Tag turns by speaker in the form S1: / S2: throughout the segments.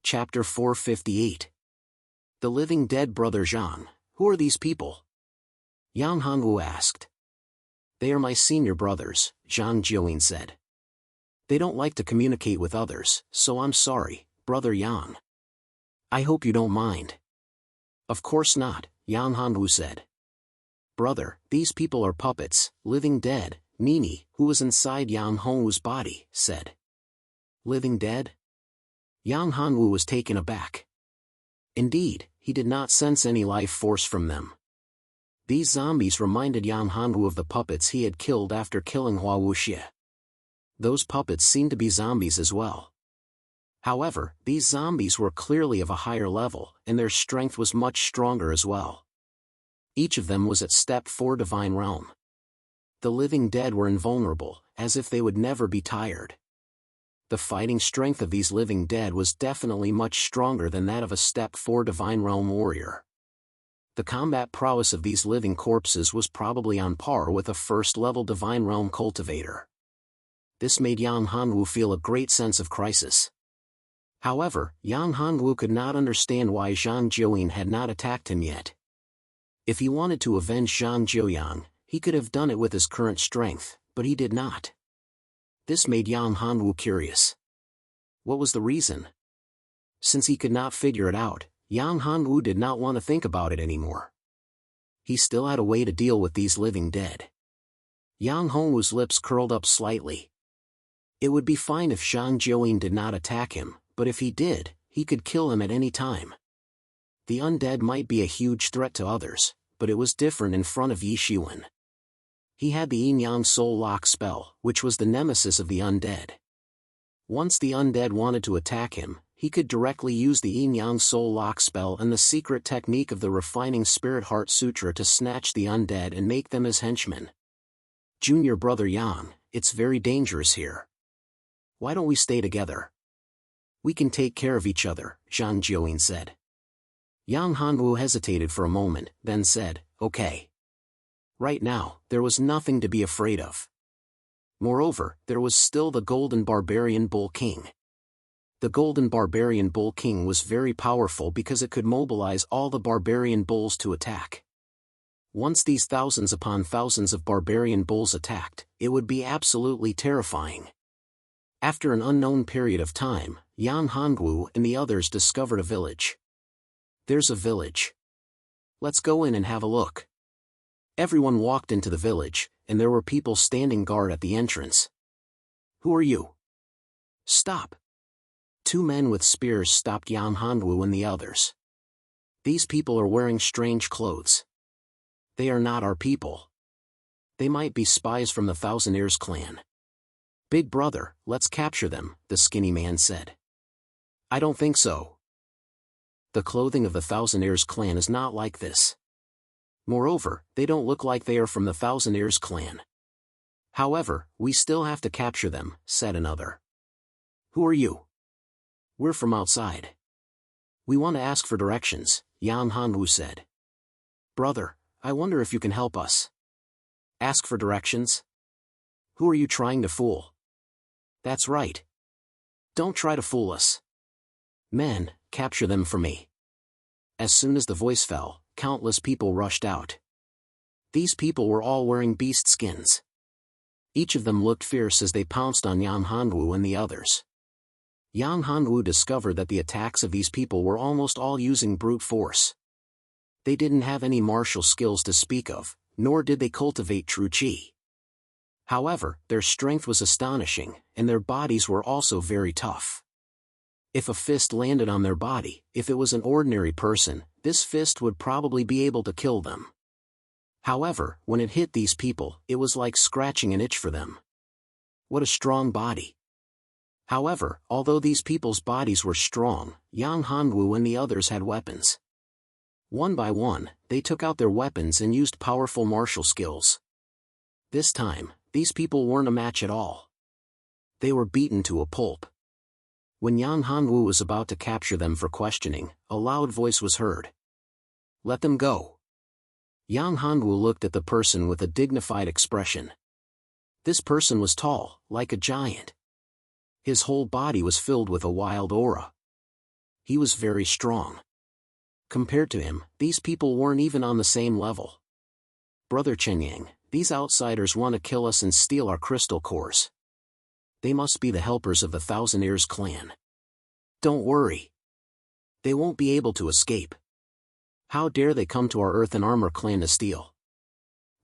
S1: Chapter 458. The Living Dead. Brother Zhang, who are these people? Yang Hanwu asked. They are my senior brothers, Zhang Jiuyin said. They don't like to communicate with others, so I'm sorry, Brother Yang. I hope you don't mind. Of course not, Yang Hanwu said. Brother, these people are puppets, living dead, Nini, who was inside Yang Hanwu's body, said. Living dead? Yang Hanwu was taken aback. Indeed, he did not sense any life force from them. These zombies reminded Yang Hanwu of the puppets he had killed after killing Hua Wuxie. Those puppets seemed to be zombies as well. However, these zombies were clearly of a higher level, and their strength was much stronger as well. Each of them was at step 4 divine realm. The living dead were invulnerable, as if they would never be tired. The fighting strength of these living dead was definitely much stronger than that of a step 4 divine realm warrior. The combat prowess of these living corpses was probably on par with a first-level divine realm cultivator. This made Yang Hanwu feel a great sense of crisis. However, Yang Hanwu could not understand why Zhang Jiuyin had not attacked him yet. If he wanted to avenge Zhang Jiuyang, he could have done it with his current strength, but he did not. This made Yang Hanwu curious. What was the reason? Since he could not figure it out, Yang Hanwu did not want to think about it anymore. He still had a way to deal with these living dead. Yang Hanwu's lips curled up slightly. It would be fine if Zhang Jiuyin did not attack him, but if he did, he could kill him at any time. The undead might be a huge threat to others, but it was different in front of Yi Shiwen. He had the Yin-Yang Soul Lock spell, which was the nemesis of the undead. Once the undead wanted to attack him, he could directly use the Yin-Yang Soul Lock spell and the secret technique of the Refining Spirit Heart Sutra to snatch the undead and make them his henchmen. Junior Brother Yang, it's very dangerous here. Why don't we stay together? We can take care of each other, Zhang Jiuyin said. Yang Hanwu hesitated for a moment, then said, okay. Right now, there was nothing to be afraid of. Moreover, there was still the Golden Barbarian Bull King. The Golden Barbarian Bull King was very powerful because it could mobilize all the barbarian bulls to attack. Once these thousands upon thousands of barbarian bulls attacked, it would be absolutely terrifying. After an unknown period of time, Yang Hanwu and the others discovered a village. There's a village. Let's go in and have a look. Everyone walked into the village, and there were people standing guard at the entrance. Who are you? Stop. 2 men with spears stopped Yang Hanwu and the others. These people are wearing strange clothes. They are not our people. They might be spies from the Thousand Ears clan. Big brother, let's capture them, the skinny man said. I don't think so. The clothing of the Thousand Ears clan is not like this. Moreover, they don't look like they are from the Thousand Ears clan. However, we still have to capture them, said another. Who are you? We're from outside. We want to ask for directions, Yang Hanwu said. Brother, I wonder if you can help us. Ask for directions? Who are you trying to fool? That's right. Don't try to fool us. Men, capture them for me. As soon as the voice fell, countless people rushed out. These people were all wearing beast skins. Each of them looked fierce as they pounced on Yang Hanwu and the others. Yang Hanwu discovered that the attacks of these people were almost all using brute force. They didn't have any martial skills to speak of, nor did they cultivate true qi. However, their strength was astonishing, and their bodies were also very tough. If a fist landed on their body, if it was an ordinary person, this fist would probably be able to kill them. However, when it hit these people, it was like scratching an itch for them. What a strong body. However, although these people's bodies were strong, Yang Hanwu and the others had weapons. One by one, they took out their weapons and used powerful martial skills. This time, these people weren't a match at all. They were beaten to a pulp. When Yang Hanwu was about to capture them for questioning, a loud voice was heard. Let them go. Yang Hanwu looked at the person with a dignified expression. This person was tall, like a giant. His whole body was filled with a wild aura. He was very strong. Compared to him, these people weren't even on the same level. Brother Chenyang, these outsiders want to kill us and steal our crystal cores. They must be the helpers of the Thousand Ears clan. Don't worry. They won't be able to escape. How dare they come to our Earth and Armor clan to steal?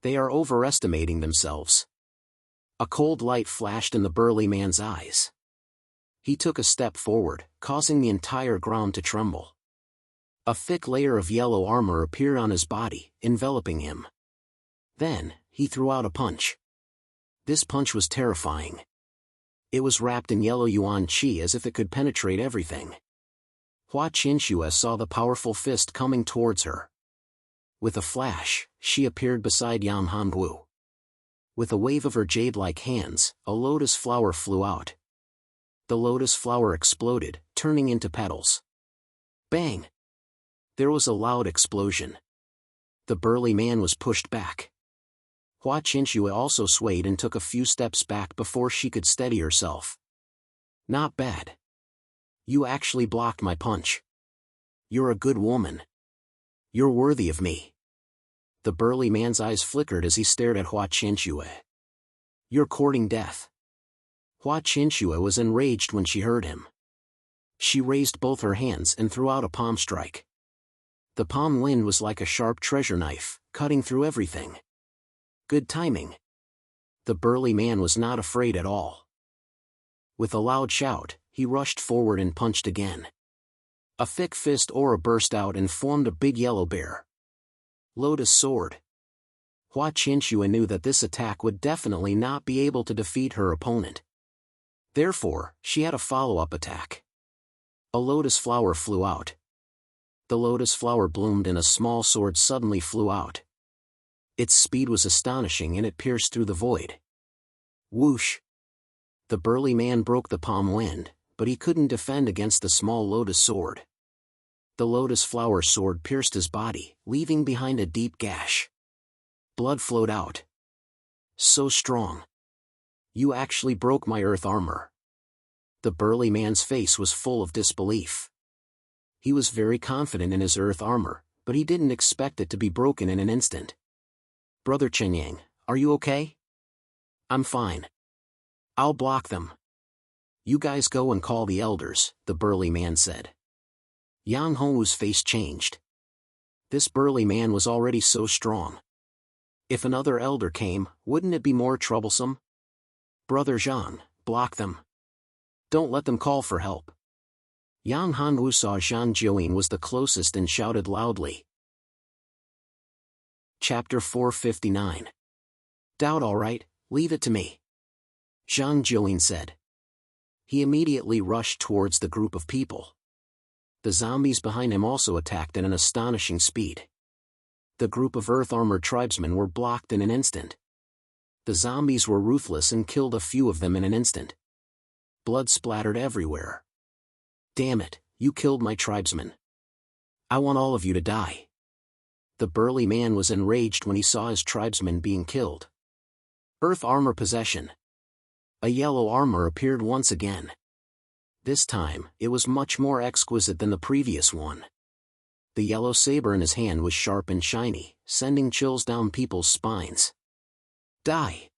S1: They are overestimating themselves. A cold light flashed in the burly man's eyes. He took a step forward, causing the entire ground to tremble. A thick layer of yellow armor appeared on his body, enveloping him. Then, he threw out a punch. This punch was terrifying. It was wrapped in yellow yuan qi as if it could penetrate everything. Hua Qinshue saw the powerful fist coming towards her. With a flash, she appeared beside Yang Hongwu. With a wave of her jade-like hands, a lotus flower flew out. The lotus flower exploded, turning into petals. Bang! There was a loud explosion. The burly man was pushed back. Hua Qinshue also swayed and took a few steps back before she could steady herself. Not bad. You actually blocked my punch. You're a good woman. You're worthy of me. The burly man's eyes flickered as he stared at Hua Qinshue. You're courting death. Hua Qinshue was enraged when she heard him. She raised both her hands and threw out a palm strike. The palm wind was like a sharp treasure knife, cutting through everything. Good timing. The burly man was not afraid at all. With a loud shout, he rushed forward and punched again. A thick fist aura burst out and formed a big yellow bear. Lotus sword. Hua Qinshue knew that this attack would definitely not be able to defeat her opponent. Therefore, she had a follow-up attack. A lotus flower flew out. The lotus flower bloomed and a small sword suddenly flew out. Its speed was astonishing and it pierced through the void. Whoosh! The burly man broke the palm wind, but he couldn't defend against the small lotus sword. The lotus flower sword pierced his body, leaving behind a deep gash. Blood flowed out. So strong. You actually broke my earth armor. The burly man's face was full of disbelief. He was very confident in his earth armor, but he didn't expect it to be broken in an instant. Brother Chenyang, are you okay? I'm fine. I'll block them. You guys go and call the elders, the burly man said. Yang Hongwu's face changed. This burly man was already so strong. If another elder came, wouldn't it be more troublesome? Brother Zhang, block them. Don't let them call for help. Yang Hongwu saw Zhang Jiuyin was the closest and shouted loudly. Chapter 459. Doubt all right, leave it to me. Zhang Jiuyin said. He immediately rushed towards the group of people. The zombies behind him also attacked at an astonishing speed. The group of earth-armored tribesmen were blocked in an instant. The zombies were ruthless and killed a few of them in an instant. Blood splattered everywhere. Damn it, you killed my tribesmen. I want all of you to die. The burly man was enraged when he saw his tribesmen being killed. Earth armor possession. A yellow armor appeared once again. This time, it was much more exquisite than the previous one. The yellow saber in his hand was sharp and shiny, sending chills down people's spines. Die!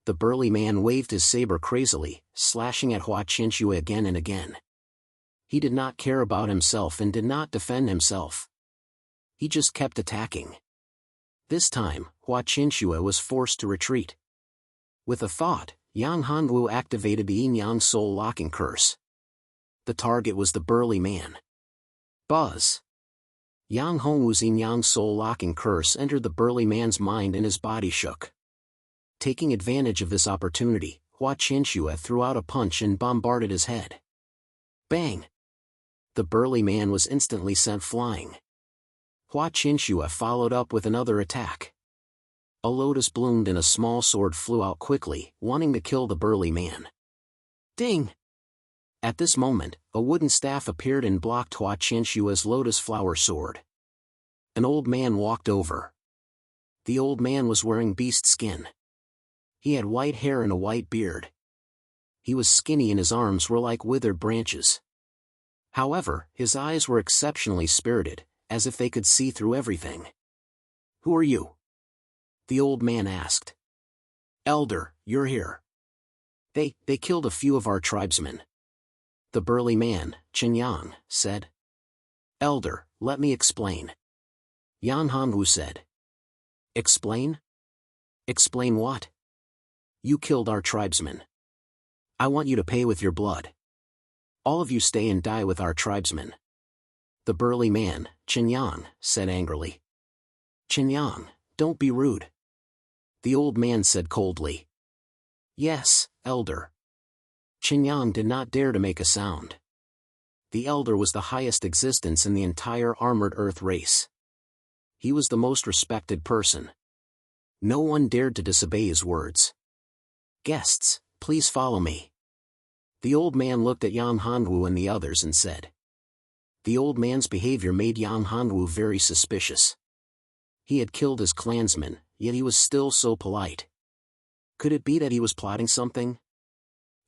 S1: The burly man waved his saber crazily, slashing at Hua Qinshue again and again. He did not care about himself and did not defend himself. He just kept attacking. This time, Hua Qinshue was forced to retreat. With a thought, Yang Hongwu activated the yin-yang soul locking curse. The target was the burly man. Buzz! Yang Hongwu's yin-yang soul locking curse entered the burly man's mind and his body shook. Taking advantage of this opportunity, Hua Qinshue threw out a punch and bombarded his head. Bang! The burly man was instantly sent flying. Hua Qinshue followed up with another attack. A lotus bloomed and a small sword flew out quickly, wanting to kill the burly man. Ding! At this moment, a wooden staff appeared and blocked Hua Qinshue's lotus flower sword. An old man walked over. The old man was wearing beast skin. He had white hair and a white beard. He was skinny and his arms were like withered branches. However, his eyes were exceptionally spirited, as if they could see through everything. "Who are you?" the old man asked. "Elder, you're here. They killed a few of our tribesmen," the burly man, Chen Yang, said. "Elder, let me explain," Yan Hongwu said. "Explain? Explain what?" "You killed our tribesmen. I want you to pay with your blood. All of you stay and die with our tribesmen," the burly man, Chen Yang, said angrily. "Chen Yang, don't be rude," the old man said coldly. "Yes, elder." Chen Yang did not dare to make a sound. The elder was the highest existence in the entire armored earth race. He was the most respected person. No one dared to disobey his words. "Guests, please follow me." The old man looked at Yang Hanwu and the others and said. The old man's behavior made Yang Hanwu very suspicious. He had killed his clansmen, yet he was still so polite. Could it be that he was plotting something?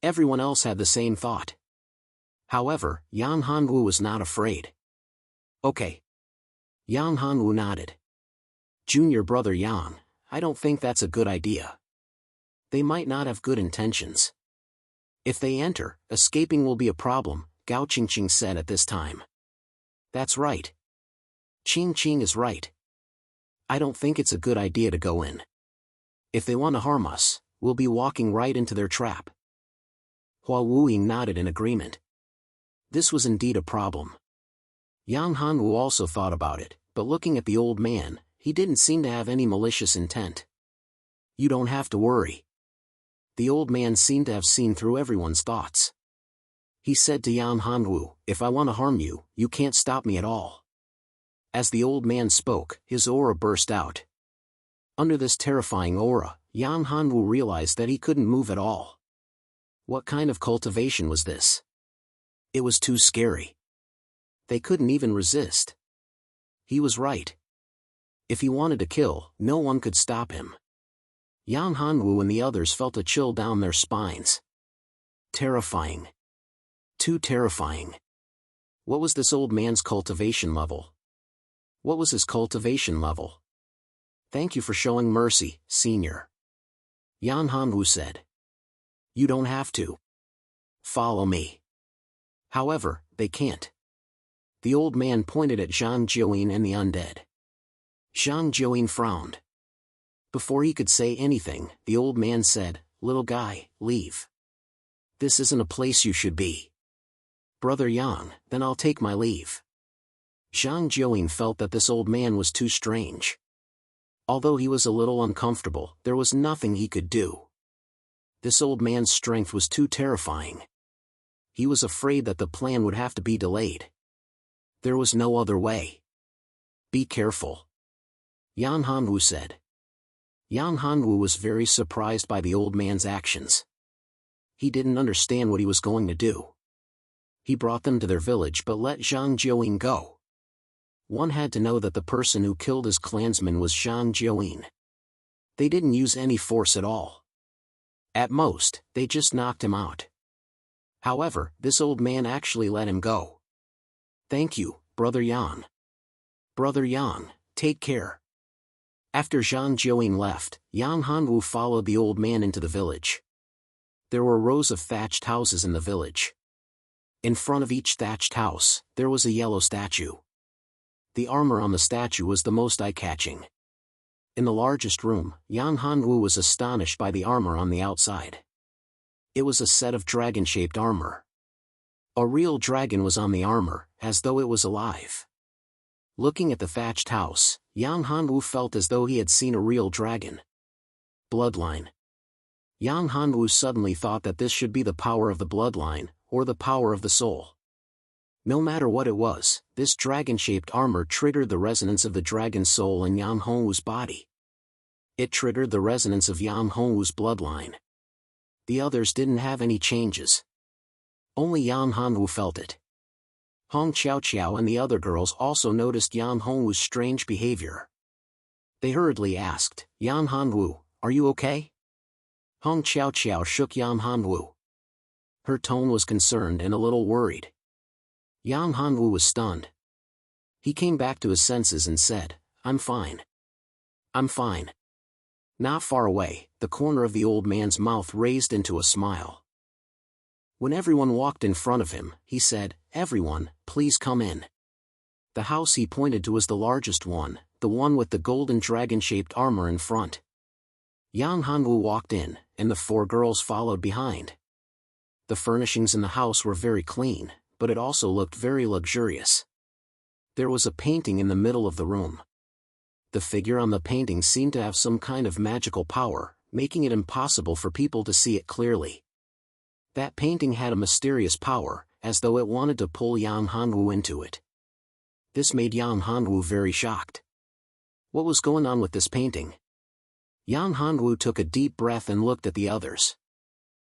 S1: Everyone else had the same thought. However, Yang Hanwu was not afraid. "Okay." Yang Hanwu nodded. "Junior brother Yang, I don't think that's a good idea. They might not have good intentions. If they enter, escaping will be a problem," Gao Qingqing said at this time. "That's right. Qing Qing is right. I don't think it's a good idea to go in. If they want to harm us, we'll be walking right into their trap." Hua Wuying nodded in agreement. This was indeed a problem. Yang Hanwu also thought about it, but looking at the old man, he didn't seem to have any malicious intent. "You don't have to worry." The old man seemed to have seen through everyone's thoughts. He said to Yang Hanwu, "If I want to harm you, you can't stop me at all." As the old man spoke, his aura burst out. Under this terrifying aura, Yang Hanwu realized that he couldn't move at all. What kind of cultivation was this? It was too scary. They couldn't even resist. He was right. If he wanted to kill, no one could stop him. Yang Hanwu and the others felt a chill down their spines. Terrifying. Too terrifying. What was this old man's cultivation level? What was his cultivation level? "Thank you for showing mercy, senior," Yan Hanwu said. "You don't have to. Follow me." However, they can't. The old man pointed at Zhang Jiuyin and the undead. Zhang Jiuyin frowned. Before he could say anything, the old man said, "Little guy, leave. This isn't a place you should be." "Brother Yang, then I'll take my leave." Zhang Jiuyin felt that this old man was too strange. Although he was a little uncomfortable, there was nothing he could do. This old man's strength was too terrifying. He was afraid that the plan would have to be delayed. There was no other way. "Be careful," Yan Hanwu said. Yang Hanwu was very surprised by the old man's actions. He didn't understand what he was going to do. He brought them to their village but let Zhang Jiuyin go. One had to know that the person who killed his clansman was Zhang Jiuyin. They didn't use any force at all. At most, they just knocked him out. However, this old man actually let him go. "Thank you, Brother Yang. Brother Yang, take care." After Zhang Jiuyin left, Yang Hanwu followed the old man into the village. There were rows of thatched houses in the village. In front of each thatched house, there was a yellow statue. The armor on the statue was the most eye-catching. In the largest room, Yang Hanwu was astonished by the armor on the outside. It was a set of dragon-shaped armor. A real dragon was on the armor, as though it was alive. Looking at the thatched house, Yang Hanwu felt as though he had seen a real dragon. Bloodline. Yang Hanwu suddenly thought that this should be the power of the bloodline, or the power of the soul. No matter what it was, this dragon-shaped armor triggered the resonance of the dragon soul in Yang Hongwu's body. It triggered the resonance of Yang Hongwu's bloodline. The others didn't have any changes. Only Yang Hanwu felt it. Hong Qiao and the other girls also noticed Yang Hongwu's strange behavior. They hurriedly asked, "Yang Hanwu, are you okay?" Hong Qiao shook Yang Hanwu. Her tone was concerned and a little worried. Yang Hanwu was stunned. He came back to his senses and said, "I'm fine. I'm fine." Not far away, the corner of the old man's mouth raised into a smile. When everyone walked in front of him, he said, "Everyone, please come in." The house he pointed to was the largest one, the one with the golden dragon-shaped armor in front. Yang Hanwu walked in, and the 4 girls followed behind. The furnishings in the house were very clean, but it also looked very luxurious. There was a painting in the middle of the room. The figure on the painting seemed to have some kind of magical power, making it impossible for people to see it clearly. That painting had a mysterious power, as though it wanted to pull Yang Hanwu into it. This made Yang Hanwu very shocked. What was going on with this painting? Yang Hanwu took a deep breath and looked at the others.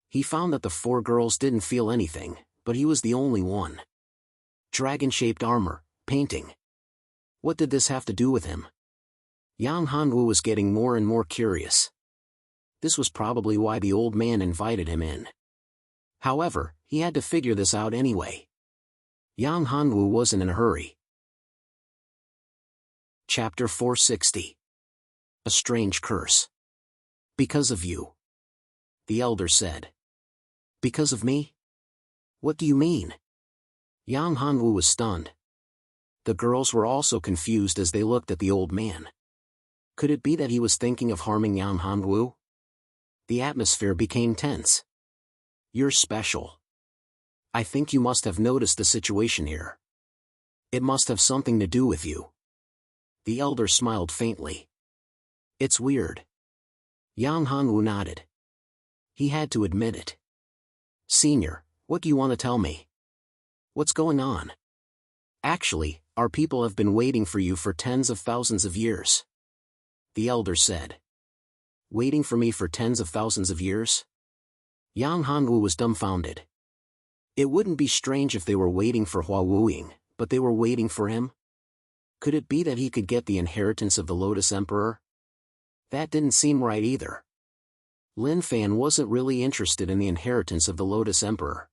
S1: He found that the 4 girls didn't feel anything, but he was the only one. Dragon-shaped armor, painting. What did this have to do with him? Yang Hanwu was getting more and more curious. This was probably why the old man invited him in. However, he had to figure this out anyway. Yang Hanwu wasn't in a hurry. Chapter 460. A Strange Curse. "Because of you," the elder said. "Because of me? What do you mean?" Yang Hanwu was stunned. The girls were also confused as they looked at the old man. Could it be that he was thinking of harming Yang Hanwu? The atmosphere became tense. "You're special. I think you must have noticed the situation here. It must have something to do with you." The elder smiled faintly. "It's weird." Yang Hanwu nodded. He had to admit it. "Senior, what do you want to tell me? What's going on?" "Actually, our people have been waiting for you for tens of thousands of years," the elder said. "Waiting for me for tens of thousands of years?" Yang Hanwu was dumbfounded. It wouldn't be strange if they were waiting for Hua Wuying, but they were waiting for him? Could it be that he could get the inheritance of the Lotus Emperor? That didn't seem right either. Lin Fan wasn't really interested in the inheritance of the Lotus Emperor.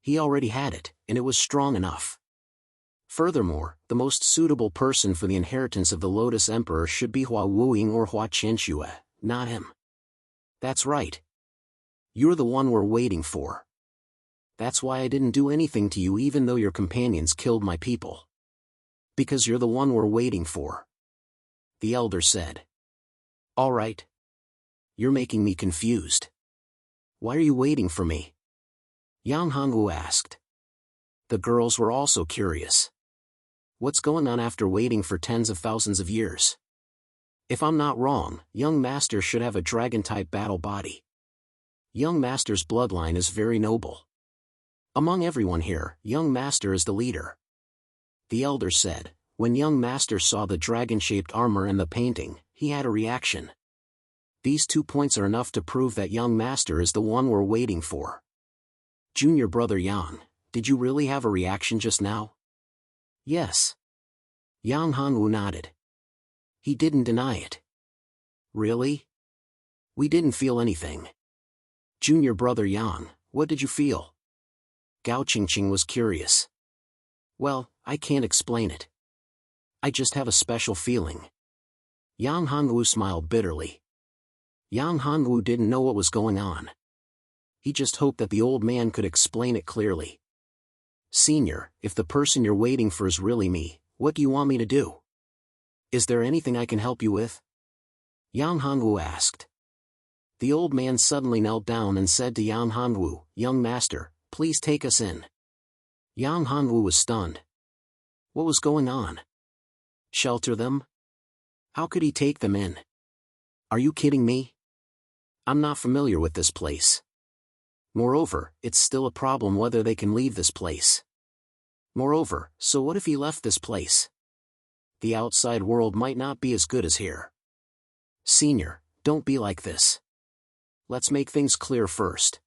S1: He already had it, and it was strong enough. Furthermore, the most suitable person for the inheritance of the Lotus Emperor should be Hua Wuying or Hua Qianxue, not him. "That's right. You're the one we're waiting for. That's why I didn't do anything to you even though your companions killed my people. Because you're the one we're waiting for," the elder said. "All right. You're making me confused. Why are you waiting for me?" Yang Hanwu asked. The girls were also curious. What's going on after waiting for tens of thousands of years? If I'm not wrong, young master should have a dragon-type battle body. Young master's bloodline is very noble. Among everyone here, young master is the leader, the elder said. When young master saw the dragon-shaped armor and the painting, he had a reaction. These 2 points are enough to prove that young master is the one we're waiting for. Junior brother Yang, did you really have a reaction just now? Yes. Yang Hanwu nodded. He didn't deny it. Really? We didn't feel anything. Junior brother Yang, what did you feel? Gao Qingqing was curious. Well, I can't explain it. I just have a special feeling. Yang Hanwu smiled bitterly. Yang Hanwu didn't know what was going on. He just hoped that the old man could explain it clearly. Senior, if the person you're waiting for is really me, what do you want me to do? Is there anything I can help you with? Yang Hanwu asked. The old man suddenly knelt down and said to Yang Hanwu, "Young master, please take us in." Yang Hanwu was stunned. What was going on? Shelter them? How could he take them in? Are you kidding me? I'm not familiar with this place. Moreover, it's still a problem whether they can leave this place. Moreover, so what if he left this place? The outside world might not be as good as here. Senior, don't be like this. Let's make things clear first.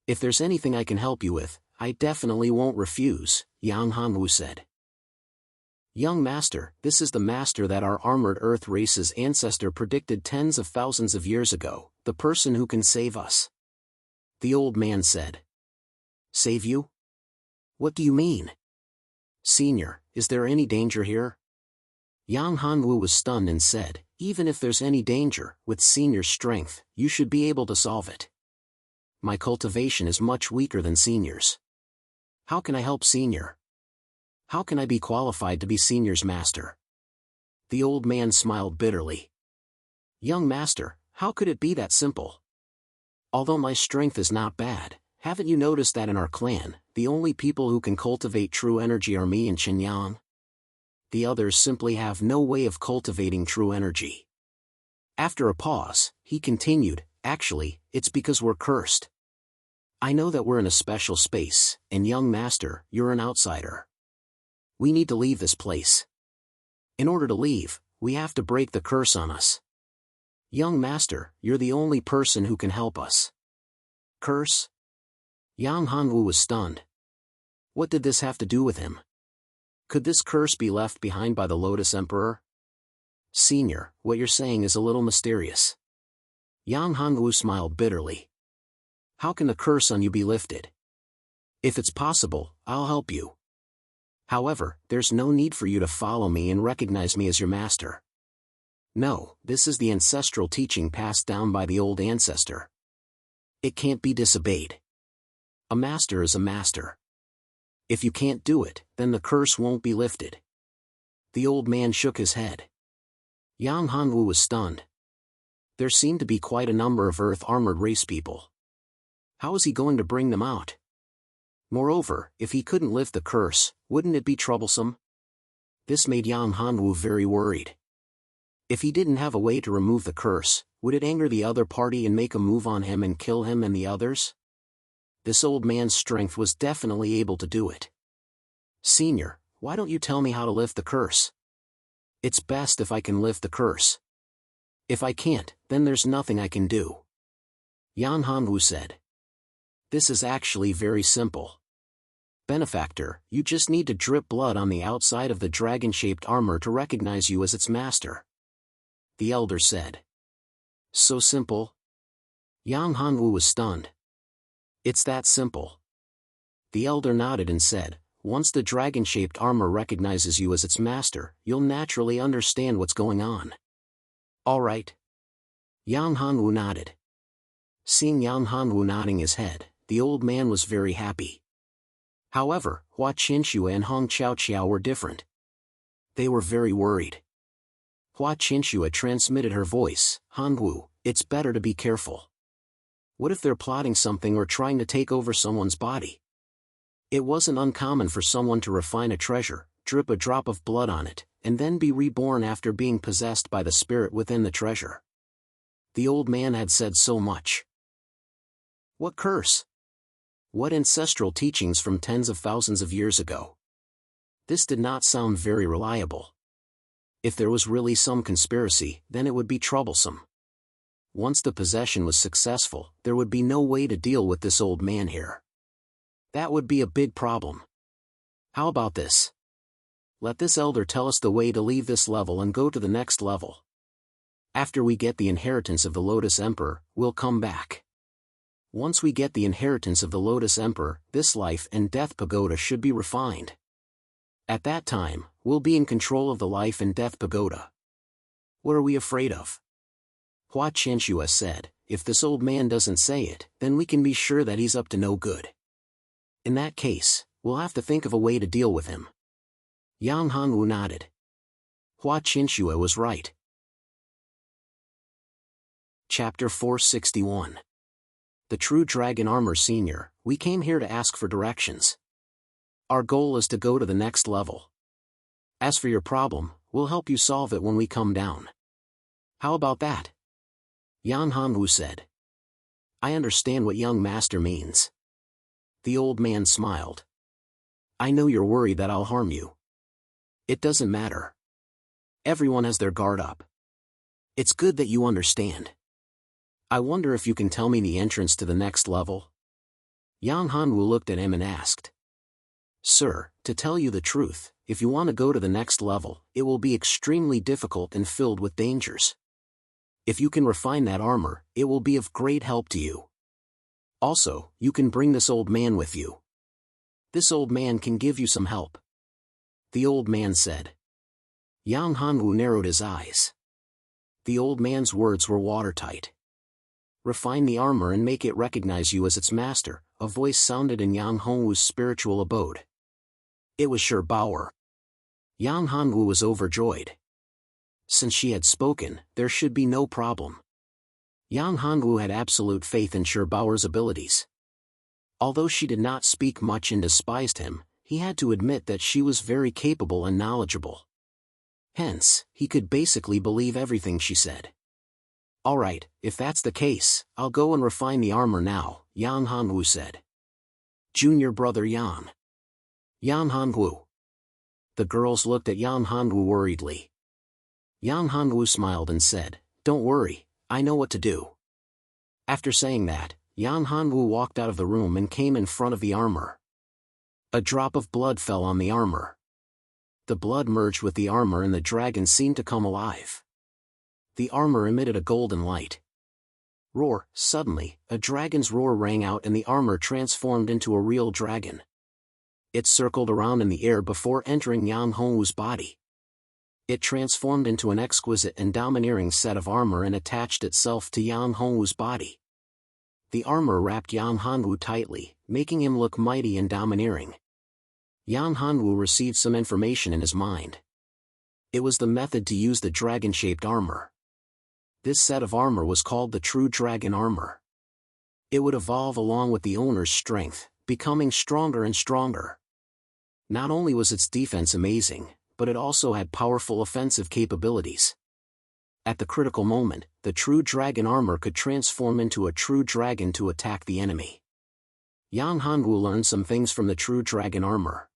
S1: If there's anything I can help you with, I definitely won't refuse, Yang Hanwu said. Young master, this is the master that our armored earth race's ancestor predicted tens of thousands of years ago, the person who can save us. The old man said. Save you? What do you mean? Senior, is there any danger here? Yang Hanwu was stunned and said, even if there's any danger, with Senior's strength, you should be able to solve it. My cultivation is much weaker than Senior's. How can I help Senior? How can I be qualified to be Senior's master? The old man smiled bitterly. Young master, how could it be that simple? Although my strength is not bad, haven't you noticed that in our clan, the only people who can cultivate true energy are me and Qinyang? The others simply have no way of cultivating true energy. After a pause, he continued, actually, it's because we're cursed. I know that we're in a special space, and young master, you're an outsider. We need to leave this place. In order to leave, we have to break the curse on us. Young master, you're the only person who can help us. Curse? Yang Hanwu was stunned. What did this have to do with him? Could this curse be left behind by the Lotus Emperor? Senior, what you're saying is a little mysterious. Yang Hanwu smiled bitterly. How can the curse on you be lifted? If it's possible, I'll help you. However, there's no need for you to follow me and recognize me as your master. No, this is the ancestral teaching passed down by the old ancestor. It can't be disobeyed. A master is a master. If you can't do it, then the curse won't be lifted. The old man shook his head. Yang Hanwu was stunned. There seemed to be quite a number of earth-armored race people. How is he going to bring them out? Moreover, if he couldn't lift the curse, wouldn't it be troublesome? This made Yang Hanwu very worried. If he didn't have a way to remove the curse, would it anger the other party and make a move on him and kill him and the others? This old man's strength was definitely able to do it. Senior, why don't you tell me how to lift the curse? It's best if I can lift the curse. If I can't, then there's nothing I can do. Yang Hanwu said. This is actually very simple. Benefactor, you just need to drip blood on the outside of the dragon-shaped armor to recognize you as its master. The elder said. So simple? Yang Hanwu was stunned. It's that simple. The elder nodded and said, once the dragon-shaped armor recognizes you as its master, you'll naturally understand what's going on. All right. Yang Hanwu nodded. Seeing Yang Hanwu nodding his head, the old man was very happy. However, Hua Qinxue and Hong Qiaoqiao were different. They were very worried. Hua Qinxue transmitted her voice, Hanwu, it's better to be careful. What if they're plotting something or trying to take over someone's body? It wasn't uncommon for someone to refine a treasure, drip a drop of blood on it, and then be reborn after being possessed by the spirit within the treasure. The old man had said so much. What curse? What ancestral teachings from tens of thousands of years ago? This did not sound very reliable. If there was really some conspiracy, then it would be troublesome. Once the possession was successful, there would be no way to deal with this old man here. That would be a big problem. How about this? Let this elder tell us the way to leave this level and go to the next level. After we get the inheritance of the Lotus Emperor, we'll come back. Once we get the inheritance of the Lotus Emperor, this life and death pagoda should be refined. At that time, we'll be in control of the life and death pagoda. What are we afraid of? Hua Qianxue said, if this old man doesn't say it, then we can be sure that he's up to no good. In that case, we'll have to think of a way to deal with him. Yang Hanwu nodded. Hua Qianxue was right. Chapter 461. The True Dragon Armor Senior, we came here to ask for directions. Our goal is to go to the next level. As for your problem, we'll help you solve it when we come down. How about that? Yang Hanwu said. I understand what young master means. The old man smiled. I know you're worried that I'll harm you. It doesn't matter. Everyone has their guard up. It's good that you understand. I wonder if you can tell me the entrance to the next level? Yang Hanwu looked at him and asked. Sir, to tell you the truth, if you want to go to the next level, it will be extremely difficult and filled with dangers. If you can refine that armor, it will be of great help to you. Also, you can bring this old man with you. This old man can give you some help. the old man said. Yang Hanwu narrowed his eyes. The old man's words were watertight. Refine the armor and make it recognize you as its master, a voice sounded in Yang Hanwu's spiritual abode. It was Shi Bao. Yang Hanwu was overjoyed. Since she had spoken, there should be no problem. Yang Hanwu had absolute faith in Shi Bao's abilities. Although she did not speak much and despised him, he had to admit that she was very capable and knowledgeable. Hence, he could basically believe everything she said. All right, if that's the case, I'll go and refine the armor now, Yang Hanwu said. Junior brother Yang. Yang Hanwu. The girls looked at Yang Hanwu worriedly. Yang Hanwu smiled and said, Don't worry, I know what to do. After saying that, Yang Hanwu walked out of the room and came in front of the armor. A drop of blood fell on the armor. The blood merged with the armor and the dragon seemed to come alive. The armor emitted a golden light. Roar! Suddenly, a dragon's roar rang out and the armor transformed into a real dragon. It circled around in the air before entering Yang Hongwu's body. It transformed into an exquisite and domineering set of armor and attached itself to Yang Hongwu's body. The armor wrapped Yang Hanwu tightly, making him look mighty and domineering. Yang Hanwu received some information in his mind. It was the method to use the dragon-shaped armor. This set of armor was called the True Dragon Armor. It would evolve along with the owner's strength, becoming stronger and stronger. Not only was its defense amazing, but it also had powerful offensive capabilities. At the critical moment, the True Dragon Armor could transform into a true dragon to attack the enemy. Yang Hanwu learned some things from the True Dragon Armor.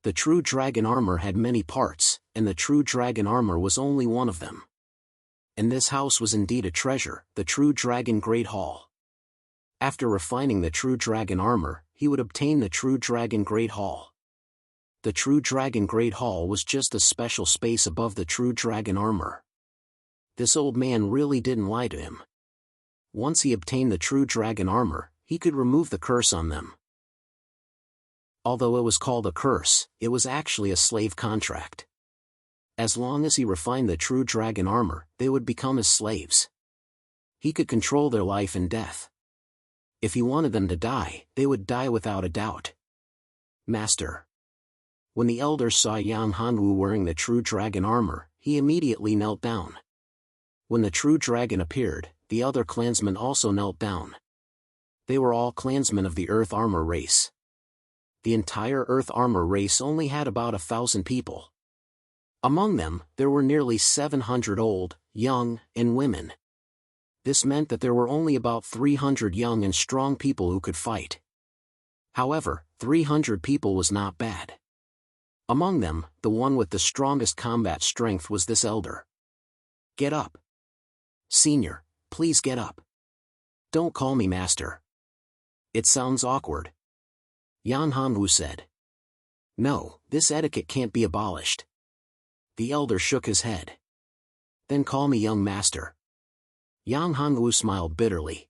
S1: The True Dragon Armor had many parts, and the True Dragon Armor was only one of them. And this house was indeed a treasure, the True Dragon Great Hall. After refining the True Dragon Armor, he would obtain the True Dragon Great Hall. The True Dragon Great Hall was just a special space above the True Dragon Armor. This old man really didn't lie to him. Once he obtained the True Dragon Armor, he could remove the curse on them. Although it was called a curse, it was actually a slave contract. As long as he refined the True Dragon Armor, they would become his slaves. He could control their life and death. If he wanted them to die, they would die without a doubt. Master. When the elders saw Yang Hanwu wearing the True Dragon Armor, he immediately knelt down. When the True Dragon appeared, the other clansmen also knelt down. They were all clansmen of the Earth Armor race. The entire Earth Armor race only had about 1,000 people. Among them, there were nearly 700 old, young, and women. This meant that there were only about 300 young and strong people who could fight. However, 300 people was not bad. Among them, the one with the strongest combat strength was this elder. Get up. Senior, please get up. Don't call me master. It sounds awkward. Yang Hanwu said. No, this etiquette can't be abolished. The elder shook his head. Then call me young master. Yang Hanwu smiled bitterly.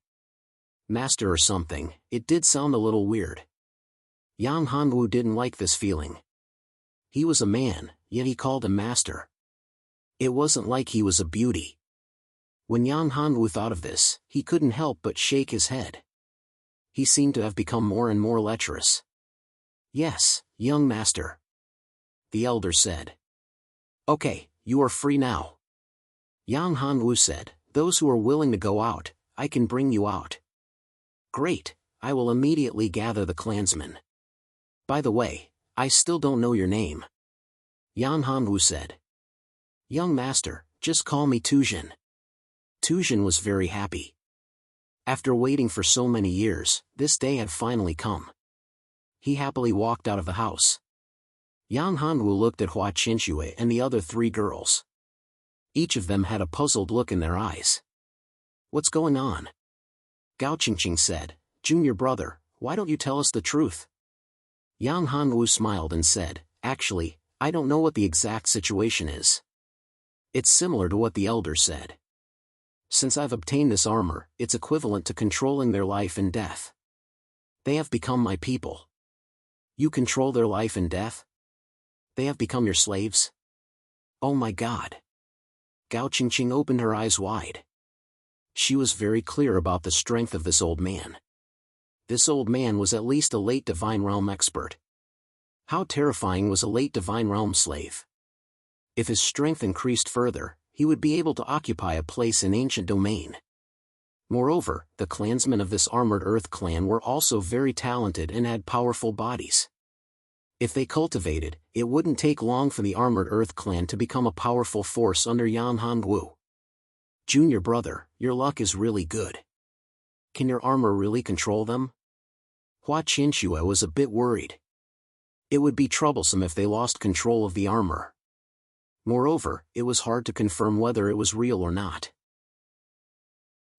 S1: Master or something, it did sound a little weird. Yang Hanwu didn't like this feeling. He was a man, yet he called him master. It wasn't like he was a beauty. When Yang Hanwu thought of this, he couldn't help but shake his head. He seemed to have become more and more lecherous. Yes, young master. The elder said. Okay, you are free now. Yang Hanwu said, those who are willing to go out, I can bring you out. Great, I will immediately gather the clansmen. By the way, I still don't know your name. Yang Hanwu said. Young master, just call me Tujin. Tujin was very happy. After waiting for so many years, this day had finally come. He happily walked out of the house. Yang Hanwu looked at Hua Qinxue and the other 3 girls. Each of them had a puzzled look in their eyes. What's going on? Gao Qingqing said, Junior brother, why don't you tell us the truth? Yang Hanwu smiled and said, actually, I don't know what the exact situation is. It's similar to what the elder said. Since I've obtained this armor, it's equivalent to controlling their life and death. They have become my people. You control their life and death? They have become your slaves? Oh my God. Gao Qingqing opened her eyes wide. She was very clear about the strength of this old man. This old man was at least a late Divine Realm expert. How terrifying was a late Divine Realm slave? If his strength increased further, he would be able to occupy a place in ancient domain. Moreover, the clansmen of this armored earth clan were also very talented and had powerful bodies. If they cultivated, it wouldn't take long for the armored earth clan to become a powerful force under Yan Hongwu. Junior brother, your luck is really good. Can your armor really control them? Hua Qinxue was a bit worried. It would be troublesome if they lost control of the armor. Moreover, it was hard to confirm whether it was real or not.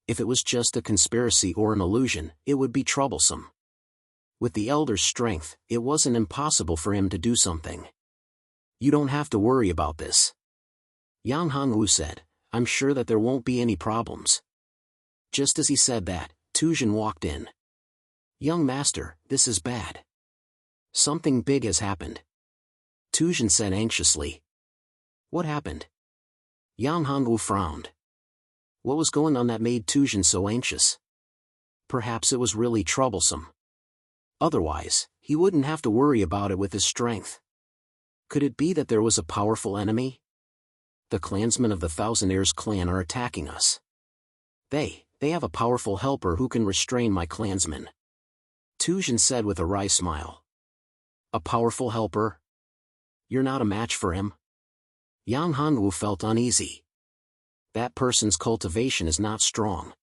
S1: If it was just a conspiracy or an illusion, it would be troublesome. With the elder's strength, it wasn't impossible for him to do something. You don't have to worry about this. Yan Hongwu said, I'm sure that there won't be any problems. Just as he said that, Tuzhen walked in. Young master, this is bad. Something big has happened. Tuzhen said anxiously. What happened? Yan Hongwu frowned. What was going on that made Tuzhen so anxious? Perhaps it was really troublesome. Otherwise, he wouldn't have to worry about it with his strength. Could it be that there was a powerful enemy? The clansmen of the Thousandaires clan are attacking us. They have a powerful helper who can restrain my clansmen. Tuzhen said with a wry smile. A powerful helper? You're not a match for him? Yang Hongwu felt uneasy. That person's cultivation is not strong.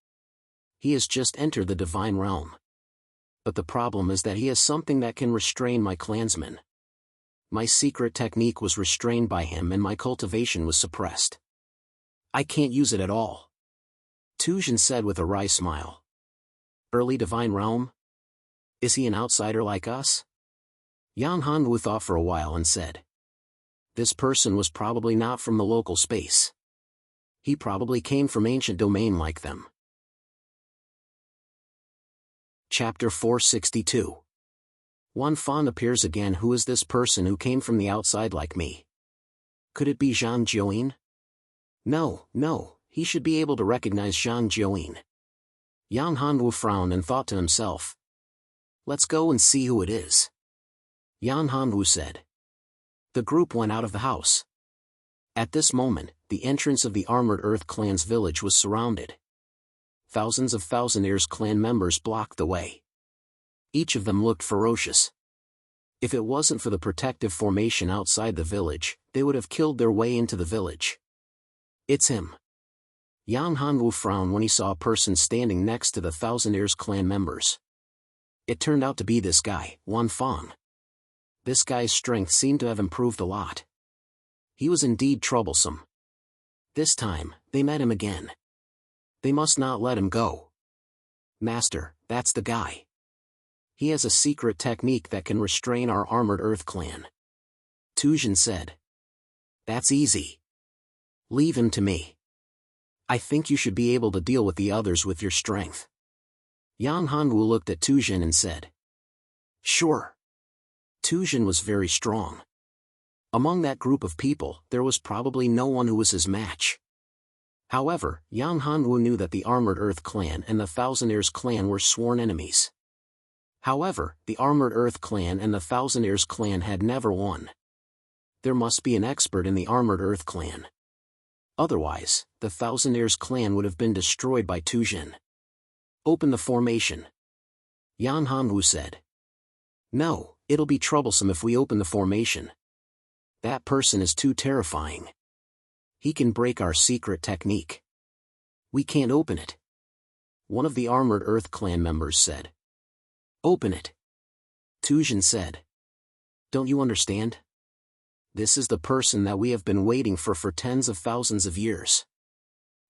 S1: He has just entered the divine realm. But the problem is that he has something that can restrain my clansmen. My secret technique was restrained by him and my cultivation was suppressed. I can't use it at all. Tuzhen said with a wry smile. Early divine realm? Is he an outsider like us? Yang Hongwu thought for a while and said. This person was probably not from the local space. He probably came from ancient domain like them. Chapter 462. Wan Fan appears again. Who is this person who came from the outside like me? Could it be Zhang Jiuyin? No, he should be able to recognize Zhang Jiuyin. Yan Hongwu frowned and thought to himself. Let's go and see who it is. Yan Hongwu said. The group went out of the house. At this moment, the entrance of the Armored Earth clan's village was surrounded. Thousands of Thousandaires clan members blocked the way. Each of them looked ferocious. If it wasn't for the protective formation outside the village, they would have killed their way into the village. It's him. Yan Hongwu frowned when he saw a person standing next to the Thousandaires clan members. It turned out to be this guy, Wan Fan. This guy's strength seemed to have improved a lot. He was indeed troublesome. This time, they met him again. They must not let him go. Master, that's the guy. He has a secret technique that can restrain our Armored Earth clan. Tuzhen said. That's easy. Leave him to me. I think you should be able to deal with the others with your strength. Yan Hongwu looked at Tuzhen and said. Sure. Tuzhen was very strong. Among that group of people, there was probably no one who was his match. However, Yan Hongwu knew that the Armored Earth clan and the Thousandaires clan were sworn enemies. However, the Armored Earth clan and the Thousandaires clan had never won. There must be an expert in the Armored Earth clan. Otherwise, the Thousandaires clan would have been destroyed by Tuzhen. Open the formation. Yan Hongwu said. No, it'll be troublesome if we open the formation. That person is too terrifying. He can break our secret technique. We can't open it. One of the Armored Earth clan members said. Open it. Tuzhen said. Don't you understand? This is the person that we have been waiting for tens of thousands of years.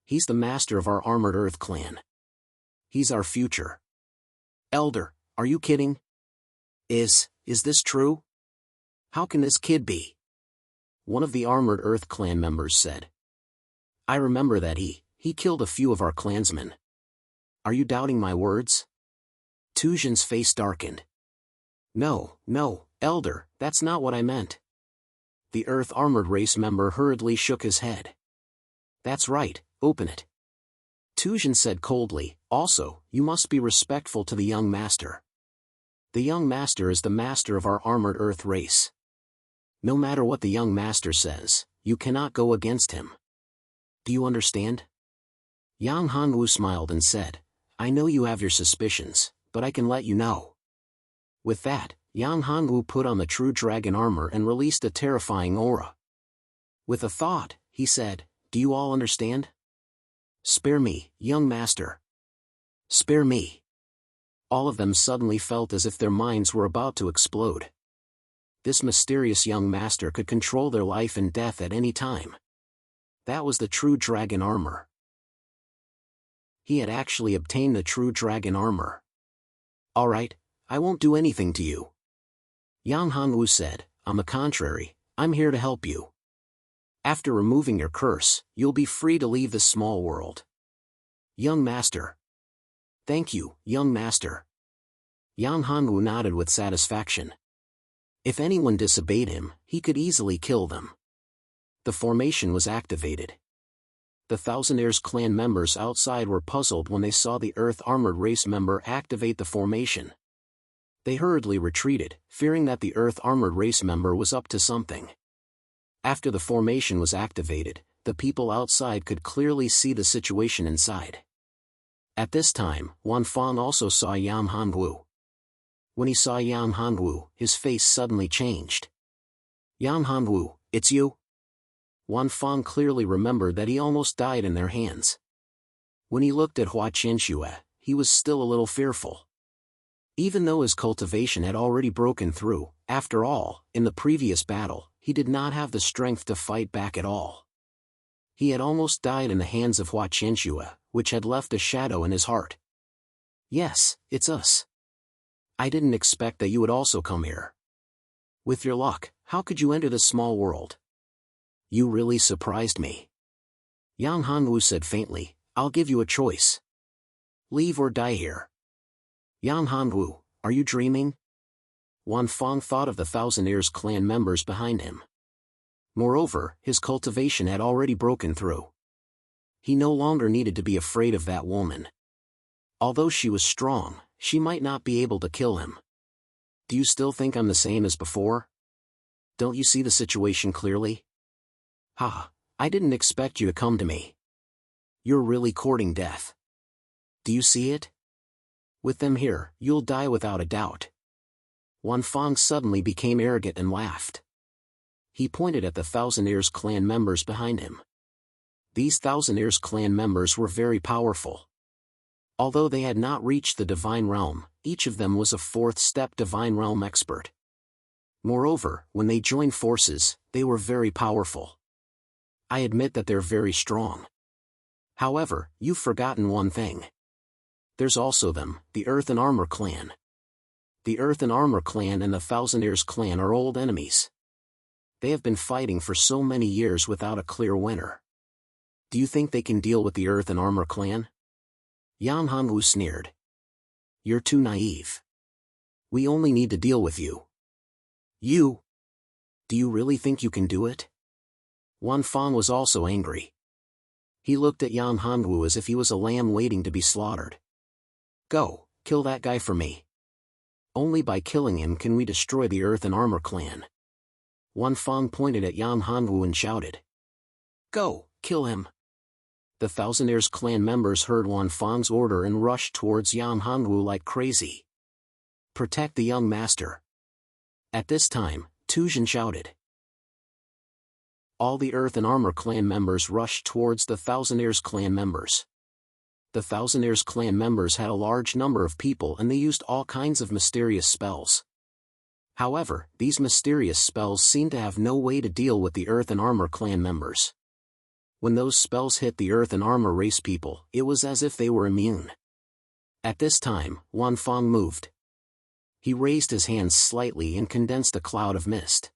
S1: He's the master of our Armored Earth clan. He's our future. Elder, are you kidding? Is this true? How can this kid be? One of the Armored Earth clan members said. I remember that he killed a few of our clansmen. Are you doubting my words? Tuzhen's face darkened. No, Elder, that's not what I meant. The Earth Armored Race member hurriedly shook his head. That's right, open it. Tujin said coldly, also, you must be respectful to the young master. The young master is the master of our armored Earth race. No matter what the young master says, you cannot go against him. Do you understand? Yang Hanwu smiled and said, I know you have your suspicions, but I can let you know. With that, Yang Hanwu put on the true dragon armor and released a terrifying aura. With a thought, he said, do you all understand? Spare me, young master. Spare me. All of them suddenly felt as if their minds were about to explode. This mysterious young master could control their life and death at any time. That was the true dragon armor. He had actually obtained the true dragon armor. All right, I won't do anything to you. Yang Hanwu said, on the contrary, I'm here to help you. After removing your curse, you'll be free to leave this small world. Young master. Thank you, young master. Yang Hanwu nodded with satisfaction. If anyone disobeyed him, he could easily kill them. The formation was activated. The Thousandaires clan members outside were puzzled when they saw the Earth Armored Race member activate the formation. They hurriedly retreated, fearing that the Earth Armored Race member was up to something. After the formation was activated, the people outside could clearly see the situation inside. At this time, Wan Fang also saw Yang Hanwu. When he saw Yang Hanwu, his face suddenly changed. Yang Hanwu, it's you? Wan Fang clearly remembered that he almost died in their hands. When he looked at Hua Qianxue, he was still a little fearful. Even though his cultivation had already broken through, after all, in the previous battle, he did not have the strength to fight back at all. He had almost died in the hands of Hua Qianxue, which had left a shadow in his heart. Yes, it's us. I didn't expect that you would also come here. With your luck, how could you enter this small world? You really surprised me. Yang Hanwu said faintly, I'll give you a choice. Leave or die here. Yang Hanwu, are you dreaming? Wan Fang thought of the Thousandaires clan members behind him. Moreover, his cultivation had already broken through. He no longer needed to be afraid of that woman. Although she was strong, she might not be able to kill him. Do you still think I'm the same as before? Don't you see the situation clearly? Ha, I didn't expect you to come to me. You're really courting death. Do you see it? With them here, you'll die without a doubt. Wan Fang suddenly became arrogant and laughed. He pointed at the Thousandaires clan members behind him. These Thousandaires clan members were very powerful. Although they had not reached the divine realm, each of them was a fourth-step divine realm expert. Moreover, when they joined forces, they were very powerful. I admit that they're very strong. However, you've forgotten one thing. There's also them, the Earth and Armor clan. The Earth and Armor clan and the Thousandaires clan are old enemies. They have been fighting for so many years without a clear winner. Do you think they can deal with the Earth and Armor clan? Yang Hanwu sneered. You're too naive. We only need to deal with you. You? Do you really think you can do it? Wan Fang was also angry. He looked at Yang Hanwu as if he was a lamb waiting to be slaughtered. Go, kill that guy for me. Only by killing him can we destroy the Earth and Armor clan. Wan Fang pointed at Yang Hanwu and shouted. Go, kill him. The Thousandaires clan members heard Wan Fang's order and rushed towards Yang Hanwu like crazy. Protect the young master. At this time, Tujin shouted. All the Earth and Armor clan members rushed towards the Thousandaires clan members. The Thousandaires clan members had a large number of people and they used all kinds of mysterious spells. However, these mysterious spells seemed to have no way to deal with the Earth and Armor clan members. When those spells hit the Earth and Armor race people, it was as if they were immune. At this time, Wan Fang moved. He raised his hands slightly and condensed a cloud of mist.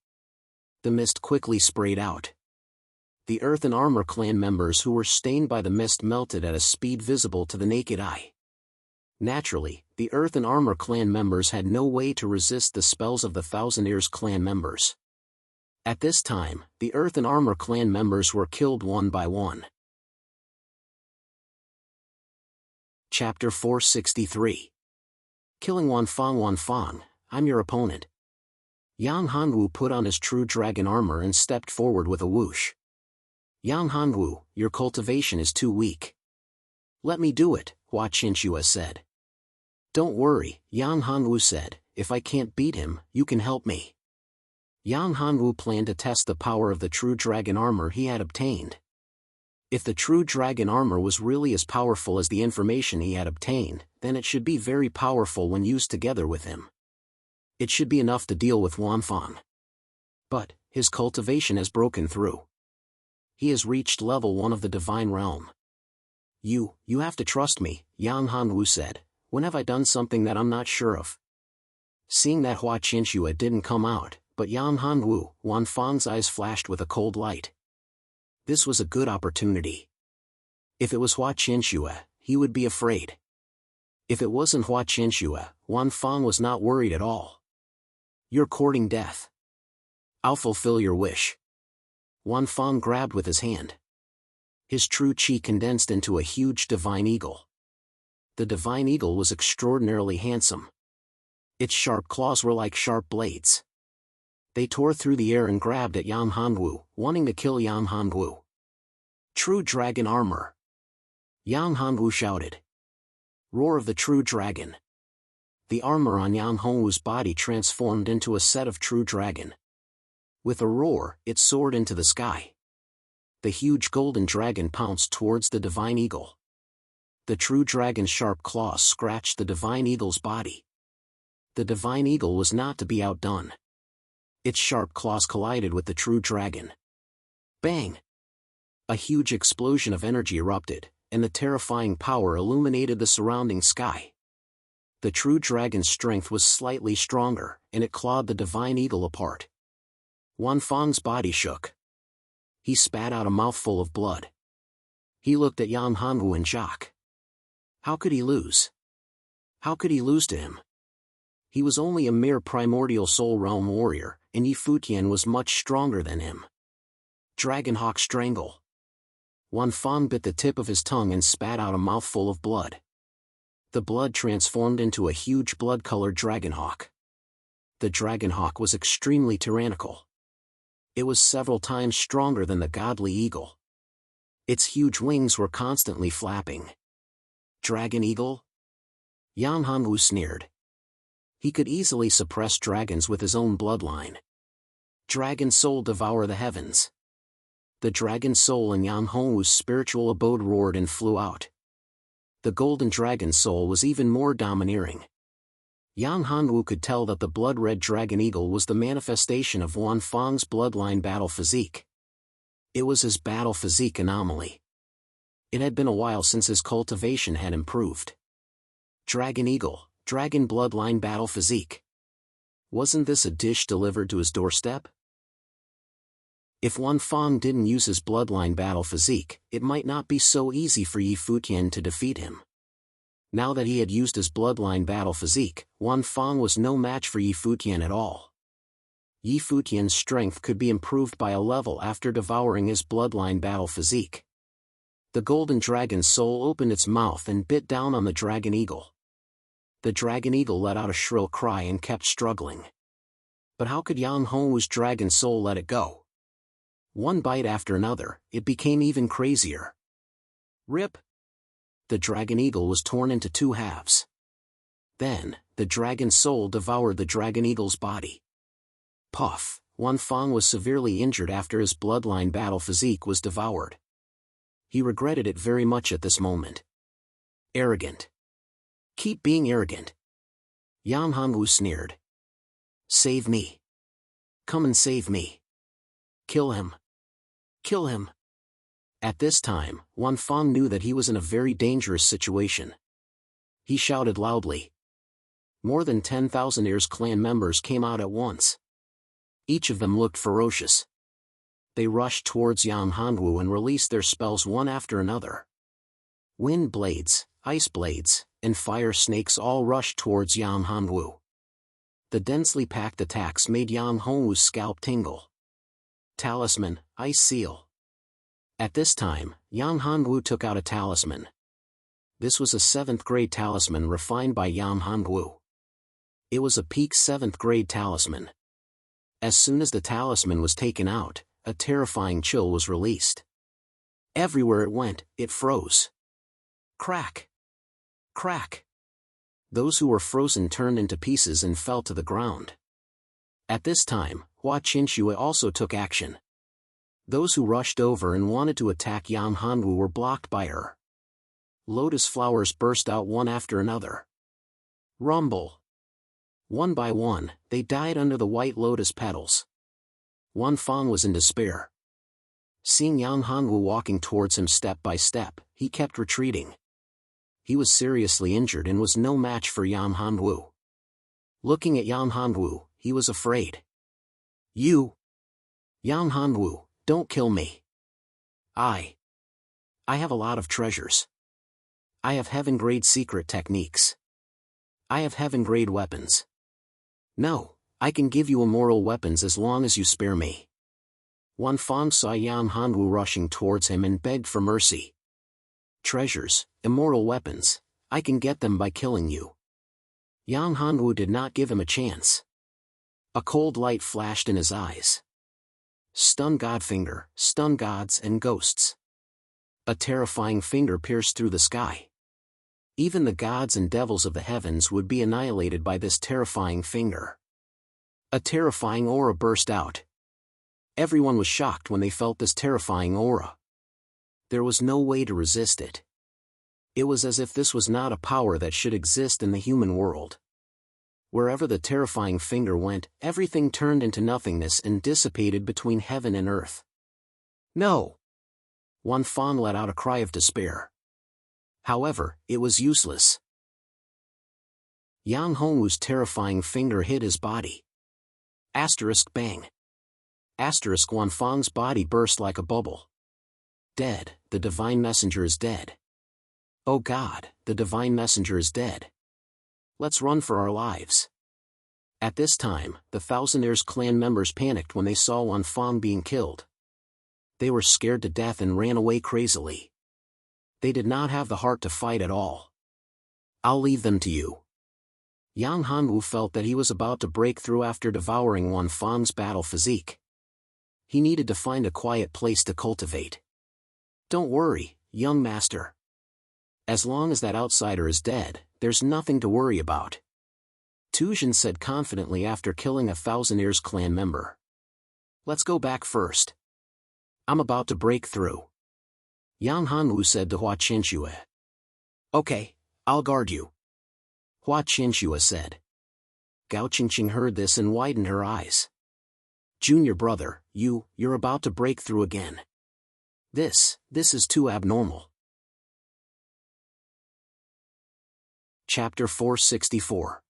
S1: The mist quickly sprayed out. The Earth and Armor clan members who were stained by the mist melted at a speed visible to the naked eye. Naturally, the Earth and Armor clan members had no way to resist the spells of the Thousandaires clan members. At this time, the Earth and Armor clan members were killed one by one. Chapter 463. Killing Wanfang, I'm your opponent. Yang Hanwu put on his true dragon armor and stepped forward with a whoosh. Yang Hanwu, your cultivation is too weak. Let me do it, Hua Qinshua said. Don't worry, Yang Hanwu said, if I can't beat him, you can help me. Yang Hanwu planned to test the power of the true dragon armor he had obtained. If the true dragon armor was really as powerful as the information he had obtained, then it should be very powerful when used together with him. It should be enough to deal with Wanfang. But, his cultivation has broken through. He has reached level 1 of the divine realm. You have to trust me, Yang Hanwu said. When have I done something that I'm not sure of? Seeing that Hua Qinshua didn't come out, but Yang Hanwu, Wanfang's eyes flashed with a cold light. This was a good opportunity. If it was Hua Qinshua, he would be afraid. If it wasn't Hua Qinshua, Wanfang was not worried at all. You're courting death. I'll fulfill your wish. Wanfang grabbed with his hand. His true chi condensed into a huge divine eagle. The divine eagle was extraordinarily handsome. Its sharp claws were like sharp blades. They tore through the air and grabbed at Yang Hanwu, wanting to kill Yang Hanwu. True dragon armor. Yang Hanwu shouted. Roar of the true dragon. The armor on Yang Hanwu's body transformed into a set of true dragon. With a roar, it soared into the sky. The huge golden dragon pounced towards the divine eagle. The true dragon's sharp claws scratched the divine eagle's body. The divine eagle was not to be outdone. Its sharp claws collided with the true dragon. Bang! A huge explosion of energy erupted, and the terrifying power illuminated the surrounding sky. The true dragon's strength was slightly stronger, and it clawed the divine eagle apart. Wanfang's body shook. He spat out a mouthful of blood. He looked at Yang Hanwu in shock. How could he lose? How could he lose to him? He was only a mere primordial soul realm warrior, and Yi Futian was much stronger than him. Dragonhawk Strangle. Wanfang bit the tip of his tongue and spat out a mouthful of blood. The blood transformed into a huge blood-colored dragonhawk. The dragonhawk was extremely tyrannical. It was several times stronger than the godly eagle. Its huge wings were constantly flapping. Dragon eagle? Yang Hanwu sneered. He could easily suppress dragons with his own bloodline. Dragon soul devour the heavens. The dragon soul in Yang Hanwu's spiritual abode roared and flew out. The golden dragon soul was even more domineering. Yang Hanwu could tell that the blood-red dragon eagle was the manifestation of Wanfang's bloodline battle physique. It was his battle physique anomaly. It had been a while since his cultivation had improved. Dragon eagle, dragon bloodline battle physique. Wasn't this a dish delivered to his doorstep? If Wanfang didn't use his bloodline battle physique, it might not be so easy for Yi Futian to defeat him. Now that he had used his bloodline battle physique, Wanfang was no match for Yi Futian at all. Yi Futian's strength could be improved by a level after devouring his bloodline battle physique. The golden dragon soul opened its mouth and bit down on the dragon eagle. The dragon eagle let out a shrill cry and kept struggling. But how could Yang Hanwu's dragon soul let it go? One bite after another, it became even crazier. Rip! The dragon eagle was torn into two halves. Then, the dragon soul devoured the dragon eagle's body. Puff! Wanfang was severely injured after his bloodline battle physique was devoured. He regretted it very much at this moment. Arrogant. Keep being arrogant. Yang Hanwu sneered. Save me. Come and save me. Kill him. Kill him. At this time, Wanfang knew that he was in a very dangerous situation. He shouted loudly. More than 10,000 Heirs clan members came out at once. Each of them looked ferocious. They rushed towards Yang Hanwu and released their spells one after another. Wind blades, ice blades, and fire snakes all rushed towards Yang Hanwu. The densely packed attacks made Yang Hanwu's scalp tingle. Talisman, ice seal. At this time, Yang Hongwu took out a talisman. This was a 7th grade talisman refined by Yang Hongwu. It was a peak 7th grade talisman. As soon as the talisman was taken out, a terrifying chill was released. Everywhere it went, it froze. Crack! Crack! Those who were frozen turned into pieces and fell to the ground. At this time, Hua Qinxue also took action. Those who rushed over and wanted to attack Yang Hongwu were blocked by her. Lotus flowers burst out one after another. Rumble! One by one, they died under the white lotus petals. Wan Fang was in despair. Seeing Yang Hongwu walking towards him step by step, he kept retreating. He was seriously injured and was no match for Yang Hongwu. Looking at Yang Hongwu, he was afraid. You! Yang Hongwu, don't kill me. I have a lot of treasures. I have heaven-grade secret techniques. I have heaven-grade weapons. No, I can give you immoral weapons as long as you spare me. Wan Fang saw Yang Hongwu rushing towards him and begged for mercy. Treasures, immoral weapons, I can get them by killing you. Yang Hongwu did not give him a chance. A cold light flashed in his eyes. Stun God finger, stun gods and ghosts. A terrifying finger pierced through the sky. Even the gods and devils of the heavens would be annihilated by this terrifying finger. A terrifying aura burst out. Everyone was shocked when they felt this terrifying aura. There was no way to resist it. It was as if this was not a power that should exist in the human world. Wherever the terrifying finger went, everything turned into nothingness and dissipated between heaven and earth. No! Wan Fang let out a cry of despair. However, it was useless. Yang Hongwu's terrifying finger hit his body. Asterisk bang. Asterisk Wan Fang's body burst like a bubble. Dead, the divine messenger is dead. Oh God, the divine messenger is dead. Let's run for our lives. At this time, the Thousandaires clan members panicked when they saw Wan Fang being killed. They were scared to death and ran away crazily. They did not have the heart to fight at all. I'll leave them to you. Yang Hongwu felt that he was about to break through after devouring Wan Fang's battle physique. He needed to find a quiet place to cultivate. Don't worry, young master. As long as that outsider is dead, there's nothing to worry about. Tuzhen said confidently after killing a Thousandaires clan member. Let's go back first. I'm about to break through. Yang Hongwu said to Hua Qinxue. Okay, I'll guard you. Hua Qinxue said. Gao Qingqing heard this and widened her eyes. Junior brother, you're about to break through again. This is too abnormal. Chapter 464.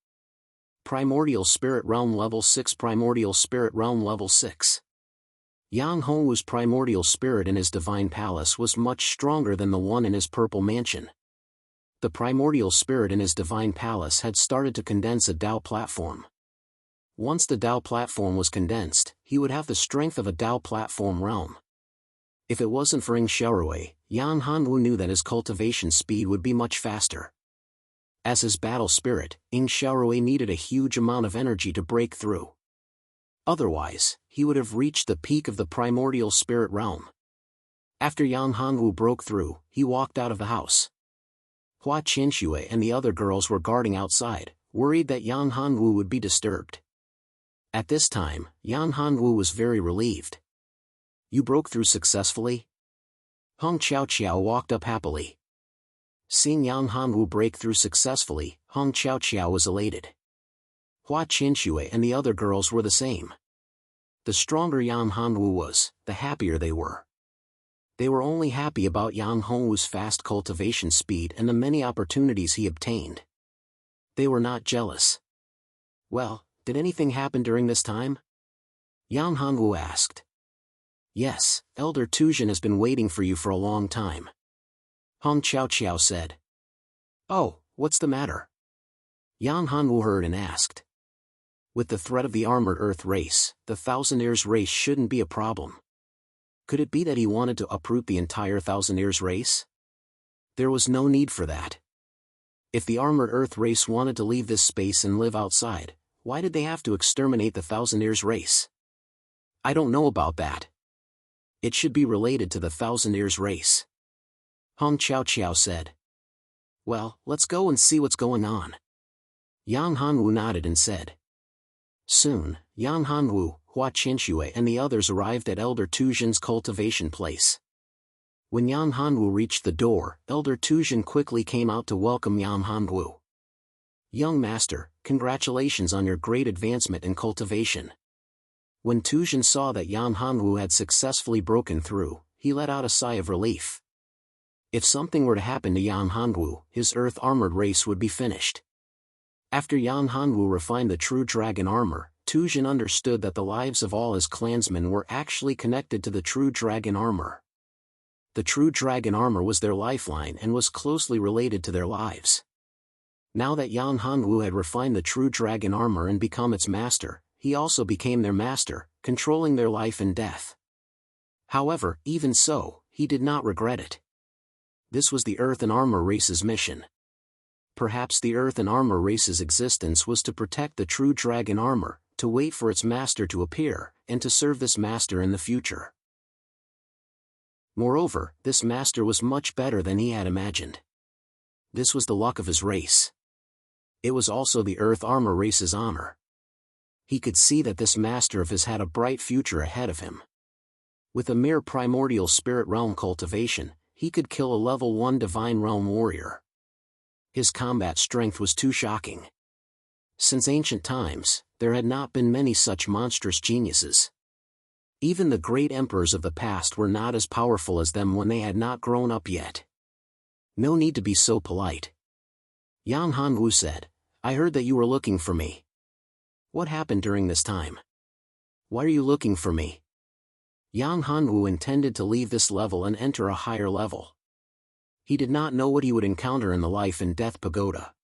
S1: Primordial Spirit Realm Level 6. Primordial Spirit Realm Level 6. Yang Hongwu's primordial spirit in his divine palace was much stronger than the one in his purple mansion. The primordial spirit in his divine palace had started to condense a Dao platform. Once the Dao platform was condensed, he would have the strength of a Dao platform realm. If it wasn't for Enchilarating, Yang Hongwu knew that his cultivation speed would be much faster. As his battle spirit, Enchilarating needed a huge amount of energy to break through. Otherwise, he would have reached the peak of the primordial spirit realm. After Yang Hongwu broke through, he walked out of the house. Hua Qinxue and the other girls were guarding outside, worried that Yang Hongwu would be disturbed. At this time, Yang Hongwu was very relieved. You broke through successfully? Hong Qiao walked up happily. Seeing Yang Hongwu break through successfully, Hong Qiao was elated. Hua Qinxue and the other girls were the same. The stronger Yang Hongwu was, the happier they were. They were only happy about Yang Hongwu's fast cultivation speed and the many opportunities he obtained. They were not jealous. Well, did anything happen during this time? Yang Hongwu asked. Yes, Elder Tuzhen has been waiting for you for a long time. Hong Qiao said. Oh, what's the matter? Yang Hongwu heard and asked. With the threat of the armored Earth race, the Thousand Years race shouldn't be a problem. Could it be that he wanted to uproot the entire Thousand Years race? There was no need for that. If the armored Earth race wanted to leave this space and live outside, why did they have to exterminate the Thousand Years race? I don't know about that. It should be related to the Thousand Years race. Hong Chao Chao said. Well, let's go and see what's going on. Yang Hanwu nodded and said. Soon, Yang Hanwu, Hua Qinshui and the others arrived at Elder Tuzhen's cultivation place. When Yang Hanwu reached the door, Elder Tuzhen quickly came out to welcome Yang Hanwu. Young master, congratulations on your great advancement in cultivation. When Tuzhen saw that Yang Hanwu had successfully broken through, he let out a sigh of relief. If something were to happen to Yang Hanwu, his Earth armored race would be finished. After Yang Hanwu refined the true dragon armor, Tuzhen understood that the lives of all his clansmen were actually connected to the true dragon armor. The true dragon armor was their lifeline and was closely related to their lives. Now that Yang Hanwu had refined the true dragon armor and become its master, he also became their master, controlling their life and death. However, even so, he did not regret it. This was the Earth and Armor race's mission. Perhaps the Earth and Armor race's existence was to protect the true dragon armor, to wait for its master to appear, and to serve this master in the future. Moreover, this master was much better than he had imagined. This was the luck of his race. It was also the Earth Armor race's honor. He could see that this master of his had a bright future ahead of him. With a mere primordial spirit realm cultivation, he could kill a level 1 divine realm warrior. His combat strength was too shocking. Since ancient times, there had not been many such monstrous geniuses. Even the great emperors of the past were not as powerful as them when they had not grown up yet. No need to be so polite. Yang Hanwu said, I heard that you were looking for me. What happened during this time? Why are you looking for me? Yang Hanwu intended to leave this level and enter a higher level. He did not know what he would encounter in the life and death pagoda.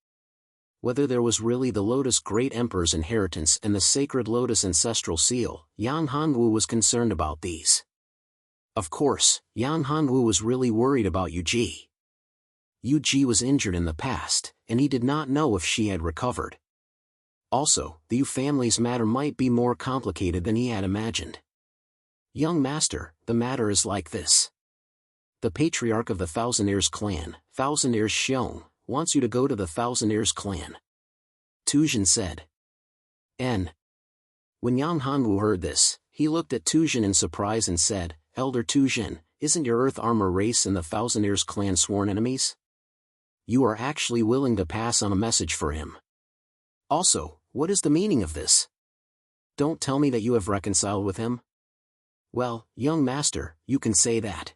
S1: Whether there was really the Lotus Great Emperor's inheritance and the sacred Lotus ancestral seal, Yang Hanwu was concerned about these. Of course, Yang Hanwu was really worried about Yu Ji. Yu Ji was injured in the past, and he did not know if she had recovered. Also, the Yu family's matter might be more complicated than he had imagined. Young master, the matter is like this. The patriarch of the Thousand Years clan, Thousand Years Xiong, wants you to go to the Thousand Years clan. Tuzhen said. When Yang Hanwu heard this, he looked at Tuzhen in surprise and said, Elder Tuzhen, isn't your Earth Armor race and the Thousand Years clan sworn enemies? You are actually willing to pass on a message for him. Also, what is the meaning of this? Don't tell me that you have reconciled with him? Well, young master, you can say that.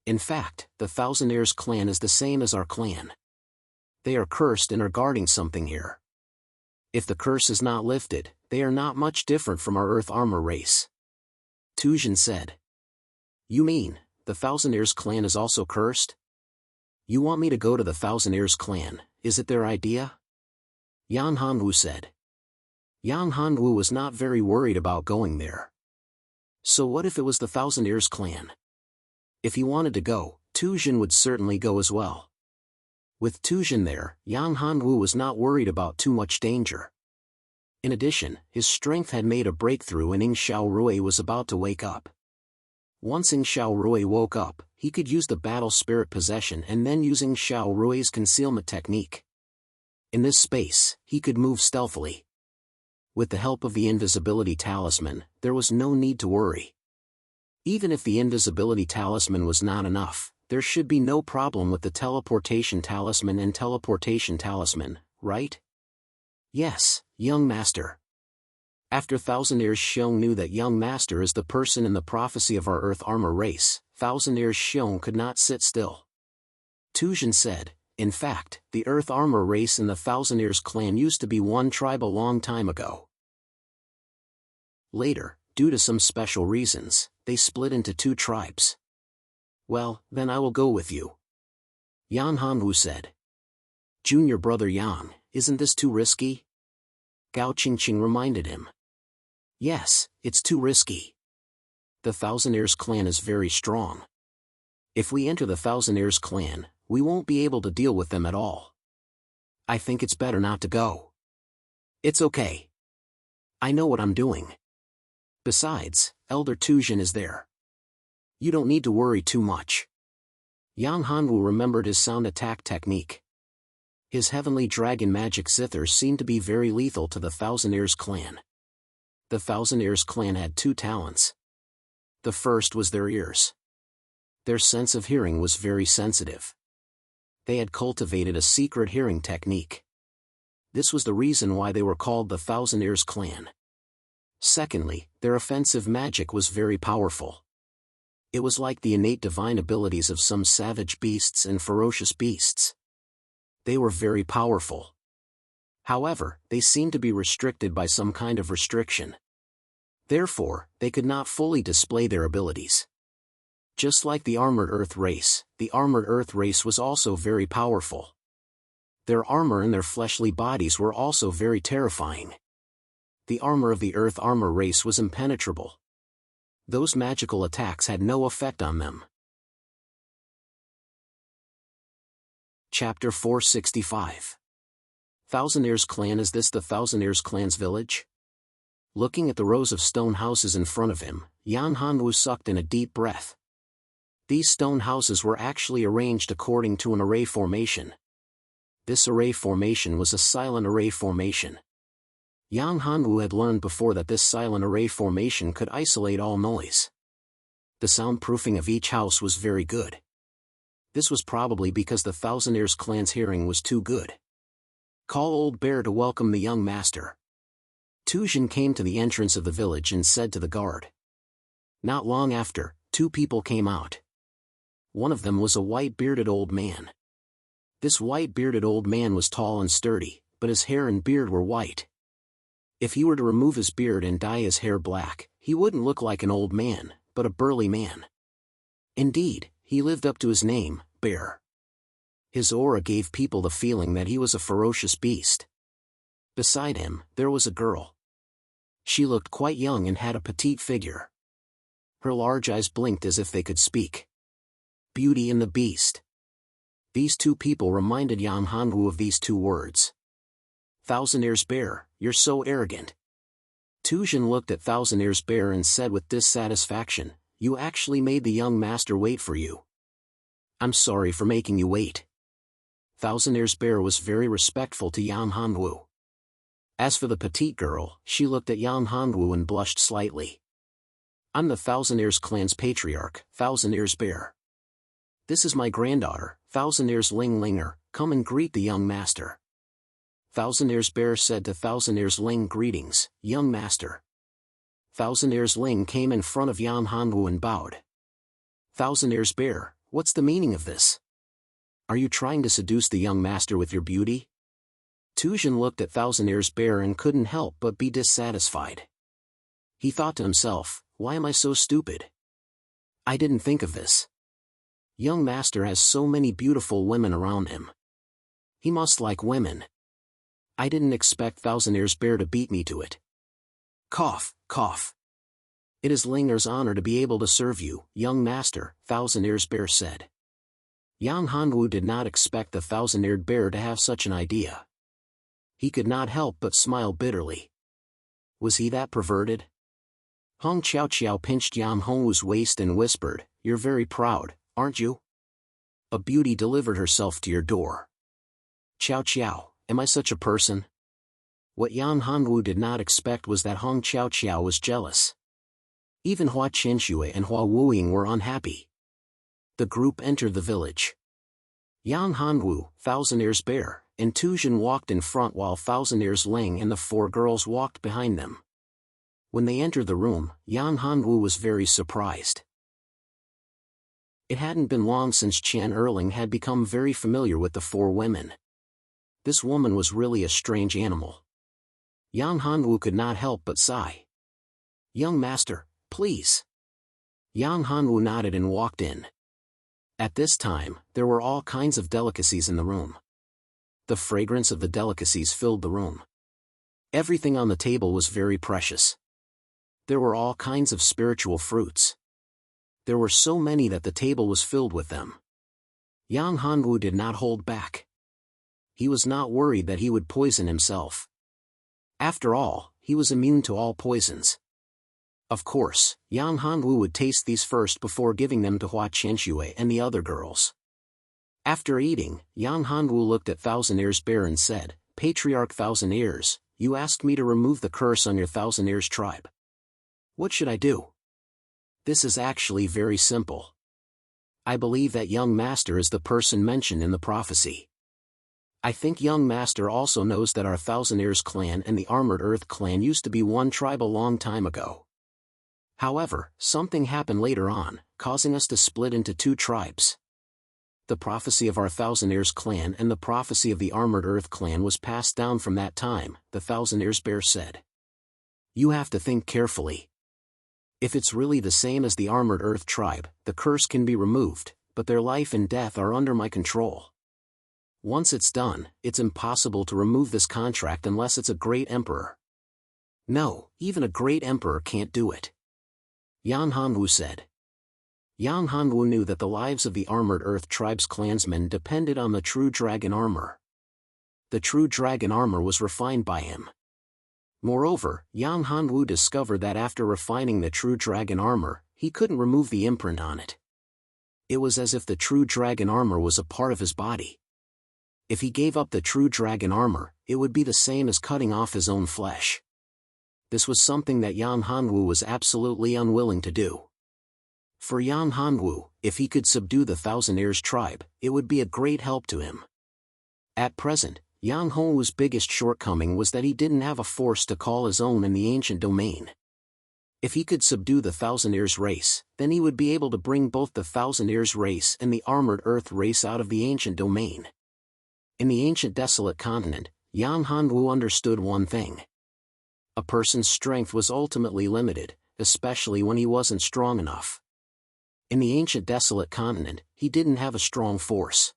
S1: In fact, the Thousand Years clan is the same as our clan. They are cursed and are guarding something here. If the curse is not lifted, they are not much different from our Earth Armor race. Tuzhen said. You mean, the Thousand Years clan is also cursed? You want me to go to the Thousand Years clan, is it their idea? Yang Hanwu said. Yang Hanwu was not very worried about going there. So what if it was the Thousand Years clan? If he wanted to go, Tuzhen would certainly go as well. With Tuzhen there, Yang Hanwu was not worried about too much danger. In addition, his strength had made a breakthrough and Ing Xiaorui was about to wake up. Once Ing Xiaorui woke up, he could use the battle spirit possession and then using Xiaorui's concealment technique. In this space, he could move stealthily. With the help of the invisibility talisman, there was no need to worry. Even if the invisibility talisman was not enough, there should be no problem with the teleportation talisman and teleportation talisman, right? Yes, young master. After Thousand Years Xiong knew that young master is the person in the prophecy of our Earth Armor race, Thousand Years Xiong could not sit still. Tuzhen said, in fact, the Earth Armor race and the Thousand Years clan used to be one tribe a long time ago. Later, due to some special reasons, they split into two tribes. Well, then I will go with you. Yang Hanwu said. Junior brother Yang, isn't this too risky? Gao Qingqing reminded him. Yes, it's too risky. The Thousandaires clan is very strong. If we enter the Thousandaires clan, we won't be able to deal with them at all. I think it's better not to go. It's okay. I know what I'm doing. Besides, Elder Tuzhen is there. You don't need to worry too much. Yang Hanwu remembered his sound attack technique. His heavenly dragon magic zithers seemed to be very lethal to the Thousandaires clan. The Thousandaires clan had two talents. The first was their ears. Their sense of hearing was very sensitive. They had cultivated a secret hearing technique. This was the reason why they were called the Thousandaires clan. Secondly, their offensive magic was very powerful. It was like the innate divine abilities of some savage beasts and ferocious beasts. They were very powerful. However, they seemed to be restricted by some kind of restriction. Therefore, they could not fully display their abilities. Just like the Armored Earth race, the Armored Earth race was also very powerful. Their armor and their fleshly bodies were also very terrifying. The armor of the Earth Armor race was impenetrable. Those magical attacks had no effect on them. Chapter 465. Thousandaires clan. Is this the Thousandaires clan's village? Looking at the rows of stone houses in front of him, Yang Hanwu sucked in a deep breath. These stone houses were actually arranged according to an array formation. This array formation was a silent array formation. Yang Hanwu had learned before that this silent array formation could isolate all noise. The soundproofing of each house was very good. This was probably because the Thousandaires clan's hearing was too good. Call Old Bear to welcome the young master. Tuzhen came to the entrance of the village and said to the guard. Not long after, two people came out. One of them was a white-bearded old man. This white-bearded old man was tall and sturdy, but his hair and beard were white. If he were to remove his beard and dye his hair black, he wouldn't look like an old man, but a burly man. Indeed, he lived up to his name, Bear. His aura gave people the feeling that he was a ferocious beast. Beside him, there was a girl. She looked quite young and had a petite figure. Her large eyes blinked as if they could speak. Beauty and the Beast. These two people reminded Yang Hanwu of these two words. Thousandaires Bear, you're so arrogant. Tuzhen looked at Thousandaires Bear and said with dissatisfaction, you actually made the young master wait for you. I'm sorry for making you wait. Thousandaires Bear was very respectful to Yang Hanwu. As for the petite girl, she looked at Yang Hanwu and blushed slightly. I'm the Thousandaires clan's patriarch, Thousandaires Bear. This is my granddaughter, Thousandaires Ling Linger, come and greet the young master. Thousandaires Bear said to Thousandaires Ling, greetings, young master. Thousandaires Ling came in front of Yang Hanwu and bowed. Thousandaires Bear, what's the meaning of this? Are you trying to seduce the young master with your beauty? Tuzhen looked at Thousandaires Bear and couldn't help but be dissatisfied. He thought to himself, why am I so stupid? I didn't think of this. Young master has so many beautiful women around him. He must like women. I didn't expect Thousandaires Bear to beat me to it. Cough, cough. It is Linger's honor to be able to serve you, young master, Thousandaires Bear said. Yang Hanwu did not expect the Thousandaired Bear to have such an idea. He could not help but smile bitterly. Was he that perverted? Hong Qiao Qiao pinched Yang Hanwu's waist and whispered, you're very proud, aren't you? A beauty delivered herself to your door. Qiao Qiao, am I such a person? What Yang Hanwu did not expect was that Hong Qiao Qiao was jealous. Even Hua Qinshui and Hua Wuying were unhappy. The group entered the village. Yang Hanwu, Thousandaires Bear, and Tuzhen walked in front while Thousandaires Ling and the four girls walked behind them. When they entered the room, Yang Hanwu was very surprised. It hadn't been long since Qian Erling had become very familiar with the four women. This woman was really a strange animal. Yang Hanwu could not help but sigh. Young master, please. Yang Hanwu nodded and walked in. At this time, there were all kinds of delicacies in the room. The fragrance of the delicacies filled the room. Everything on the table was very precious. There were all kinds of spiritual fruits. There were so many that the table was filled with them. Yang Hanwu did not hold back. He was not worried that he would poison himself. After all, he was immune to all poisons. Of course, Yang Hanwu would taste these first before giving them to Hua Qianxue and the other girls. After eating, Yang Hanwu looked at Thousand Ears Bear and said, "Patriarch Thousand Ears, you asked me to remove the curse on your Thousand Ears tribe. What should I do?" This is actually very simple. I believe that Young Master is the person mentioned in the prophecy. I think Young Master also knows that our Thousand Ears clan and the Armored Earth clan used to be one tribe a long time ago. However, something happened later on, causing us to split into two tribes. The prophecy of our Thousand Ears clan and the prophecy of the Armored Earth clan was passed down from that time, the Thousand Ears Bear said. You have to think carefully. If it's really the same as the Armored Earth tribe, the curse can be removed, but their life and death are under my control. Once it's done, it's impossible to remove this contract unless it's a great emperor. No, even a great emperor can't do it. Yang Hanwu said. Yang Hanwu knew that the lives of the Armored Earth tribe's clansmen depended on the true dragon armor. The true dragon armor was refined by him. Moreover, Yang Hanwu discovered that after refining the true dragon armor, he couldn't remove the imprint on it. It was as if the true dragon armor was a part of his body. If he gave up the true dragon armor, it would be the same as cutting off his own flesh. This was something that Yang Hanwu was absolutely unwilling to do. For Yang Hanwu, if he could subdue the Thousand Ears tribe, it would be a great help to him. At present, Yang Hanwu's biggest shortcoming was that he didn't have a force to call his own in the ancient domain. If he could subdue the Thousand Ears race, then he would be able to bring both the Thousand Ears race and the Armored Earth race out of the ancient domain. In the ancient desolate continent, Yang Hanwu understood one thing. A person's strength was ultimately limited, especially when he wasn't strong enough. In the ancient desolate continent, he didn't have a strong force.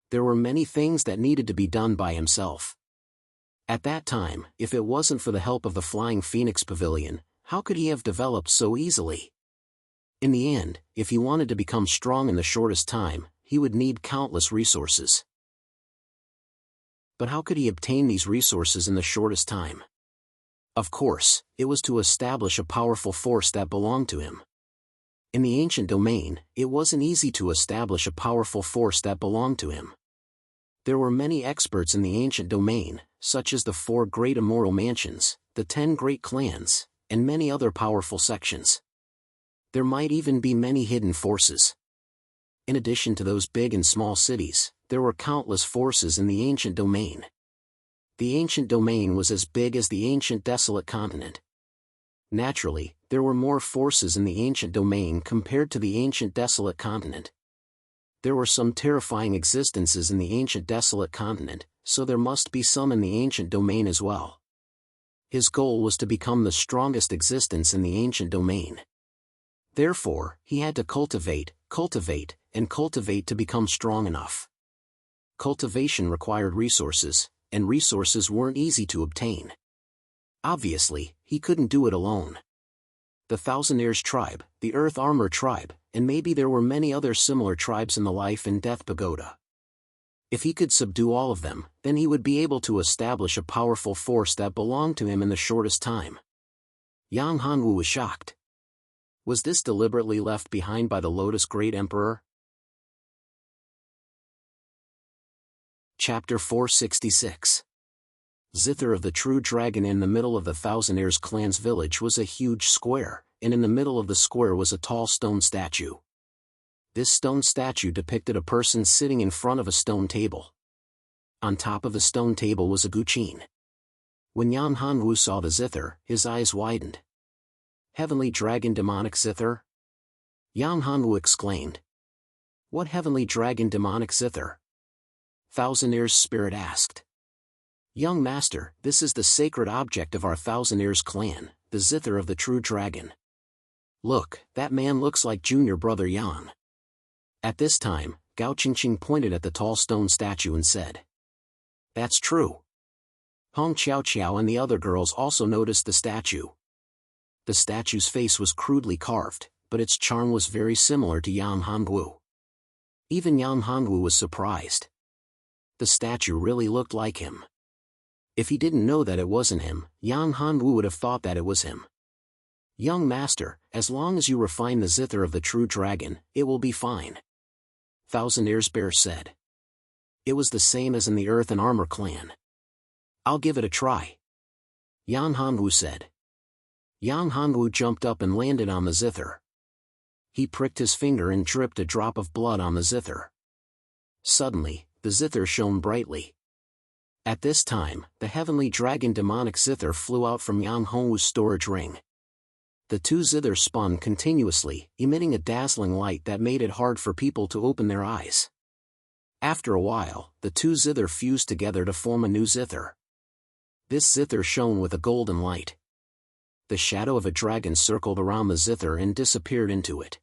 S1: There were many things that needed to be done by himself. At that time, if it wasn't for the help of the Flying Phoenix Pavilion, how could he have developed so easily? In the end, if he wanted to become strong in the shortest time, he would need countless resources. But how could he obtain these resources in the shortest time? Of course, it was to establish a powerful force that belonged to him. In the ancient domain, it wasn't easy to establish a powerful force that belonged to him. There were many experts in the ancient domain, such as the 4 great immortal mansions, the 10 great clans, and many other powerful sections. There might even be many hidden forces. In addition to those big and small cities, there were countless forces in the ancient domain. The ancient domain was as big as the ancient desolate continent. Naturally, there were more forces in the ancient domain compared to the ancient desolate continent. There were some terrifying existences in the ancient desolate continent, so there must be some in the ancient domain as well. His goal was to become the strongest existence in the ancient domain. Therefore, he had to cultivate, and cultivate to become strong enough. Cultivation required resources, and resources weren't easy to obtain. Obviously, he couldn't do it alone. The Thousand Ears tribe, the Earth Armor tribe, and maybe there were many other similar tribes in the Life and Death Pagoda. If he could subdue all of them, then he would be able to establish a powerful force that belonged to him in the shortest time. Yang Hanwu was shocked. Was this deliberately left behind by the Lotus Great Emperor? Chapter 466. Zither of the True Dragon. In the middle of the Thousand Ears clan's village was a huge square, and in the middle of the square was a tall stone statue. This stone statue depicted a person sitting in front of a stone table. On top of the stone table was a guqin. When Yang Hanwu saw the zither, his eyes widened. Heavenly Dragon Demonic Zither? Yang Hanwu exclaimed. What Heavenly Dragon Demonic Zither? Thousand Ears Spirit asked. Young Master, this is the sacred object of our Thousand Ears clan, the zither of the True Dragon. Look, that man looks like junior brother Yang. At this time, Gao Qingqing pointed at the tall stone statue and said. That's true. Hong Qiao Qiao and the other girls also noticed the statue. The statue's face was crudely carved, but its charm was very similar to Yang Hongwu. Even Yang Hongwu was surprised. The statue really looked like him. If he didn't know that it wasn't him, Yang Hongwu would have thought that it was him. Young master, as long as you refine the zither of the true dragon, it will be fine. Thousand Ears Bear said. It was the same as in the Earth and Armor clan. I'll give it a try. Yang Hongwu said. Yang Hongwu jumped up and landed on the zither. He pricked his finger and dripped a drop of blood on the zither. Suddenly, the zither shone brightly. At this time, the heavenly dragon demonic zither flew out from Yang Hongwu's storage ring. The two zithers spun continuously, emitting a dazzling light that made it hard for people to open their eyes. After a while, the two zither fused together to form a new zither. This zither shone with a golden light. The shadow of a dragon circled around the zither and disappeared into it.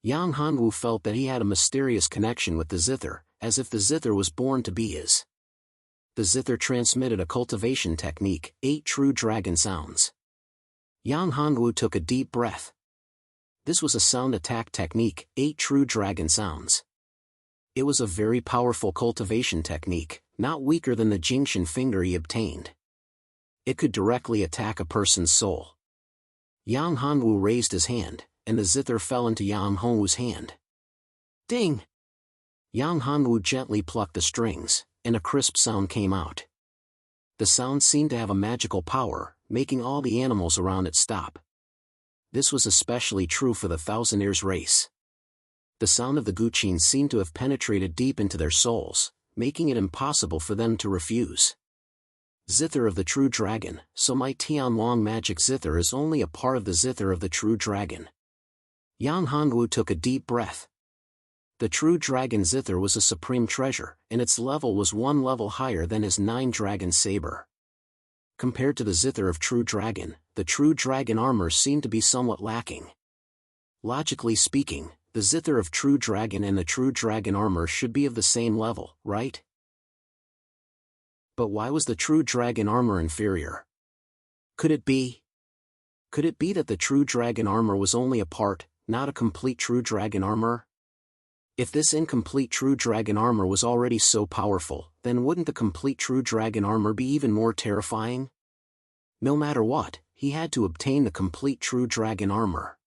S1: Yang Hongwu felt that he had a mysterious connection with the zither, as if the zither was born to be his. The zither transmitted a cultivation technique, 8 true dragon sounds. Yang Hongwu took a deep breath. This was a sound attack technique, 8 true dragon sounds. It was a very powerful cultivation technique, not weaker than the Jingxian finger he obtained. It could directly attack a person's soul. Yang Hongwu raised his hand, and the zither fell into Yang Hongwu's hand. Ding! Yang Hongwu gently plucked the strings, and a crisp sound came out. The sound seemed to have a magical power, making all the animals around it stop. This was especially true for the Thousand Ears race. The sound of the Guqin seemed to have penetrated deep into their souls, making it impossible for them to refuse. Zither of the true dragon, so my Tianlong magic zither is only a part of the zither of the true dragon. Yang Hongwu took a deep breath. The true dragon zither was a supreme treasure, and its level was 1 level higher than his 9-dragon saber. Compared to the zither of true dragon, the true dragon armor seemed to be somewhat lacking. Logically speaking, the zither of true dragon and the true dragon armor should be of the same level, right? But why was the true dragon armor inferior? Could it be that the true dragon armor was only a part, not a complete true dragon armor? If this incomplete true dragon armor was already so powerful, then wouldn't the complete true dragon armor be even more terrifying? No matter what, he had to obtain the complete true dragon armor.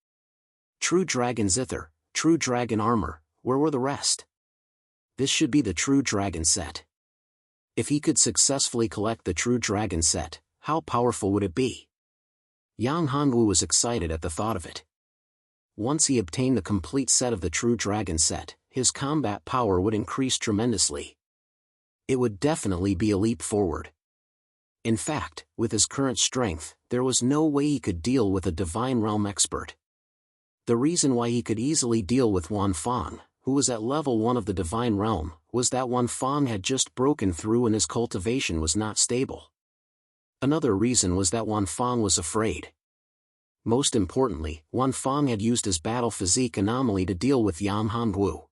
S1: True dragon zither, true dragon armor, where were the rest? This should be the true dragon set. If he could successfully collect the true dragon set, how powerful would it be? Yang Hongwu was excited at the thought of it. Once he obtained the complete set of the true dragon set, his combat power would increase tremendously. It would definitely be a leap forward. In fact, with his current strength, there was no way he could deal with a divine realm expert. The reason why he could easily deal with Wan Fang, who was at level 1 of the divine realm, was that Wan Fang had just broken through and his cultivation was not stable. Another reason was that Wan Fang was afraid. Most importantly, Wan Fang had used his battle physique anomaly to deal with Yang Hongwu.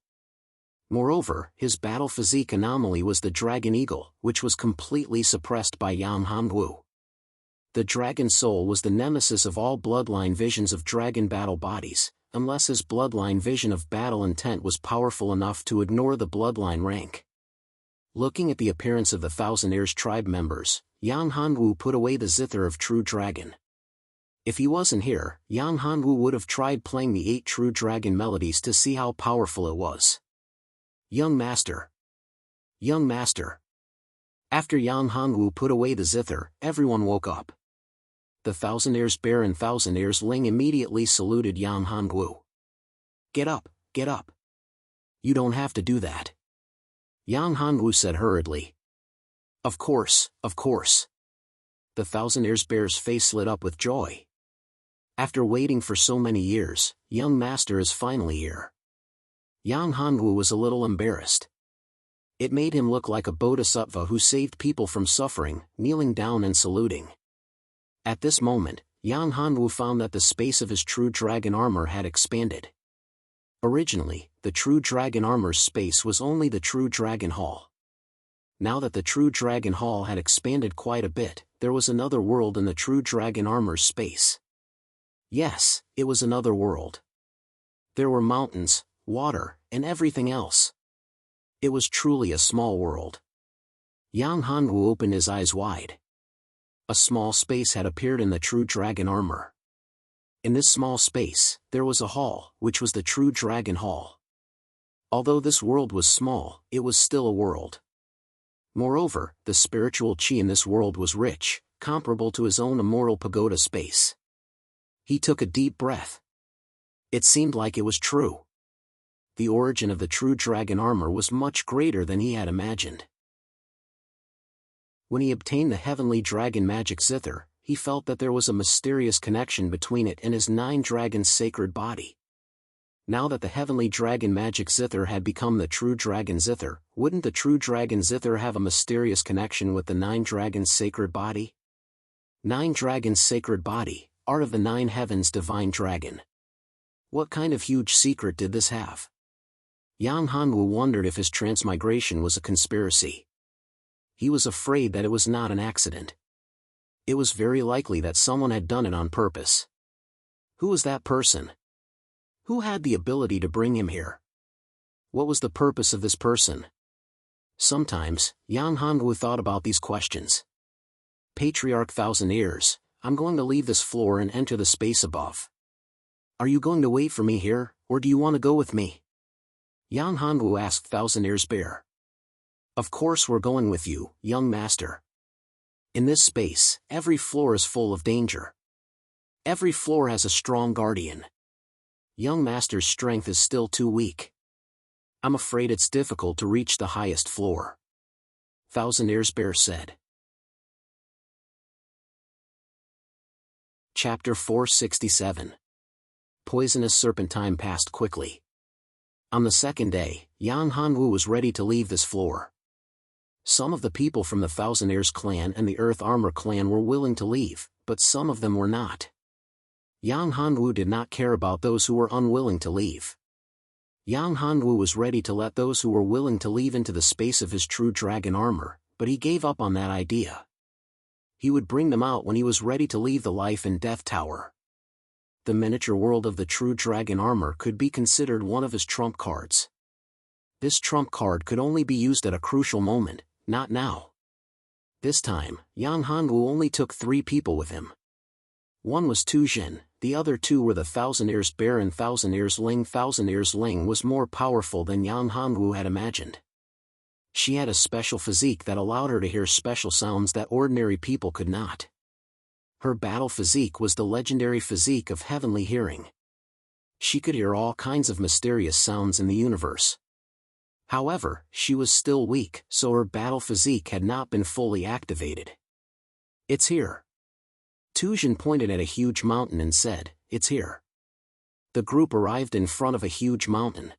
S1: Moreover, his battle physique anomaly was the Dragon Eagle, which was completely suppressed by Yang Hongwu. The Dragon Soul was the nemesis of all bloodline visions of dragon battle bodies, unless his bloodline vision of battle intent was powerful enough to ignore the bloodline rank. Looking at the appearance of the Thousand Ears tribe members, Yang Hongwu put away the zither of true dragon. If he wasn't here, Yang Hongwu would have tried playing the 8 true dragon melodies to see how powerful it was. Young master. Young master. After Yang Hongwu put away the zither, everyone woke up. The Thousand Ears Bear and Thousand Ears Ling immediately saluted Yang Hongwu. Get up, get up. You don't have to do that. Yang Hongwu said hurriedly. Of course, of course. The Thousand Ears Bear's face lit up with joy. After waiting for so many years, young master is finally here. Yang Hongwu was a little embarrassed. It made him look like a bodhisattva who saved people from suffering, kneeling down and saluting. At this moment, Yang Hongwu found that the space of his true dragon armor had expanded. Originally, the true dragon armor's space was only the true dragon hall. Now that the True Dragon Hall had expanded quite a bit, there was another world in the True Dragon Armor's space. Yes, it was another world. There were mountains, water, and everything else. It was truly a small world. Yang Hanwu opened his eyes wide. A small space had appeared in the True Dragon Armor. In this small space, there was a hall, which was the True Dragon Hall. Although this world was small, it was still a world. Moreover, the spiritual chi in this world was rich, comparable to his own immortal pagoda space. He took a deep breath. It seemed like it was true. The origin of the True Dragon Armor was much greater than he had imagined. When he obtained the Heavenly Dragon Magic Zither, he felt that there was a mysterious connection between it and his 9 dragons' sacred body. Now that the Heavenly Dragon Magic Zither had become the True Dragon Zither, wouldn't the True Dragon Zither have a mysterious connection with the 9 dragons' sacred body? 9 dragons' sacred body, art of the 9 heavens divine dragon. What kind of huge secret did this have? Yang Hanwu wondered if his transmigration was a conspiracy. He was afraid that it was not an accident. It was very likely that someone had done it on purpose. Who was that person? Who had the ability to bring him here? What was the purpose of this person? Sometimes, Yang Hanwu thought about these questions. Patriarch Thousand Ears, I'm going to leave this floor and enter the space above. Are you going to wait for me here, or do you want to go with me? Yang Hanwu asked Thousand Ears Bear. Of course we're going with you, young master. In this space, every floor is full of danger. Every floor has a strong guardian. Young master's strength is still too weak. I'm afraid it's difficult to reach the highest floor. Thousand Ears Bear said. Chapter 467. Poisonous Serpentine passed quickly. On the second day, Yang Hanwu was ready to leave this floor. Some of the people from the Thousand Ears clan and the Earth Armor clan were willing to leave, but some of them were not. Yang Hanwu did not care about those who were unwilling to leave. Yang Hanwu was ready to let those who were willing to leave into the space of his True Dragon Armor, but he gave up on that idea. He would bring them out when he was ready to leave the Life and Death Tower. The miniature world of the True Dragon Armor could be considered one of his trump cards. This trump card could only be used at a crucial moment, not now. This time, Yang Hanwu only took 3 people with him. One was Tu Jin, the other 2 were the Thousand Ears Bear and Thousand Ears Ling. Thousand Ears Ling was more powerful than Yang Hanwu had imagined. She had a special physique that allowed her to hear special sounds that ordinary people could not. Her battle physique was the legendary physique of heavenly hearing. She could hear all kinds of mysterious sounds in the universe. However, she was still weak, so her battle physique had not been fully activated. It's here. Tu Jin pointed at a huge mountain and said, "It's here." The group arrived in front of a huge mountain.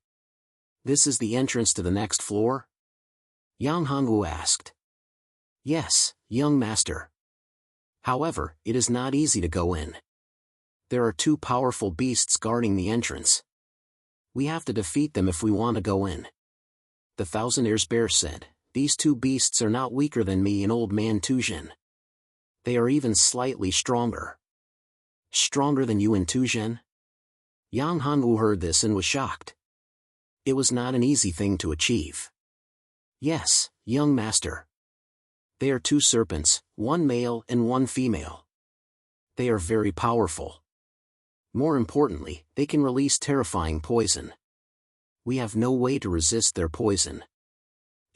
S1: "This is the entrance to the next floor?" Yang Hanwu asked. "Yes, young master. However, it is not easy to go in. There are 2 powerful beasts guarding the entrance. We have to defeat them if we want to go in." The Thousand Ears Bear said, "These 2 beasts are not weaker than me and old man Tu Jin. They are even slightly stronger." "Stronger than you and Tu Jin?" Yang Hanwu heard this and was shocked. It was not an easy thing to achieve. "Yes, young master. They are 2 serpents, 1 male and 1 female. They are very powerful. More importantly, they can release terrifying poison. We have no way to resist their poison.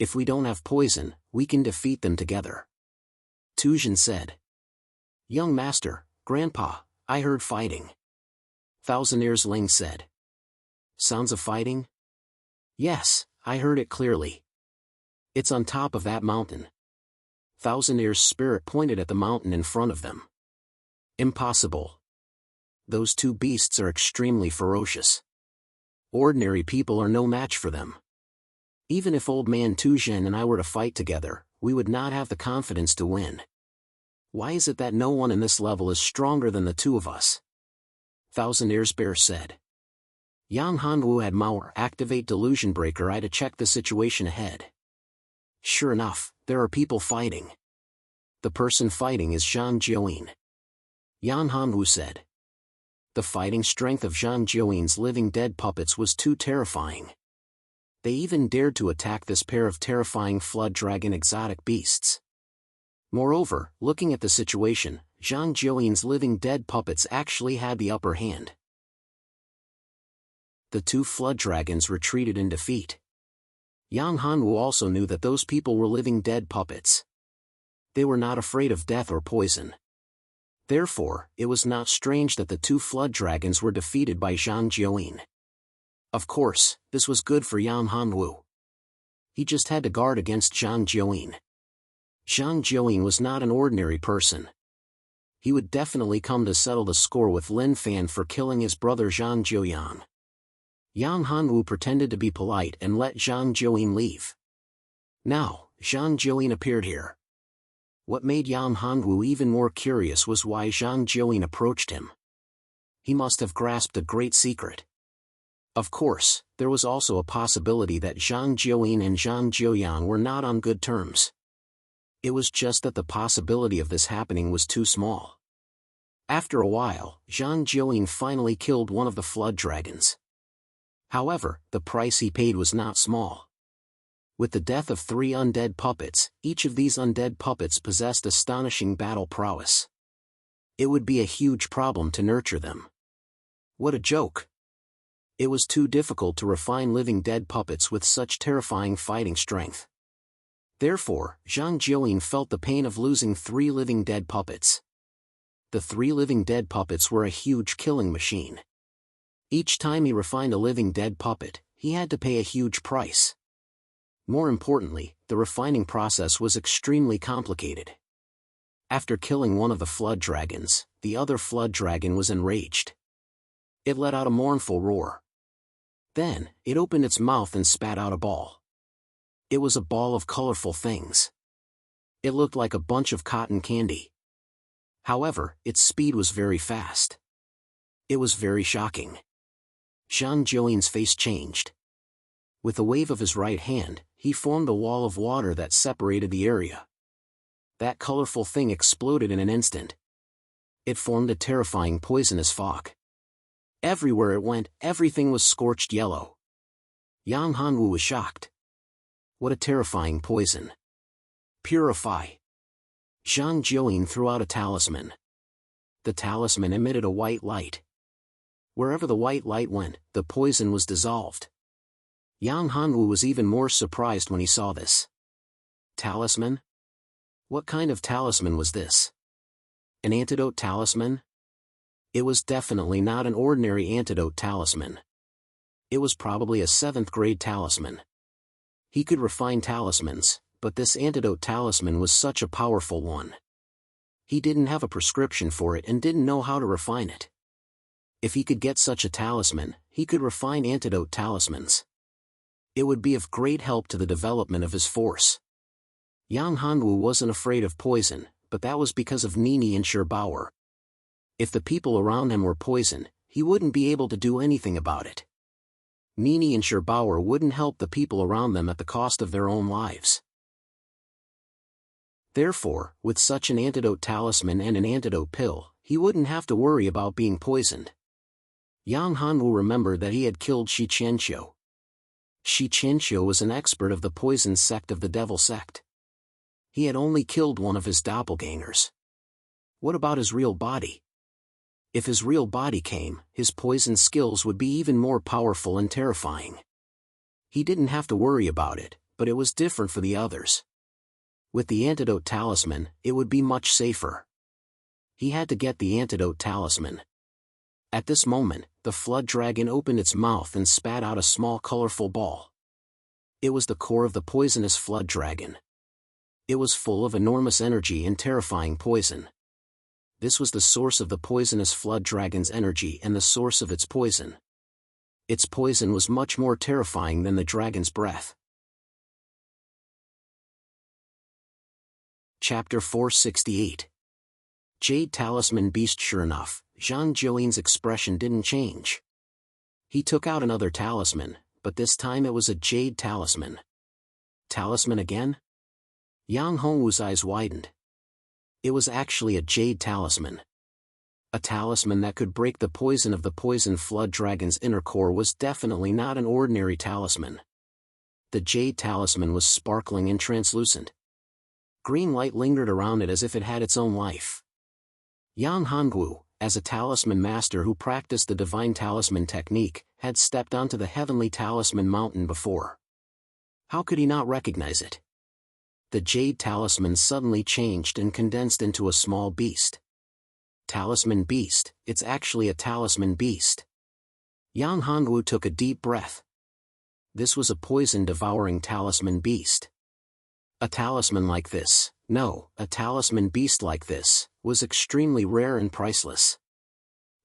S1: If we don't have poison, we can defeat them together." Tu Jin said. "Young master, grandpa, I heard fighting." Thousand Ears Ling said. "Sounds of fighting?" "Yes, I heard it clearly. It's on top of that mountain." Thousand Ears Spirit pointed at the mountain in front of them. "Impossible. Those 2 beasts are extremely ferocious. Ordinary people are no match for them. Even if old man Tu Jin and I were to fight together, we would not have the confidence to win. Why is it that no one in this level is stronger than the 2 of us?" Thousand Ears Bear said. Yang Hanwu had Mauer activate Delusion Breaker I to check the situation ahead. Sure enough, there are people fighting. The person fighting is Zhang Jiuyin. Yan Hanwu said. The fighting strength of Zhang Jiuyin's living dead puppets was too terrifying. They even dared to attack this pair of terrifying flood dragon exotic beasts. Moreover, looking at the situation, Zhang Jiuyin's living dead puppets actually had the upper hand. The two flood dragons retreated in defeat. Yang Hanwu also knew that those people were living dead puppets. They were not afraid of death or poison. Therefore, it was not strange that the two flood dragons were defeated by Zhang Jiuyin. Of course, this was good for Yang Hanwu. He just had to guard against Zhang Jiuyin. Zhang Jiuyin was not an ordinary person. He would definitely come to settle the score with Lin Fan for killing his brother Zhang Jiuyan. Yang Hanwu pretended to be polite and let Zhang Jiuyin leave. Now, Zhang Jiuyin appeared here. What made Yang Hanwu even more curious was why Zhang Jiuyin approached him. He must have grasped a great secret. Of course, there was also a possibility that Zhang Jiuyin and Zhang Jiuyan were not on good terms. It was just that the possibility of this happening was too small. After a while, Zhang Jiuyin finally killed one of the flood dragons. However, the price he paid was not small. With the death of 3 undead puppets, each of these undead puppets possessed astonishing battle prowess. It would be a huge problem to nurture them. What a joke! It was too difficult to refine living dead puppets with such terrifying fighting strength. Therefore, Zhang Jiuyin felt the pain of losing 3 living dead puppets. The 3 living dead puppets were a huge killing machine. Each time he refined a living dead puppet, he had to pay a huge price. More importantly, the refining process was extremely complicated. After killing one of the flood dragons, the other flood dragon was enraged. It let out a mournful roar. Then, it opened its mouth and spat out a ball. It was a ball of colorful things. It looked like a bunch of cotton candy. However, its speed was very fast. It was very shocking. Zhang Jiuyin's face changed. With a wave of his right hand, he formed a wall of water that separated the area. That colorful thing exploded in an instant. It formed a terrifying poisonous fog. Everywhere it went, everything was scorched yellow. Yang Hanwu was shocked. What a terrifying poison. Purify. Zhang Jiuyin threw out a talisman. The talisman emitted a white light. Wherever the white light went, the poison was dissolved. Yang Hanwu was even more surprised when he saw this. Talisman? What kind of talisman was this? An antidote talisman? It was definitely not an ordinary antidote talisman. It was probably a 7th grade talisman. He could refine talismans, but this antidote talisman was such a powerful one. He didn't have a prescription for it and didn't know how to refine it. If he could get such a talisman, he could refine antidote talismans. It would be of great help to the development of his force. Yang Hanwu wasn't afraid of poison, but that was because of Nini and Sherbauer. If the people around him were poisoned, he wouldn't be able to do anything about it. Nini and Sherbauer wouldn't help the people around them at the cost of their own lives. Therefore, with such an antidote talisman and an antidote pill, he wouldn't have to worry about being poisoned. Yang Hanwu remembered that he had killed Shi Qianqiu. Shi Qianqiu was an expert of the poison sect of the devil sect. He had only killed one of his doppelgangers. What about his real body? If his real body came, his poison skills would be even more powerful and terrifying. He didn't have to worry about it, but it was different for the others. With the antidote talisman, it would be much safer. He had to get the antidote talisman. At this moment, the flood dragon opened its mouth and spat out a small colorful ball. It was the core of the poisonous flood dragon. It was full of enormous energy and terrifying poison. This was the source of the poisonous flood dragon's energy and the source of its poison. Its poison was much more terrifying than the dragon's breath. Chapter 468. Jade Talisman Beast. Sure enough, Zhang Jiuyin's expression didn't change. He took out another talisman, but this time it was a jade talisman. Talisman again? Yang Hongwu's eyes widened. It was actually a jade talisman. A talisman that could break the poison of the poison flood dragon's inner core was definitely not an ordinary talisman. The jade talisman was sparkling and translucent. Green light lingered around it as if it had its own life. Yang Hongwu, as a talisman master who practiced the divine talisman technique, had stepped onto the heavenly talisman mountain before. How could he not recognize it? The jade talisman suddenly changed and condensed into a small beast. Talisman beast, it's actually a talisman beast. Yang Hongwu took a deep breath. This was a poison-devouring talisman beast. A talisman like this, no, a talisman beast like this, was extremely rare and priceless.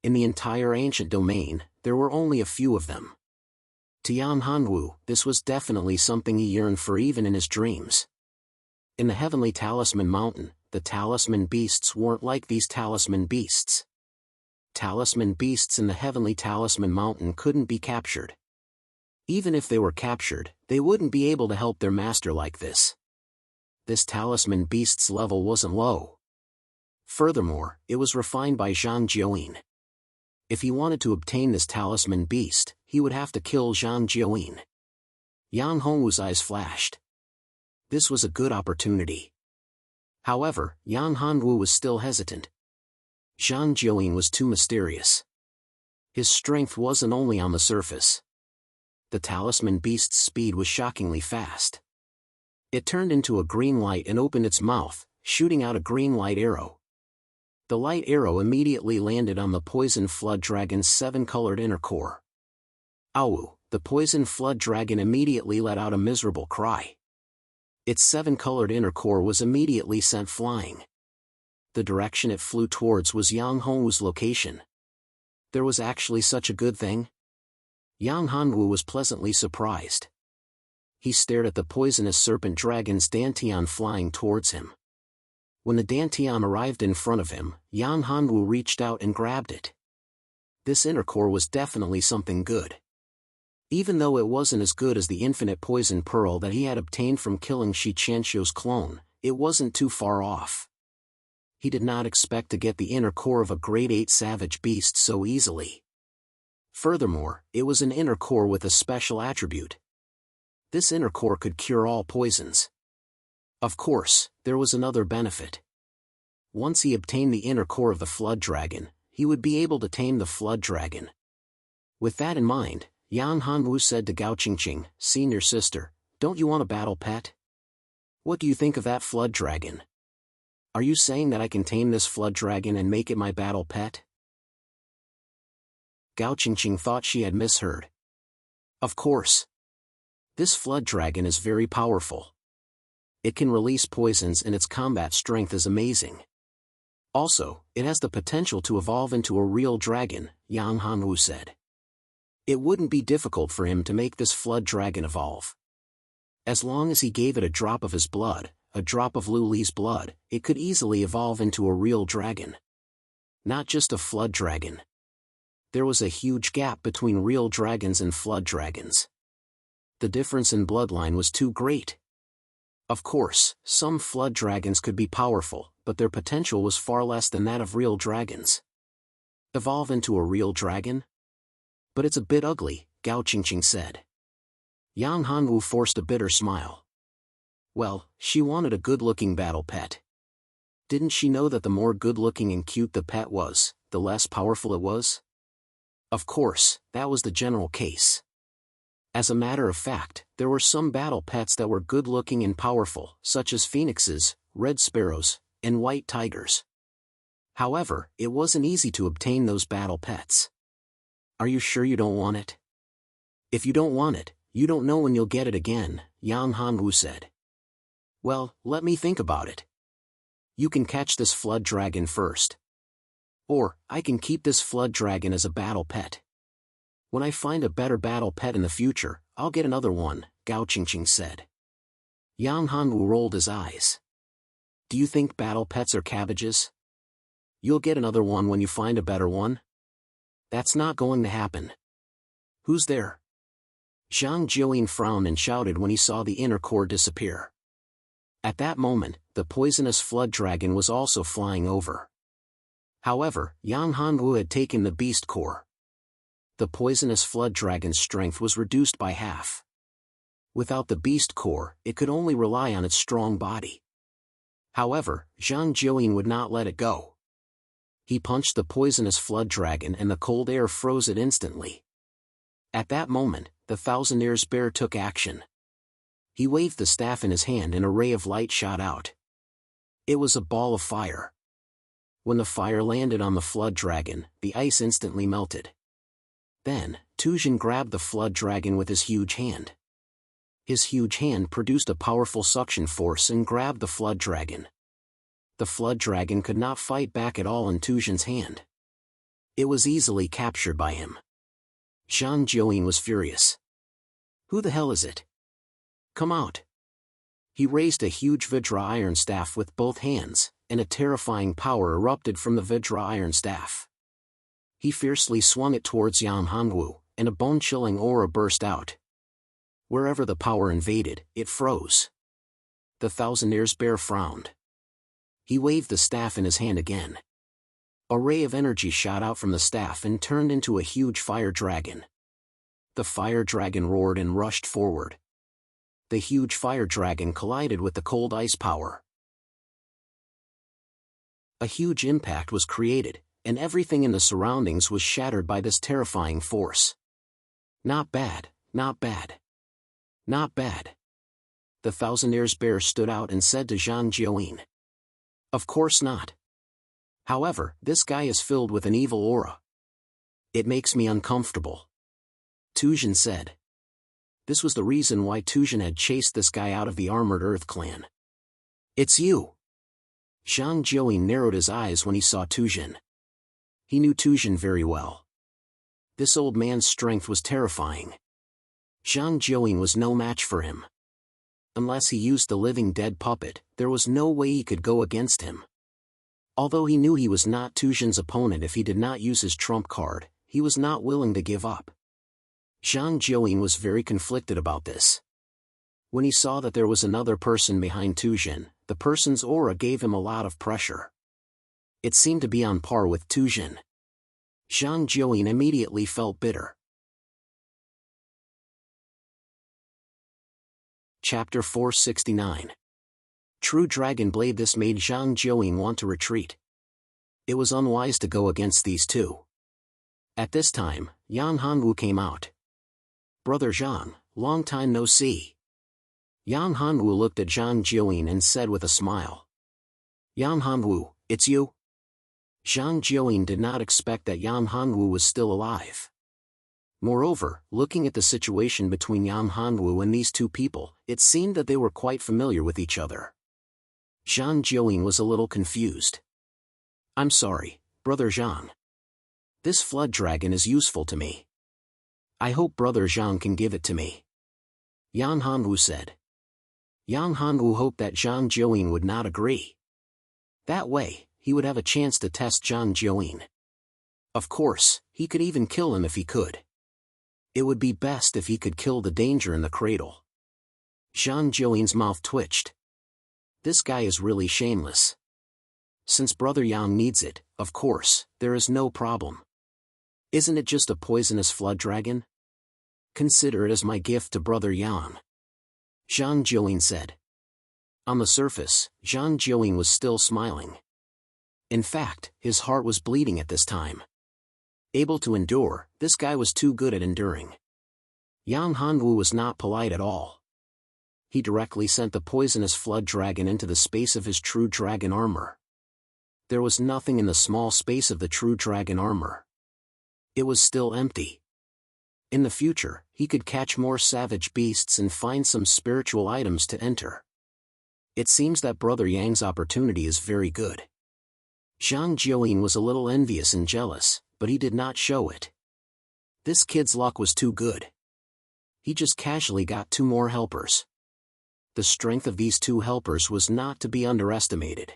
S1: In the entire ancient domain, there were only a few of them. To Yang Hongwu, this was definitely something he yearned for even in his dreams. In the heavenly talisman mountain, the talisman beasts weren't like these talisman beasts. Talisman beasts in the heavenly talisman mountain couldn't be captured. Even if they were captured, they wouldn't be able to help their master like this. This talisman beast's level wasn't low. Furthermore, it was refined by Zhang Jiuyin. If he wanted to obtain this talisman beast, he would have to kill Zhang Jiuyin. Yang Hongwu's eyes flashed. This was a good opportunity. However, Yang Hongwu was still hesitant. Zhang Jiuyin was too mysterious. His strength wasn't only on the surface. The talisman beast's speed was shockingly fast. It turned into a green light and opened its mouth, shooting out a green light arrow. The light arrow immediately landed on the poison flood dragon's 7-colored inner core. Awu, the poison flood dragon immediately let out a miserable cry. Its 7-colored inner core was immediately sent flying. The direction it flew towards was Yang Hongwu's location. There was actually such a good thing? Yang Hongwu was pleasantly surprised. He stared at the poisonous serpent dragon's dantian flying towards him. When the dantian arrived in front of him, Yang Hongwu reached out and grabbed it. This inner core was definitely something good. Even though it wasn't as good as the infinite poison pearl that he had obtained from killing Shi Qianxiu's clone, it wasn't too far off. He did not expect to get the inner core of a grade 8 savage beast so easily. Furthermore, it was an inner core with a special attribute. This inner core could cure all poisons. Of course, there was another benefit. Once he obtained the inner core of the flood dragon, he would be able to tame the flood dragon. With that in mind, Yang Hongwu said to Gao Qingqing, "Senior sister, don't you want a battle pet? What do you think of that flood dragon? Are you saying that I can tame this flood dragon and make it my battle pet?" Gao Qingqing thought she had misheard. Of course. This flood dragon is very powerful. It can release poisons and its combat strength is amazing. Also, it has the potential to evolve into a real dragon, Yang Hongwu said. It wouldn't be difficult for him to make this flood dragon evolve. As long as he gave it a drop of his blood, a drop of Lu Li's blood, it could easily evolve into a real dragon. Not just a flood dragon. There was a huge gap between real dragons and flood dragons. The difference in bloodline was too great. Of course, some flood dragons could be powerful, but their potential was far less than that of real dragons. Evolve into a real dragon? But it's a bit ugly, Gao Qingqing said. Yang Hongwu forced a bitter smile. Well, she wanted a good-looking battle pet. Didn't she know that the more good-looking and cute the pet was, the less powerful it was? Of course, that was the general case. As a matter of fact, there were some battle pets that were good-looking and powerful, such as phoenixes, red sparrows, and white tigers. However, it wasn't easy to obtain those battle pets. Are you sure you don't want it? If you don't want it, you don't know when you'll get it again, Yang Hongwu said. Well, let me think about it. You can catch this flood dragon first. Or, I can keep this flood dragon as a battle pet. When I find a better battle pet in the future, I'll get another one, Gao Qingqing said. Yang Hongwu rolled his eyes. Do you think battle pets are cabbages? You'll get another one when you find a better one? That's not going to happen. Who's there? Zhang Jiuyin frowned and shouted when he saw the inner core disappear. At that moment, the poisonous flood dragon was also flying over. However, Yang Hanwu had taken the beast core. The poisonous flood dragon's strength was reduced by half. Without the beast core, it could only rely on its strong body. However, Zhang Jiuyin would not let it go. He punched the poisonous flood dragon and the cold air froze it instantly. At that moment, the Thousand Years Bear took action. He waved the staff in his hand and a ray of light shot out. It was a ball of fire. When the fire landed on the flood dragon, the ice instantly melted. Then, Tuzhen grabbed the flood dragon with his huge hand. His huge hand produced a powerful suction force and grabbed the flood dragon. The flood dragon could not fight back at all in Tuzhen's hand. It was easily captured by him. Zhang Jiuyin was furious. Who the hell is it? Come out. He raised a huge Vajra iron staff with both hands, and a terrifying power erupted from the Vajra iron staff. He fiercely swung it towards Yang Hanwu, and a bone-chilling aura burst out. Wherever the power invaded, it froze. The Thousand Years Bear frowned. He waved the staff in his hand again. A ray of energy shot out from the staff and turned into a huge fire dragon. The fire dragon roared and rushed forward. The huge fire dragon collided with the cold ice power. A huge impact was created, and everything in the surroundings was shattered by this terrifying force. Not bad, not bad. Not bad. The Thousand Years Bear stood out and said to Zhang Jiuyin. Of course not. However, this guy is filled with an evil aura. It makes me uncomfortable. Tuzhen said. This was the reason why Tuzhen had chased this guy out of the Armored Earth clan. It's you. Zhang Jiuyin narrowed his eyes when he saw Tuzhen. He knew Tuzhen very well. This old man's strength was terrifying. Zhang Jiuyin was no match for him. Unless he used the living dead puppet, there was no way he could go against him. Although he knew he was not Tuzhen's opponent if he did not use his trump card, he was not willing to give up. Zhang Jiuyin was very conflicted about this. When he saw that there was another person behind Tuzhen, the person's aura gave him a lot of pressure. It seemed to be on par with Tuzhen. Zhang Jiuyin immediately felt bitter. Chapter 469. True Dragon Blade. This made Zhang Jiuyin want to retreat. It was unwise to go against these two. At this time, Yang Hanwu came out. Brother Zhang, long time no see. Yang Hanwu looked at Zhang Jiuyin and said with a smile. Yang Hanwu, it's you? Zhang Jiuyin did not expect that Yang Hanwu was still alive. Moreover, looking at the situation between Yang Hanwu and these two people, it seemed that they were quite familiar with each other. Zhang Jiuyin was a little confused. I'm sorry, Brother Zhang. This flood dragon is useful to me. I hope Brother Zhang can give it to me. Yang Hanwu said. Yang Hanwu hoped that Zhang Jiuyin would not agree. That way, he would have a chance to test Zhang Jiuyin. Of course, he could even kill him if he could. It would be best if he could kill the danger in the cradle. Zhang Jiuyin's mouth twitched. This guy is really shameless. Since Brother Yang needs it, of course, there is no problem. Isn't it just a poisonous flood dragon? Consider it as my gift to Brother Yang. Zhang Jiuyin said. On the surface, Zhang Jiuyin was still smiling. In fact, his heart was bleeding at this time. Able to endure, this guy was too good at enduring. Yang Hanwu was not polite at all. He directly sent the poisonous flood dragon into the space of his true dragon armor. There was nothing in the small space of the true dragon armor. It was still empty. In the future, he could catch more savage beasts and find some spiritual items to enter. It seems that Brother Yang's opportunity is very good. Zhang Jiuyin was a little envious and jealous, but he did not show it. This kid's luck was too good. He just casually got 2 more helpers. The strength of these 2 helpers was not to be underestimated.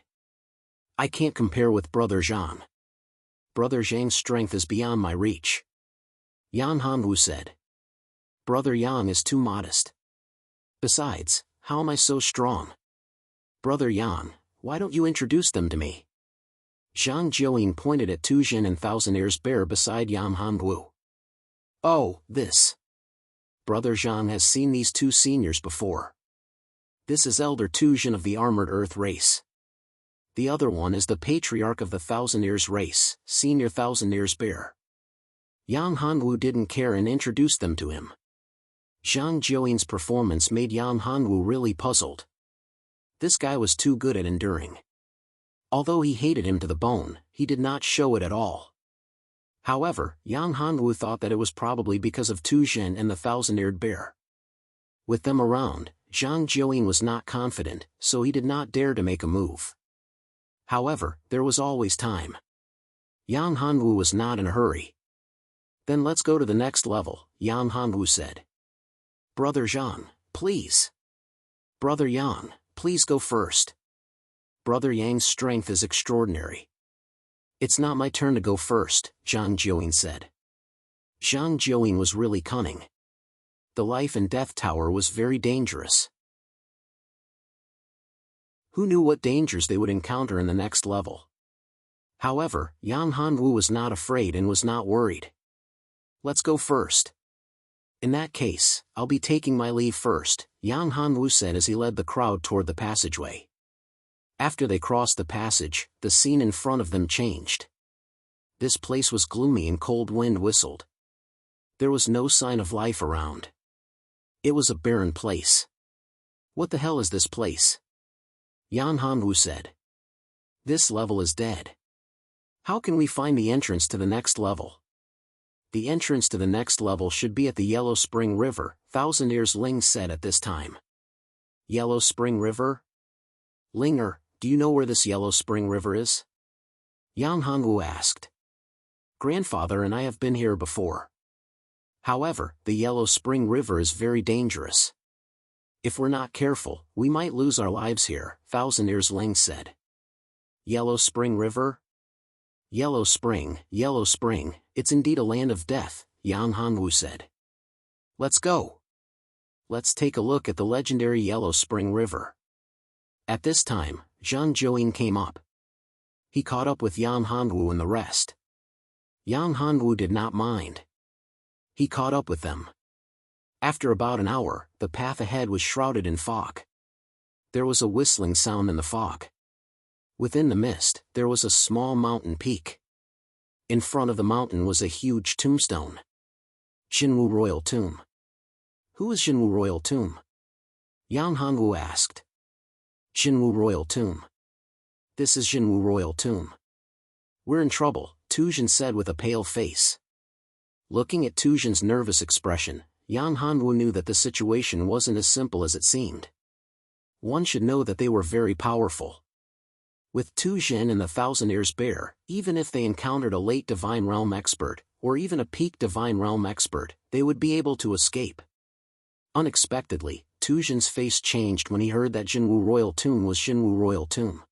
S1: I can't compare with Brother Zhang. Brother Zhang's strength is beyond my reach. Yang Hanwu said. Brother Yang is too modest. Besides, how am I so strong? Brother Yan, why don't you introduce them to me? Zhang Jiuyin pointed at Tuzhin and Thousand Ears Bear beside Yan Hongwu. Oh, this. Brother Zhang has seen these two seniors before. This is Elder Tuzhin of the Armored Earth race. The other one is the patriarch of the Thousand Ears race, Senior Thousand Ears Bear. Yang Hanwu didn't care and introduced them to him. Zhang Jiuyin's performance made Yang Hanwu really puzzled. This guy was too good at enduring. Although he hated him to the bone, he did not show it at all. However, Yang Hanwu thought that it was probably because of Tuzhin and the Thousand-Eared Bear. With them around, Zhang Jiuyin was not confident, so he did not dare to make a move. However, there was always time. Yang Hanwu was not in a hurry. Then let's go to the next level, Yang Hanwu said. Brother Zhang, please. Brother Yang, please go first. Brother Yang's strength is extraordinary. It's not my turn to go first, Zhang Jiuyin said. Zhang Jiuyin was really cunning. The life and death tower was very dangerous. Who knew what dangers they would encounter in the next level? However, Yang Hanwu was not afraid and was not worried. Let's go first. In that case, I'll be taking my leave first, Yang Hanwu said as he led the crowd toward the passageway. After they crossed the passage, the scene in front of them changed. This place was gloomy and cold wind whistled. There was no sign of life around. It was a barren place. What the hell is this place? Yan Hanwu said. This level is dead. How can we find the entrance to the next level? The entrance to the next level should be at the Yellow Spring River, Thousand Ears Ling said at this time. Yellow Spring River? Linger, do you know where this Yellow Spring River is? Yang Hanwu asked. Grandfather and I have been here before. However, the Yellow Spring River is very dangerous. If we're not careful, we might lose our lives here, Thousand Ears Ling said. Yellow Spring River? Yellow Spring, it's indeed a land of death, Yang Hanwu said. Let's go. Let's take a look at the legendary Yellow Spring River. At this time, Zhang Jiuyin came up. He caught up with Yang Hanwu and the rest. Yang Hanwu did not mind. He caught up with them. After about an hour, the path ahead was shrouded in fog. There was a whistling sound in the fog. Within the mist, there was a small mountain peak. In front of the mountain was a huge tombstone. Jinwu Royal Tomb. Who is Jinwu Royal Tomb? Yang Hanwu asked. Jinwu Royal Tomb. This is Jinwu Royal Tomb. We're in trouble, Tuzhin said with a pale face. Looking at Tuzhin's nervous expression, Yang Hanwu knew that the situation wasn't as simple as it seemed. One should know that they were very powerful. With Tuzhin and the Thousand Ears Bear, even if they encountered a late Divine Realm expert, or even a peak Divine Realm expert, they would be able to escape. Unexpectedly, Tuzhin's face changed when he heard that Jinwu Royal Tomb was Jinwu Royal Tomb.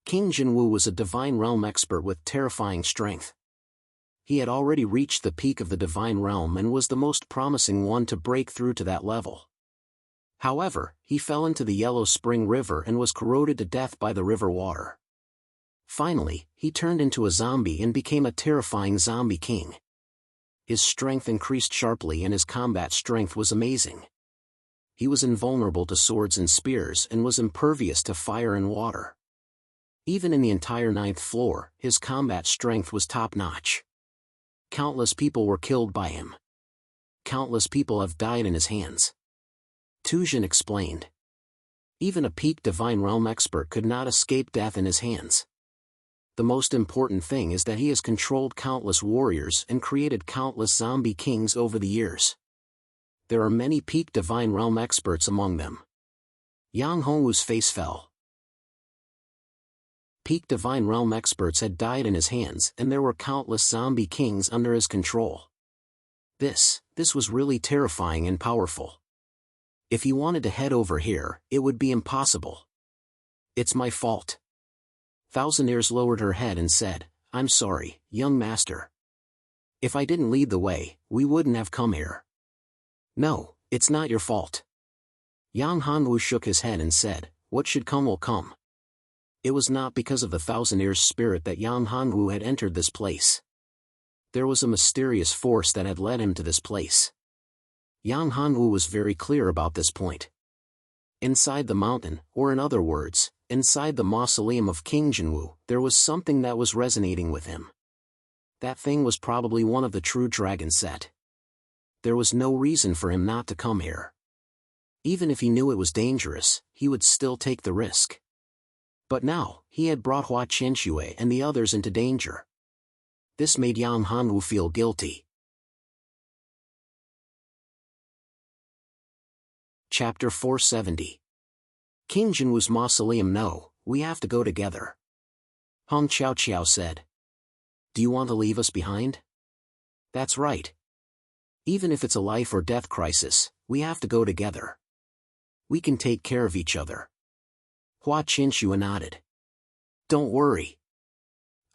S1: King Jinwu was a Divine Realm expert with terrifying strength. He had already reached the peak of the Divine Realm and was the most promising one to break through to that level. However, he fell into the Yellow Spring River and was corroded to death by the river water. Finally, he turned into a zombie and became a terrifying zombie king. His strength increased sharply and his combat strength was amazing. He was invulnerable to swords and spears and was impervious to fire and water. Even in the entire 9th floor, his combat strength was top-notch. Countless people were killed by him. Countless people have died in his hands. Tuzhin explained. Even a peak Divine Realm expert could not escape death in his hands. The most important thing is that he has controlled countless warriors and created countless zombie kings over the years. There are many peak Divine Realm experts among them. Yang Hongwu's face fell. Peak Divine Realm experts had died in his hands and there were countless zombie kings under his control. This was really terrifying and powerful. If he wanted to head over here, it would be impossible. It's my fault. Thousand Ears lowered her head and said, I'm sorry, young master. If I didn't lead the way, we wouldn't have come here. No, it's not your fault. Yang Hanwu shook his head and said, what should come will come. It was not because of the Thousand Years spirit that Yang Hanwu had entered this place. There was a mysterious force that had led him to this place. Yang Hanwu was very clear about this point. Inside the mountain, or in other words, inside the mausoleum of King Jinwu, there was something that was resonating with him. That thing was probably one of the true dragon set. There was no reason for him not to come here. Even if he knew it was dangerous, he would still take the risk. But now, he had brought Hua Qianxue and the others into danger. This made Yang Hanwu feel guilty. Chapter 470. King Jinwu's mausoleum. No, we have to go together. Hong Qiao said. Do you want to leave us behind? That's right. Even if it's a life or death crisis, we have to go together. We can take care of each other. Hua Qianxue nodded. Don't worry.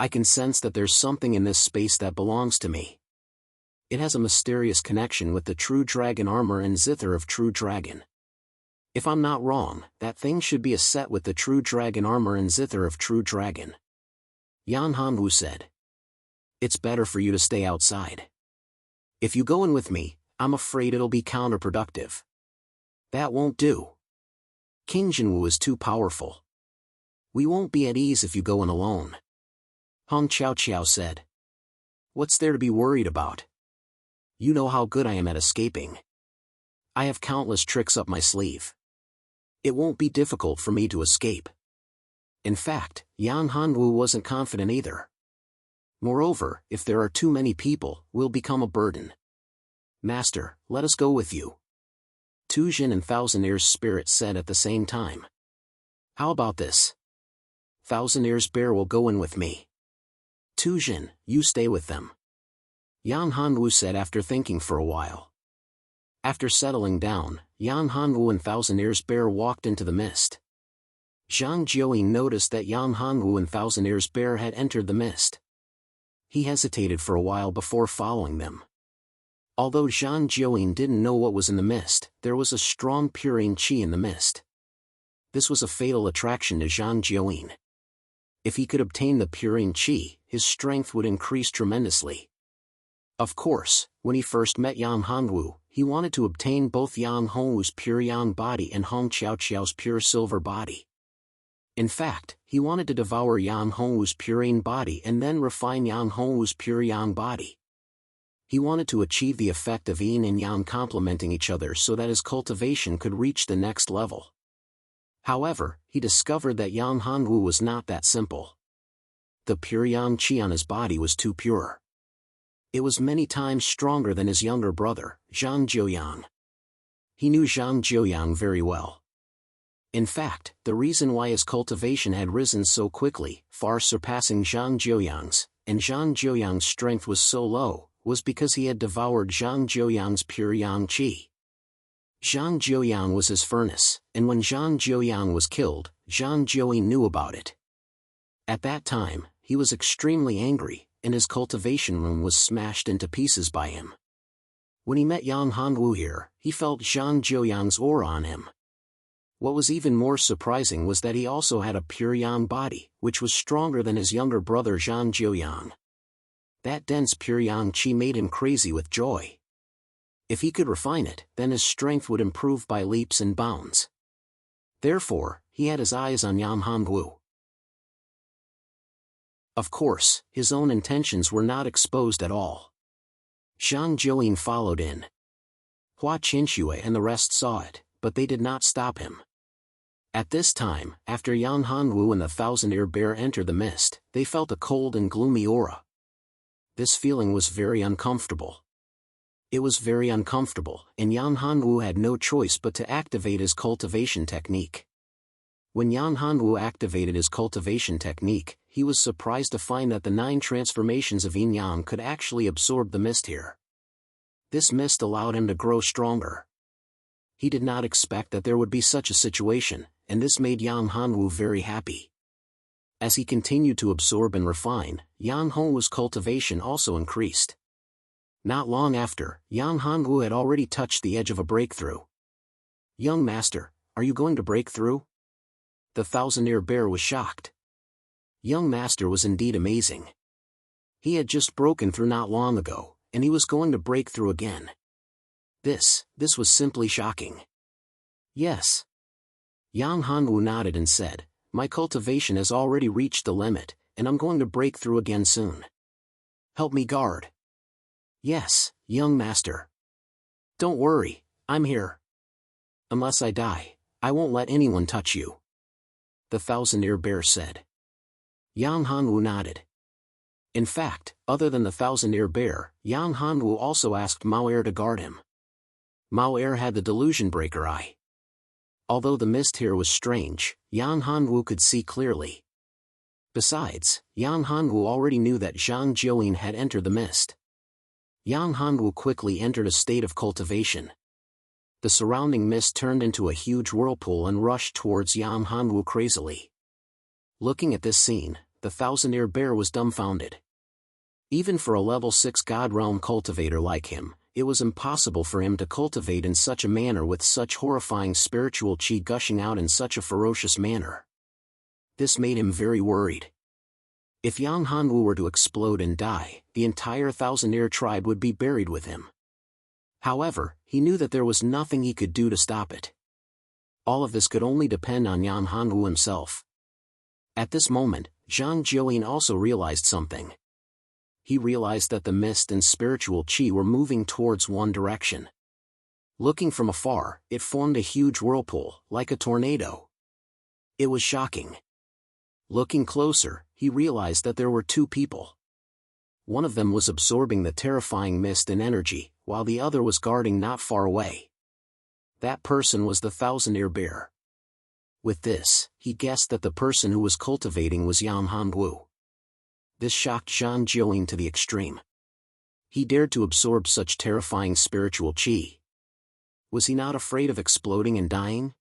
S1: I can sense that there's something in this space that belongs to me. It has a mysterious connection with the true dragon armor and zither of true dragon. If I'm not wrong, that thing should be a set with the true dragon armor and zither of true dragon. Yan Hanwu said. It's better for you to stay outside. If you go in with me, I'm afraid it'll be counterproductive. That won't do. King Jinwu is too powerful. We won't be at ease if you go in alone. Hong Qiao said. What's there to be worried about? You know how good I am at escaping. I have countless tricks up my sleeve. It won't be difficult for me to escape. In fact, Yang Hanwu wasn't confident either. Moreover, if there are too many people, we'll become a burden. Master, let us go with you. Tu Jin and Thousand Ears Spirit said at the same time. How about this? Thousand Ears Bear will go in with me. Tu Jin, you stay with them. Yang Hanwu said after thinking for a while. After settling down, Yang Hanwu and Thousand Ears Bear walked into the mist. Zhang Jiuying noticed that Yang Hanwu and Thousand Ears Bear had entered the mist. He hesitated for a while before following them. Although Zhang Jiuying didn't know what was in the mist, there was a strong purine qi in the mist. This was a fatal attraction to Zhang Jiuying. If he could obtain the purine qi, his strength would increase tremendously. Of course, when he first met Yang Hanwu, he wanted to obtain both Yang Hongwu's pure yang body and Hong Qiao's pure silver body. In fact, he wanted to devour Yang Hongwu's purine body and then refine Yang Hongwu's pure yang body. He wanted to achieve the effect of yin and yang complementing each other so that his cultivation could reach the next level. However, he discovered that Yang Hanwu was not that simple. The pure yang qi on his body was too pure. It was many times stronger than his younger brother, Zhang Jiuyang. He knew Zhang Jiuyang very well. In fact, the reason why his cultivation had risen so quickly, far surpassing Zhang Jiuyang's, and Zhang Jiuyang's strength was so low, was because he had devoured Zhang Jiuyang's pure yang qi. Zhang Jiuyang was his furnace, and when Zhang Jiuyang was killed, Zhang Jiuying knew about it. At that time, he was extremely angry, and his cultivation room was smashed into pieces by him. When he met Yang Hanwu here, he felt Zhang Jiuyang's aura on him. What was even more surprising was that he also had a pure yang body, which was stronger than his younger brother Zhang Jiuyang. That dense pure yang qi made him crazy with joy. If he could refine it, then his strength would improve by leaps and bounds. Therefore, he had his eyes on Yang Hanwu. Of course, his own intentions were not exposed at all. Zhang Jiuying followed in. Hua Qianxue and the rest saw it, but they did not stop him. At this time, after Yang Hanwu and the Thousand-Ear Bear entered the mist, they felt a cold and gloomy aura. This feeling was very uncomfortable. It was very uncomfortable, and Yang Hanwu had no choice but to activate his cultivation technique. When Yang Hanwu activated his cultivation technique, he was surprised to find that the 9 transformations of yin-yang could actually absorb the mist here. This mist allowed him to grow stronger. He did not expect that there would be such a situation, and this made Yang Hanwu very happy. As he continued to absorb and refine, Yang Hongwu's cultivation also increased. Not long after, Yang Hanwu had already touched the edge of a breakthrough. Young master, are you going to break through? The Thousand-Year Bear was shocked. Young Master was indeed amazing. He had just broken through not long ago, and he was going to break through again. This was simply shocking. Yes. Yang Hanwu nodded and said, "My cultivation has already reached the limit, and I'm going to break through again soon. Help me guard." "Yes, young master. Don't worry, I'm here. Unless I die, I won't let anyone touch you," the Thousand-Year Bear said. Yang Hanwu nodded. In fact, other than the Thousand-Year Bear, Yang Hanwu also asked Mao Er to guard him. Mao Er had the Delusion Breaker Eye. Although the mist here was strange, Yang Hanwu could see clearly. Besides, Yang Hanwu already knew that Zhang Jiuyin had entered the mist. Yang Hanwu quickly entered a state of cultivation. The surrounding mist turned into a huge whirlpool and rushed towards Yang Hanwu crazily. Looking at this scene, the Thousand-Year Bear was dumbfounded. Even for a level 6 God Realm cultivator like him, it was impossible for him to cultivate in such a manner with such horrifying spiritual chi gushing out in such a ferocious manner. This made him very worried. If Yang Hanwu were to explode and die, the entire Thousand-Year tribe would be buried with him. However, he knew that there was nothing he could do to stop it. All of this could only depend on Yang Hanwu himself. At this moment, Zhang Jiuyin also realized something. He realized that the mist and spiritual chi were moving towards one direction. Looking from afar, it formed a huge whirlpool, like a tornado. It was shocking. Looking closer, he realized that there were two people. One of them was absorbing the terrifying mist and energy, while the other was guarding not far away. That person was the Thousand-Year Bear. With this, he guessed that the person who was cultivating was Yang Hanwu. This shocked Zhang Jiuyin to the extreme. He dared to absorb such terrifying spiritual chi. Was he not afraid of exploding and dying?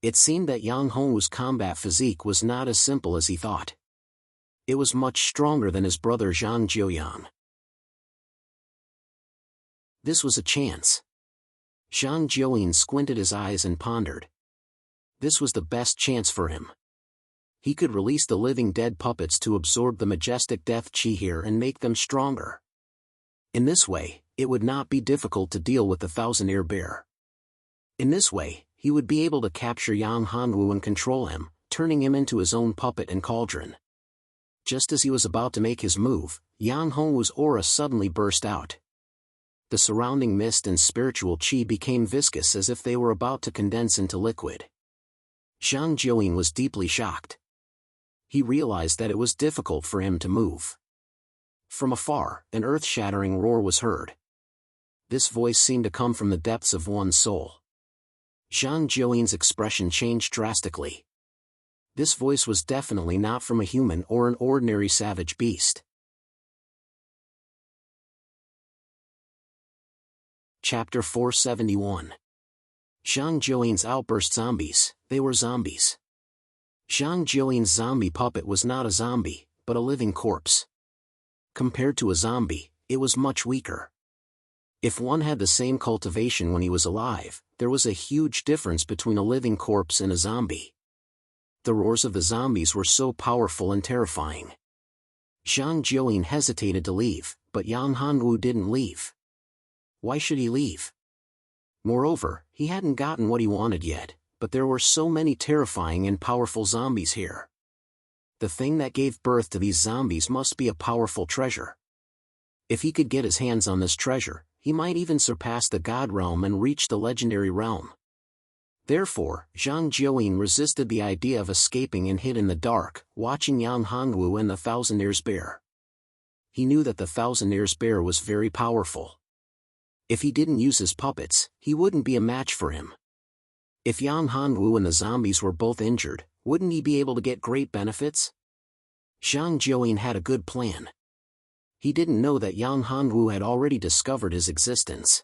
S1: It seemed that Yang Hanwu's combat physique was not as simple as he thought. It was much stronger than his brother Zhang Jiuyan. This was a chance. Zhang Jiuyin squinted his eyes and pondered. This was the best chance for him. He could release the living dead puppets to absorb the majestic death chi here and make them stronger. In this way, it would not be difficult to deal with the Thousand-Year Bear. In this way, he would be able to capture Yang Hanwu and control him, turning him into his own puppet and cauldron. Just as he was about to make his move, Yang Hanwu's aura suddenly burst out. The surrounding mist and spiritual chi became viscous as if they were about to condense into liquid. Zhang Jiuyin was deeply shocked. He realized that it was difficult for him to move. From afar, an earth-shattering roar was heard. This voice seemed to come from the depths of one's soul. Zhang Jiuyin's expression changed drastically. This voice was definitely not from a human or an ordinary savage beast. Chapter 471. Zhang Jiuyin's outburst zombies. They were zombies. Zhang Jiuyin's zombie puppet was not a zombie, but a living corpse. Compared to a zombie, it was much weaker. If one had the same cultivation when he was alive, there was a huge difference between a living corpse and a zombie. The roars of the zombies were so powerful and terrifying. Zhang Jiuyin hesitated to leave, but Yang Hanwu didn't leave. Why should he leave? Moreover, he hadn't gotten what he wanted yet, but there were so many terrifying and powerful zombies here. The thing that gave birth to these zombies must be a powerful treasure. If he could get his hands on this treasure, he might even surpass the God Realm and reach the legendary realm. Therefore, Zhang Jiuyin resisted the idea of escaping and hid in the dark, watching Yang Hanwu and the Thousand-Year Bear. He knew that the Thousand-Year Bear was very powerful. If he didn't use his puppets, he wouldn't be a match for him. If Yang Hanwu and the zombies were both injured, wouldn't he be able to get great benefits? Zhang Jiuyin had a good plan. He didn't know that Yang Hanwu had already discovered his existence.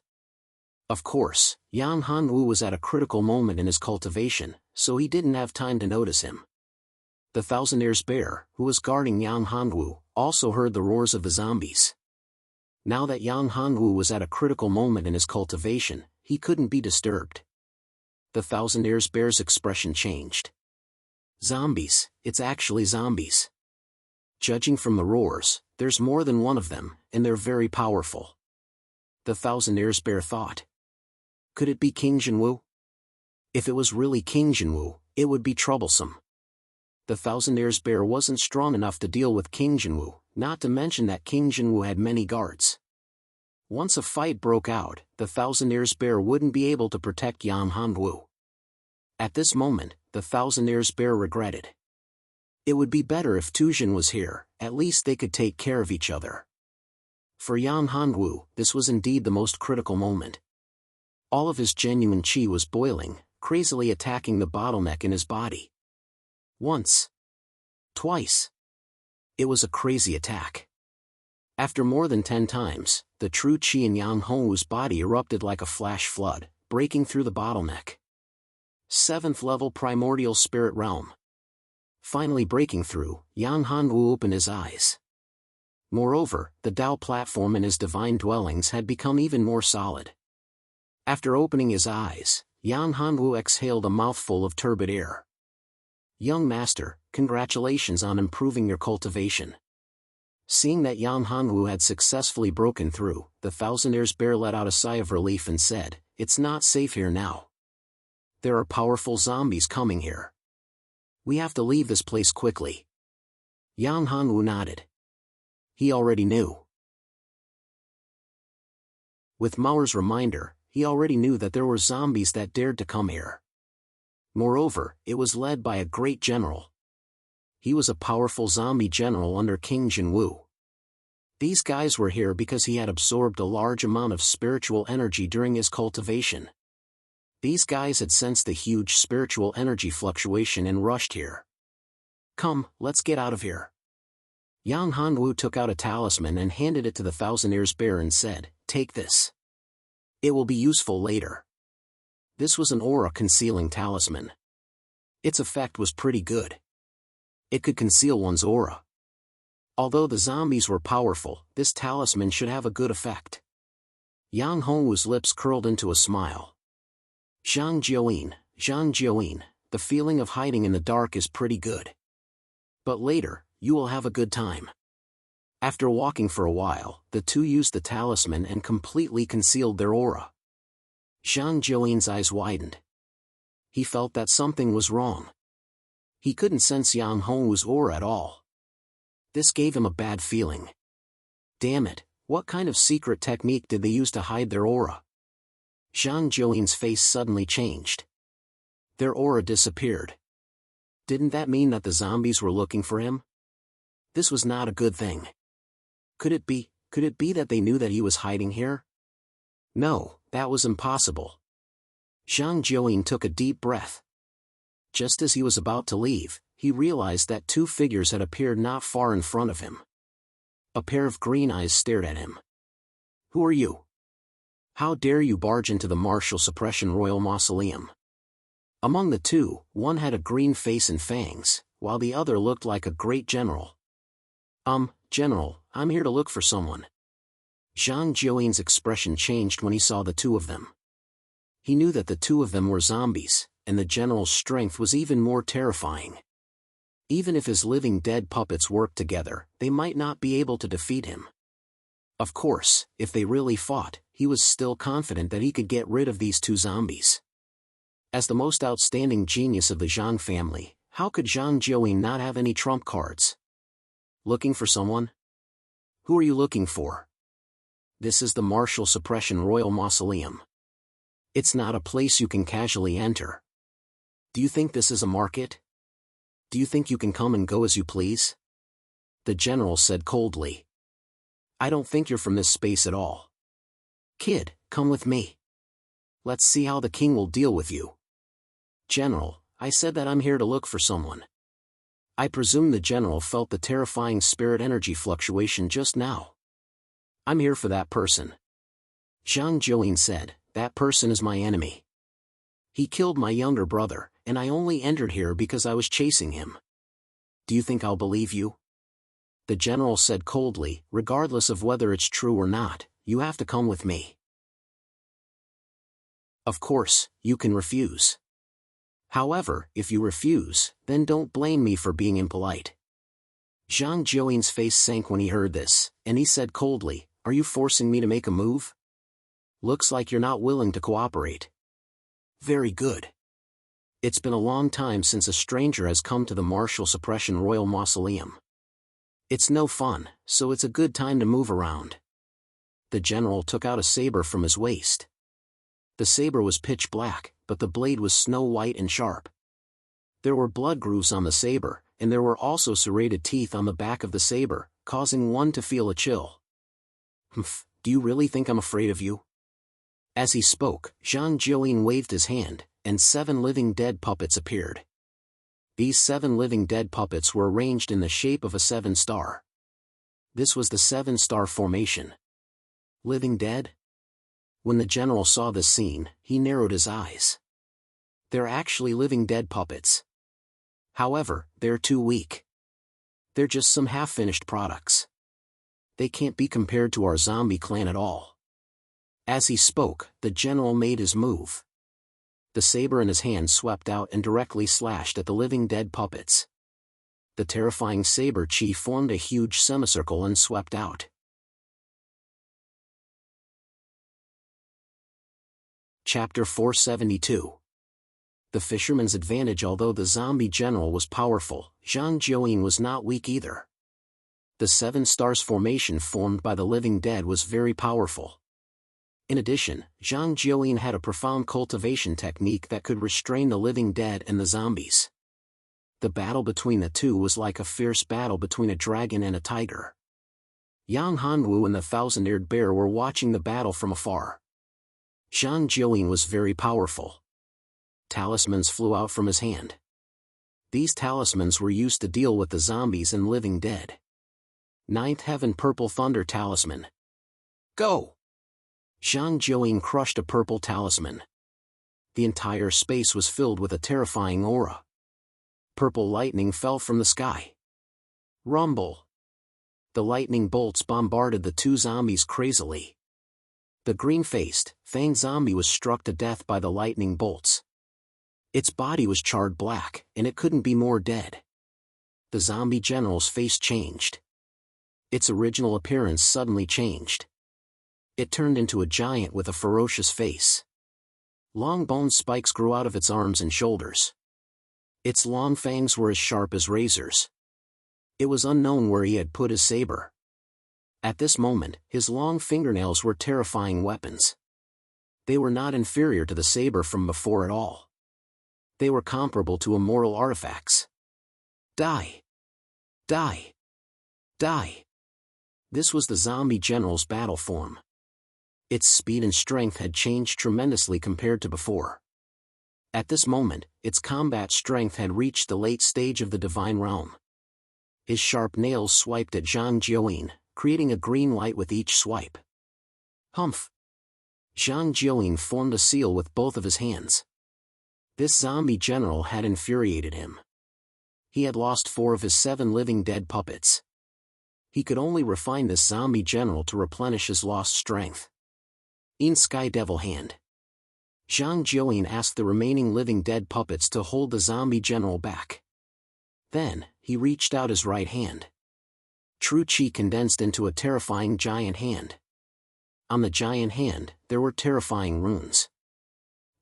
S1: Of course, Yang Hanwu was at a critical moment in his cultivation, so he didn't have time to notice him. The Thousand-Year Bear, who was guarding Yang Hanwu, also heard the roars of the zombies. Now that Yang Hanwu was at a critical moment in his cultivation, he couldn't be disturbed. The Thousand-Year Bear's expression changed. Zombies, it's actually zombies. Judging from the roars, there's more than one of them, and they're very powerful. The Thousandaires bear thought. Could it be King Jinwoo? If it was really King Jinwoo, it would be troublesome. The Thousandaires bear wasn't strong enough to deal with King Jinwoo, not to mention that King Jinwoo had many guards. Once a fight broke out, the Thousandaires bear wouldn't be able to protect Yang Hanwoo. At this moment, the Thousandaires bear regretted. It would be better if Tujin was here, at least they could take care of each other. For Yang Hanwoo, this was indeed the most critical moment. All of his genuine chi was boiling, crazily attacking the bottleneck in his body. Once. Twice. It was a crazy attack. After more than 10 times, the true chi in Yang Hanwoo's body erupted like a flash flood, breaking through the bottleneck. 7th level primordial spirit realm. Finally breaking through, Yang Hanwoo opened his eyes. Moreover, the Tao platform in his divine dwellings had become even more solid. After opening his eyes, Yang Hanwoo exhaled a mouthful of turbid air. Young master, congratulations on improving your cultivation. Seeing that Yang Hanwoo had successfully broken through, the Thousandaires bear let out a sigh of relief and said, "It's not safe here now. There are powerful zombies coming here. We have to leave this place quickly." Yang Hanwoo nodded. He already knew. With Mao's reminder, he already knew that there were zombies that dared to come here. Moreover, it was led by a great general. He was a powerful zombie general under King Jinwoo. These guys were here because he had absorbed a large amount of spiritual energy during his cultivation. These guys had sensed the huge spiritual energy fluctuation and rushed here. "Come, let's get out of here." Yang Hanwoo took out a talisman and handed it to the Thousandaires bear and said, "Take this. It will be useful later." This was an aura-concealing talisman. Its effect was pretty good. It could conceal one's aura. Although the zombies were powerful, this talisman should have a good effect. Yang Hanwoo's lips curled into a smile. Zhang Jiuyin, the feeling of hiding in the dark is pretty good. But later, you will have a good time. After walking for a while, the two used the talisman and completely concealed their aura. Zhang Jiuyin's eyes widened. He felt that something was wrong. He couldn't sense Yang Hanwoo's aura at all. This gave him a bad feeling. Damn it, what kind of secret technique did they use to hide their aura? Zhang Jiuyin's face suddenly changed. Their aura disappeared. Didn't that mean that the zombies were looking for him? This was not a good thing. Could it be that they knew that he was hiding here? No, that was impossible. Zhang Jiuyin took a deep breath. Just as he was about to leave, he realized that two figures had appeared not far in front of him. A pair of green eyes stared at him. "Who are you? How dare you barge into the martial suppression royal mausoleum?" Among the two, one had a green face and fangs, while the other looked like a great general. General, I'm here to look for someone." Zhang Jiuyin's expression changed when he saw the two of them. He knew that the two of them were zombies, and the general's strength was even more terrifying. Even if his living dead puppets worked together, they might not be able to defeat him. Of course, if they really fought, he was still confident that he could get rid of these two zombies. As the most outstanding genius of the Zhang family, how could Zhang Jiuyin not have any trump cards? Looking for someone? Who are you looking for? This is the Martial Suppression Royal Mausoleum. It's not a place you can casually enter. Do you think this is a market? Do you think you can come and go as you please? The general said coldly. I don't think you're from this space at all. Kid, come with me. Let's see how the king will deal with you. General, I said that I'm here to look for someone. I presume the general felt the terrifying spirit energy fluctuation just now. I'm here for that person. Zhang Jiuyin said, that person is my enemy. He killed my younger brother, and I only entered here because I was chasing him. Do you think I'll believe you? The general said coldly, regardless of whether it's true or not, you have to come with me. Of course, you can refuse. However, if you refuse, then don't blame me for being impolite. Zhang Jiuyin's face sank when he heard this, and he said coldly, "Are you forcing me to make a move? Looks like you're not willing to cooperate." Very good. It's been a long time since a stranger has come to the Martial Suppression Royal Mausoleum. It's no fun, so it's a good time to move around. The general took out a saber from his waist. The saber was pitch black, but the blade was snow white and sharp. There were blood grooves on the saber, and there were also serrated teeth on the back of the saber, causing one to feel a chill. "Humph, do you really think I'm afraid of you?" As he spoke, Zhang Jiuyin waved his hand, and 7 living dead puppets appeared. These 7 living dead puppets were arranged in the shape of a 7-star. This was the 7-star formation. Living dead? When the general saw this scene, he narrowed his eyes. They're actually living dead puppets. However, they're too weak. They're just some half-finished products. They can't be compared to our zombie clan at all. As he spoke, the general made his move. The saber in his hand swept out and directly slashed at the living dead puppets. The terrifying saber chi formed a huge semicircle and swept out. Chapter 472. The Fisherman's Advantage. Although the zombie general was powerful, Zhang Jiuyin was not weak either. The 7 stars formation formed by the living dead was very powerful. In addition, Zhang Jiuyin had a profound cultivation technique that could restrain the living dead and the zombies. The battle between the two was like a fierce battle between a dragon and a tiger. Yang Hanwu and the thousand-eared bear were watching the battle from afar. Zhang Jiuyin was very powerful. Talismans flew out from his hand. These talismans were used to deal with the zombies and living dead. 9th Heaven Purple Thunder Talisman. Go! Zhang Jiuyin crushed a purple talisman. The entire space was filled with a terrifying aura. Purple lightning fell from the sky. Rumble! The lightning bolts bombarded the 2 zombies crazily. The green-faced, fanged zombie was struck to death by the lightning bolts. Its body was charred black, and it couldn't be more dead. The zombie general's face changed. Its original appearance suddenly changed. It turned into a giant with a ferocious face. Long bone spikes grew out of its arms and shoulders. Its long fangs were as sharp as razors. It was unknown where he had put his saber. At this moment, his long fingernails were terrifying weapons. They were not inferior to the saber from before at all. They were comparable to immortal artifacts. Die! Die! Die! This was the zombie general's battle form. Its speed and strength had changed tremendously compared to before. At this moment, its combat strength had reached the late stage of the divine realm. His sharp nails swiped at Zhang Jiuyin, creating a green light with each swipe. Humph! Zhang Jiuyin formed a seal with both of his hands. This zombie general had infuriated him. He had lost 4 of his 7 living dead puppets. He could only refine this zombie general to replenish his lost strength. In Sky Devil Hand. Zhang Jiuyin asked the remaining living dead puppets to hold the zombie general back. Then, he reached out his right hand. True Qi condensed into a terrifying giant hand. On the giant hand, there were terrifying runes.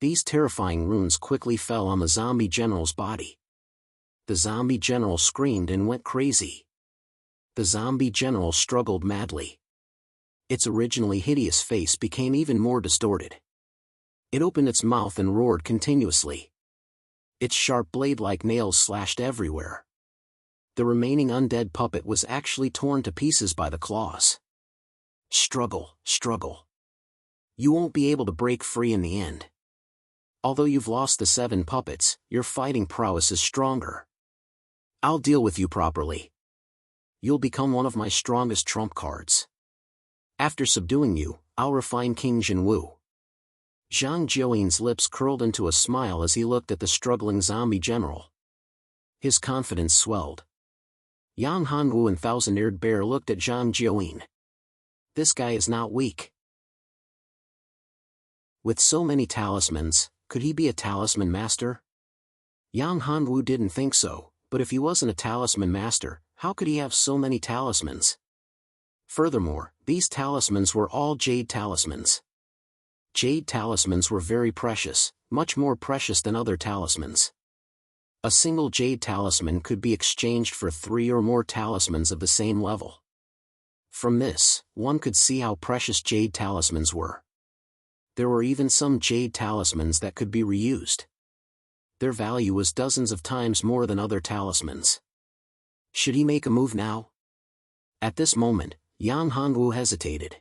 S1: These terrifying runes quickly fell on the zombie general's body. The zombie general screamed and went crazy. The zombie general struggled madly. Its originally hideous face became even more distorted. It opened its mouth and roared continuously. Its sharp blade-like nails slashed everywhere. The remaining undead puppet was actually torn to pieces by the claws. Struggle, struggle. You won't be able to break free in the end. Although you've lost the 7 puppets, your fighting prowess is stronger. I'll deal with you properly. You'll become one of my strongest trump cards. After subduing you, I'll refine King Jinwu. Zhang Jiuyin's lips curled into a smile as he looked at the struggling zombie general. His confidence swelled. Yang Hanwu and Thousand-Eared Bear looked at Zhang Jiuyin. This guy is not weak. With so many talismans, could he be a talisman master? Yang Hanwu didn't think so, but if he wasn't a talisman master, how could he have so many talismans? Furthermore, these talismans were all jade talismans. Jade talismans were very precious, much more precious than other talismans. A single jade talisman could be exchanged for 3 or more talismans of the same level. From this, one could see how precious jade talismans were. There were even some jade talismans that could be reused. Their value was dozens of times more than other talismans. Should he make a move now? At this moment, Yang Hanwu hesitated.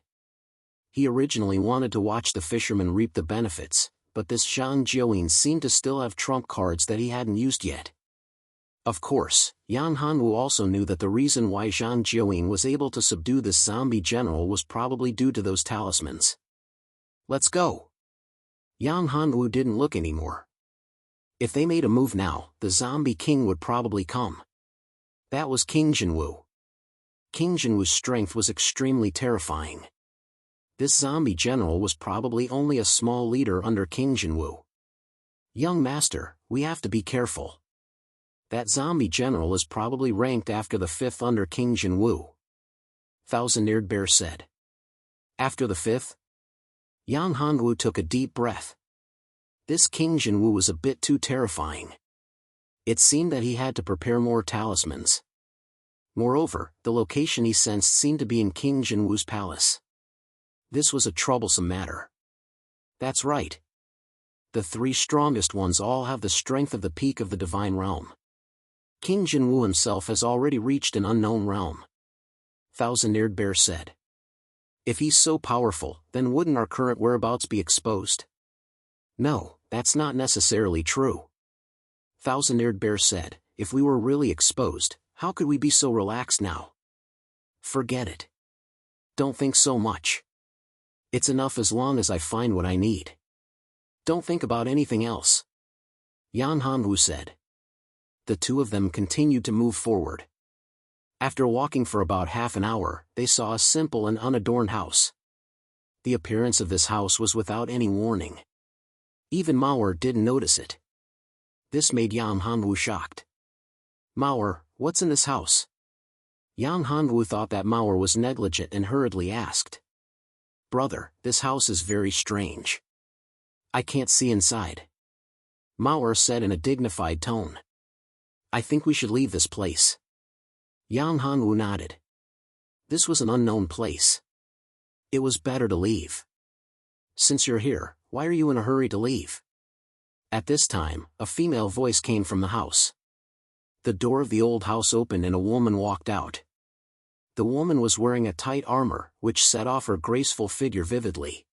S1: He originally wanted to watch the fisherman reap the benefits, but this Zhang Jiuyin seemed to still have trump cards that he hadn't used yet. Of course, Yang Hanwu also knew that the reason why Zhang Jiuyin was able to subdue this zombie general was probably due to those talismans. Let's go. Yang Hanwu didn't look anymore. If they made a move now, the zombie king would probably come. That was King Jinwu. King Jinwu's strength was extremely terrifying. This zombie general was probably only a small leader under King Jinwu. Young master, we have to be careful. That zombie general is probably ranked after the 5th under King Jinwu. Thousand-Eared Bear said. After the 5th? Yang Hanwu took a deep breath. This King Jinwu was a bit too terrifying. It seemed that he had to prepare more talismans. Moreover, the location he sensed seemed to be in King Jinwu's palace. This was a troublesome matter. That's right. The 3 strongest ones all have the strength of the peak of the divine realm. King Jinwu himself has already reached an unknown realm. Thousand-Eared Bear said. If he's so powerful, then wouldn't our current whereabouts be exposed? No, that's not necessarily true. Thousand-Eared Bear said, if we were really exposed, how could we be so relaxed now? Forget it. Don't think so much. It's enough as long as I find what I need. Don't think about anything else. Yang Hanwu said. The 2 of them continued to move forward. After walking for about half an hour, they saw a simple and unadorned house. The appearance of this house was without any warning. Even Mauer didn't notice it. This made Yang Hanwu shocked. Mauer, what's in this house? Yang Hanwu thought that Mauer was negligent and hurriedly asked. Brother, this house is very strange. I can't see inside. Mauer said in a dignified tone. I think we should leave this place. Yang Hanwu nodded. This was an unknown place. It was better to leave. Since you're here, why are you in a hurry to leave? At this time, a female voice came from the house. The door of the old house opened and a woman walked out. The woman was wearing a tight armor, which set off her graceful figure vividly.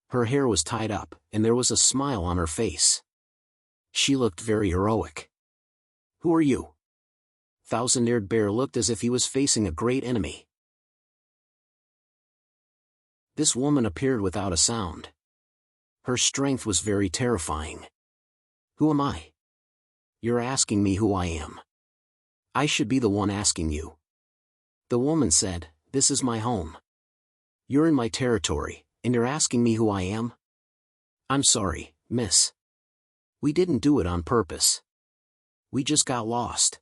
S1: Her hair was tied up, and there was a smile on her face. She looked very heroic. Who are you? Thousand-Eared Bear looked as if he was facing a great enemy. This woman appeared without a sound. Her strength was very terrifying. Who am I? You're asking me who I am. I should be the one asking you. The woman said, this is my home. You're in my territory, and you're asking me who I am? I'm sorry, miss. We didn't do it on purpose. We just got lost.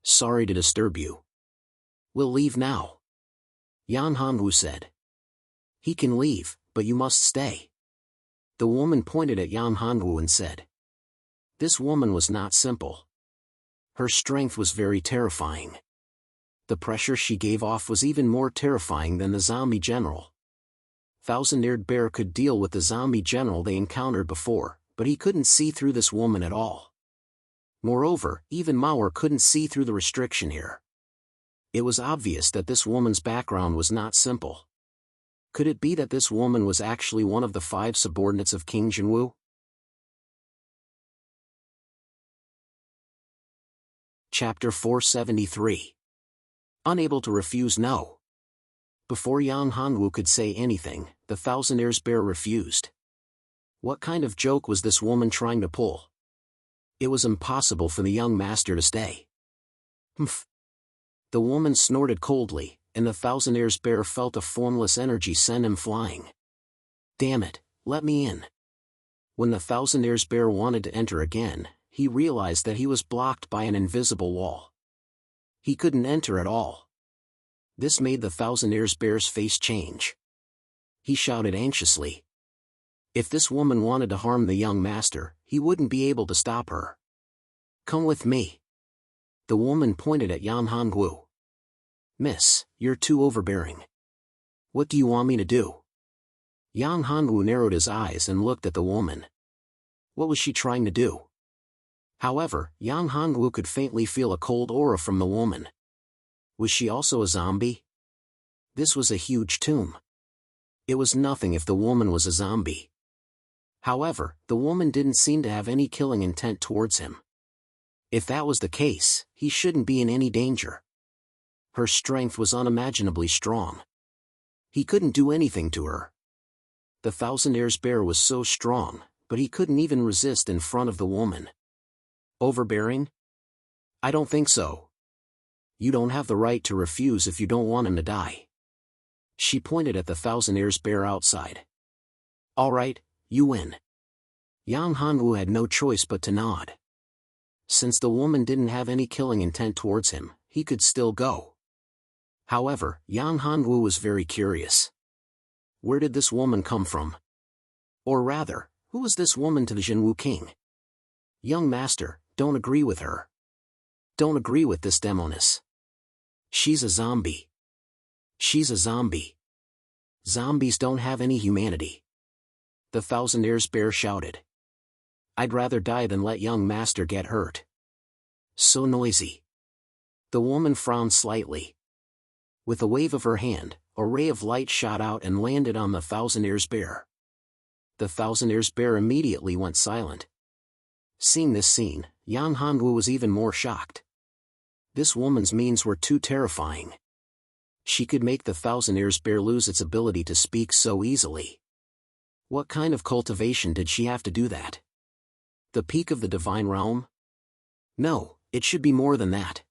S1: Sorry to disturb you. We'll leave now. Yang Hanwu said. He can leave, but you must stay. The woman pointed at Yang Hanwu and said. This woman was not simple. Her strength was very terrifying. The pressure she gave off was even more terrifying than the zombie general. Thousand-Eared Bear could deal with the zombie general they encountered before, but he couldn't see through this woman at all. Moreover, even Mauer couldn't see through the restriction here. It was obvious that this woman's background was not simple. Could it be that this woman was actually one of the 5 subordinates of King Jinwu? Chapter 473. Unable to refuse no. Before Yang Hanwu could say anything, the Thousand-Eared Bear refused. What kind of joke was this woman trying to pull? It was impossible for the young master to stay. Humph. The woman snorted coldly, and the Thousand-Eared Bear felt a formless energy send him flying. Damn it, let me in. When the Thousand-Eared Bear wanted to enter again, he realized that he was blocked by an invisible wall. He couldn't enter at all. This made the Thousand Ears Bear's face change. He shouted anxiously. If this woman wanted to harm the young master, he wouldn't be able to stop her. Come with me. The woman pointed at Yan Hongwu. Miss, you're too overbearing. What do you want me to do? Yang Hanwu narrowed his eyes and looked at the woman. What was she trying to do? However, Yang Hanwu could faintly feel a cold aura from the woman. Was she also a zombie? This was a huge tomb. It was nothing if the woman was a zombie. However, the woman didn't seem to have any killing intent towards him. If that was the case, he shouldn't be in any danger. Her strength was unimaginably strong. He couldn't do anything to her. The Thousand Ears Bear was so strong, but he couldn't even resist in front of the woman. Overbearing? I don't think so. You don't have the right to refuse if you don't want him to die. She pointed at the Thousand Ears Bear outside. All right, you win. Yang Hanwu had no choice but to nod. Since the woman didn't have any killing intent towards him, he could still go. However, Yang Hanwu was very curious. Where did this woman come from? Or rather, who was this woman to the Jinwu king? Young master, don't agree with her. Don't agree with this demoness. She's a zombie. She's a zombie. Zombies don't have any humanity. The Thousand Ears Bear shouted. I'd rather die than let young master get hurt. So noisy. The woman frowned slightly. With a wave of her hand, a ray of light shot out and landed on the Thousand Ears Bear. The Thousand Ears Bear immediately went silent. Seeing this scene, Yang Hanwu was even more shocked. This woman's means were too terrifying. She could make the Thousand Ears Bear lose its ability to speak so easily. What kind of cultivation did she have to do that? The peak of the divine realm? No, it should be more than that.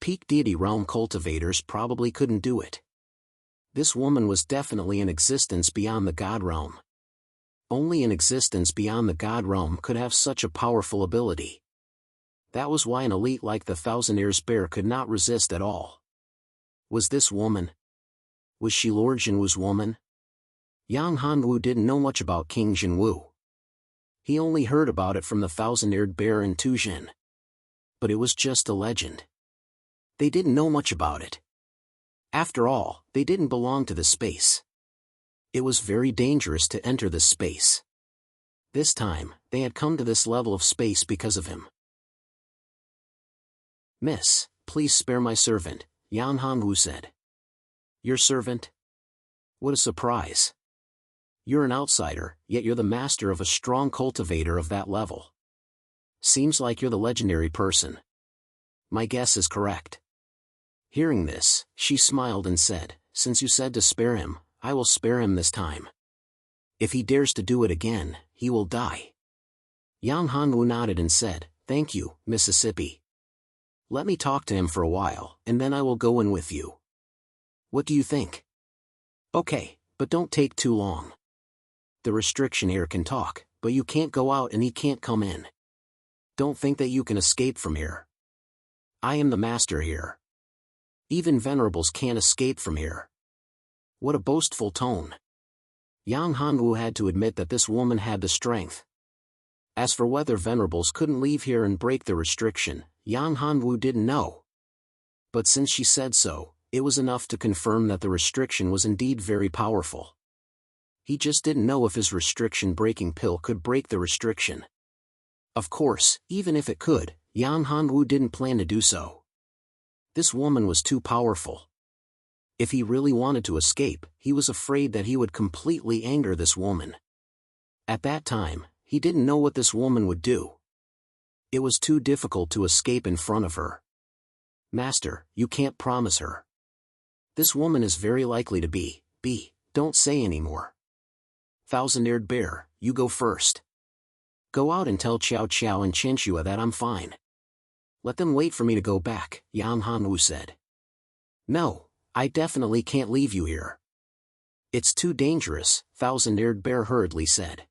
S1: Peak deity realm cultivators probably couldn't do it. This woman was definitely in existence beyond the god realm. Only an existence beyond the god realm could have such a powerful ability. That was why an elite like the Thousand Ears Bear could not resist at all. Was this woman? Was she Lord Jinwu's woman? Yang Hanwu didn't know much about King Jinwu. He only heard about it from the Thousand-Eared Bear in Tujin. But it was just a legend. They didn't know much about it. After all, they didn't belong to this space. It was very dangerous to enter this space. This time, they had come to this level of space because of him. Miss, please spare my servant, Yan Hongwu said. Your servant? What a surprise. You're an outsider, yet you're the master of a strong cultivator of that level. Seems like you're the legendary person. My guess is correct. Hearing this, she smiled and said, since you said to spare him, I will spare him this time. If he dares to do it again, he will die. Yang Hanwu nodded and said, thank you, Mississippi. Let me talk to him for a while, and then I will go in with you. What do you think? Okay, but don't take too long. The restriction here can talk, but you can't go out and he can't come in. Don't think that you can escape from here. I am the master here. Even venerables can't escape from here. What a boastful tone. Yang Hanwu had to admit that this woman had the strength. As for whether venerables couldn't leave here and break the restriction, Yang Hanwu didn't know. But since she said so, it was enough to confirm that the restriction was indeed very powerful. He just didn't know if his restriction-breaking pill could break the restriction. Of course, even if it could, Yang Hanwu didn't plan to do so. This woman was too powerful. If he really wanted to escape, he was afraid that he would completely anger this woman. At that time, he didn't know what this woman would do. It was too difficult to escape in front of her. Master, you can't promise her. This woman is very likely to be, don't say anymore. Thousand-Eared Bear, you go first. Go out and tell Qiao Qiao and Chenxua that I'm fine. Let them wait for me to go back, Yang Hanwu said. No, I definitely can't leave you here. It's too dangerous, Thousand-Eared Bear hurriedly said.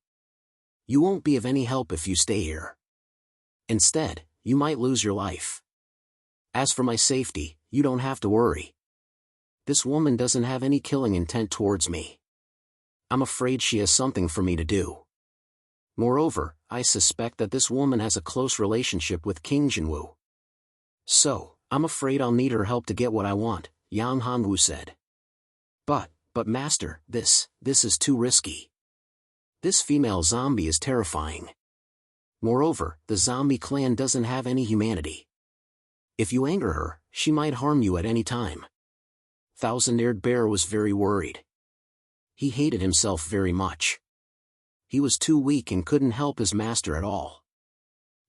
S1: You won't be of any help if you stay here. Instead, you might lose your life. As for my safety, you don't have to worry. This woman doesn't have any killing intent towards me. I'm afraid she has something for me to do. Moreover, I suspect that this woman has a close relationship with King Jinwu. So, I'm afraid I'll need her help to get what I want, Yang Hanwu said. But master, this is too risky. This female zombie is terrifying. Moreover, the zombie clan doesn't have any humanity. If you anger her, she might harm you at any time. Thousand-Eared Bear was very worried. He hated himself very much. He was too weak and couldn't help his master at all.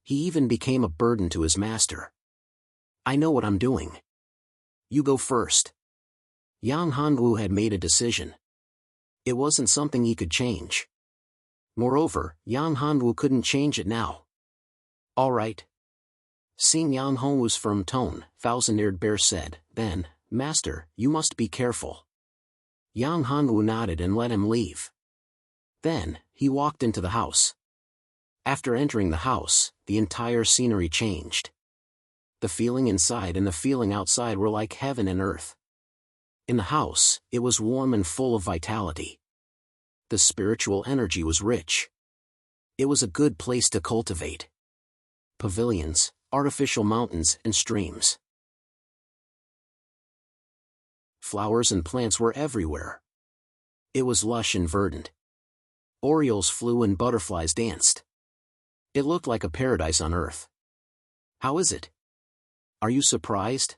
S1: He even became a burden to his master. I know what I'm doing. You go first. Yang Hanwu had made a decision. It wasn't something he could change. Moreover, Yang Hanwu couldn't change it now. All right. Seeing Yang Hanwu's firm tone, Thousand-Eared Bear said, Then, master, you must be careful. Yang Hanwu nodded and let him leave. Then, he walked into the house. After entering the house, the entire scenery changed. The feeling inside and the feeling outside were like heaven and earth. In the house, it was warm and full of vitality. The spiritual energy was rich. It was a good place to cultivate. Pavilions, artificial mountains and streams. Flowers and plants were everywhere. It was lush and verdant. Orioles flew and butterflies danced. It looked like a paradise on earth. How is it? Are you surprised?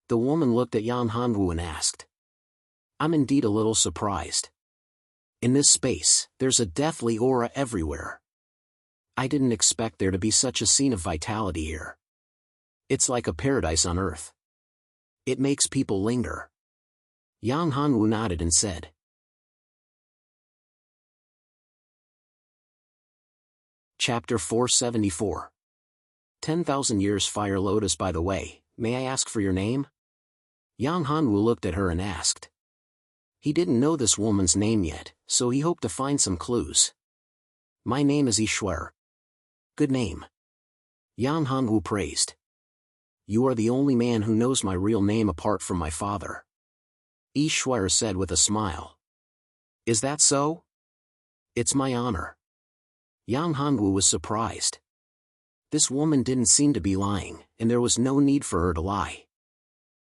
S1: The woman looked at Yang Hanwu and asked. I'm indeed a little surprised. In this space, there's a deathly aura everywhere. I didn't expect there to be such a scene of vitality here. It's like a paradise on earth. It makes people linger. Yang Hanwu nodded and said. Chapter 474. 10,000 Years Fire Lotus. By the way, may I ask for your name? Yang Hanwu looked at her and asked. He didn't know this woman's name yet, so he hoped to find some clues. My name is Ishwar. Good name. Yang Hanwu praised. You are the only man who knows my real name apart from my father. Ishwar said with a smile. Is that so? It's my honor. Yang Hanwu was surprised. This woman didn't seem to be lying, and there was no need for her to lie.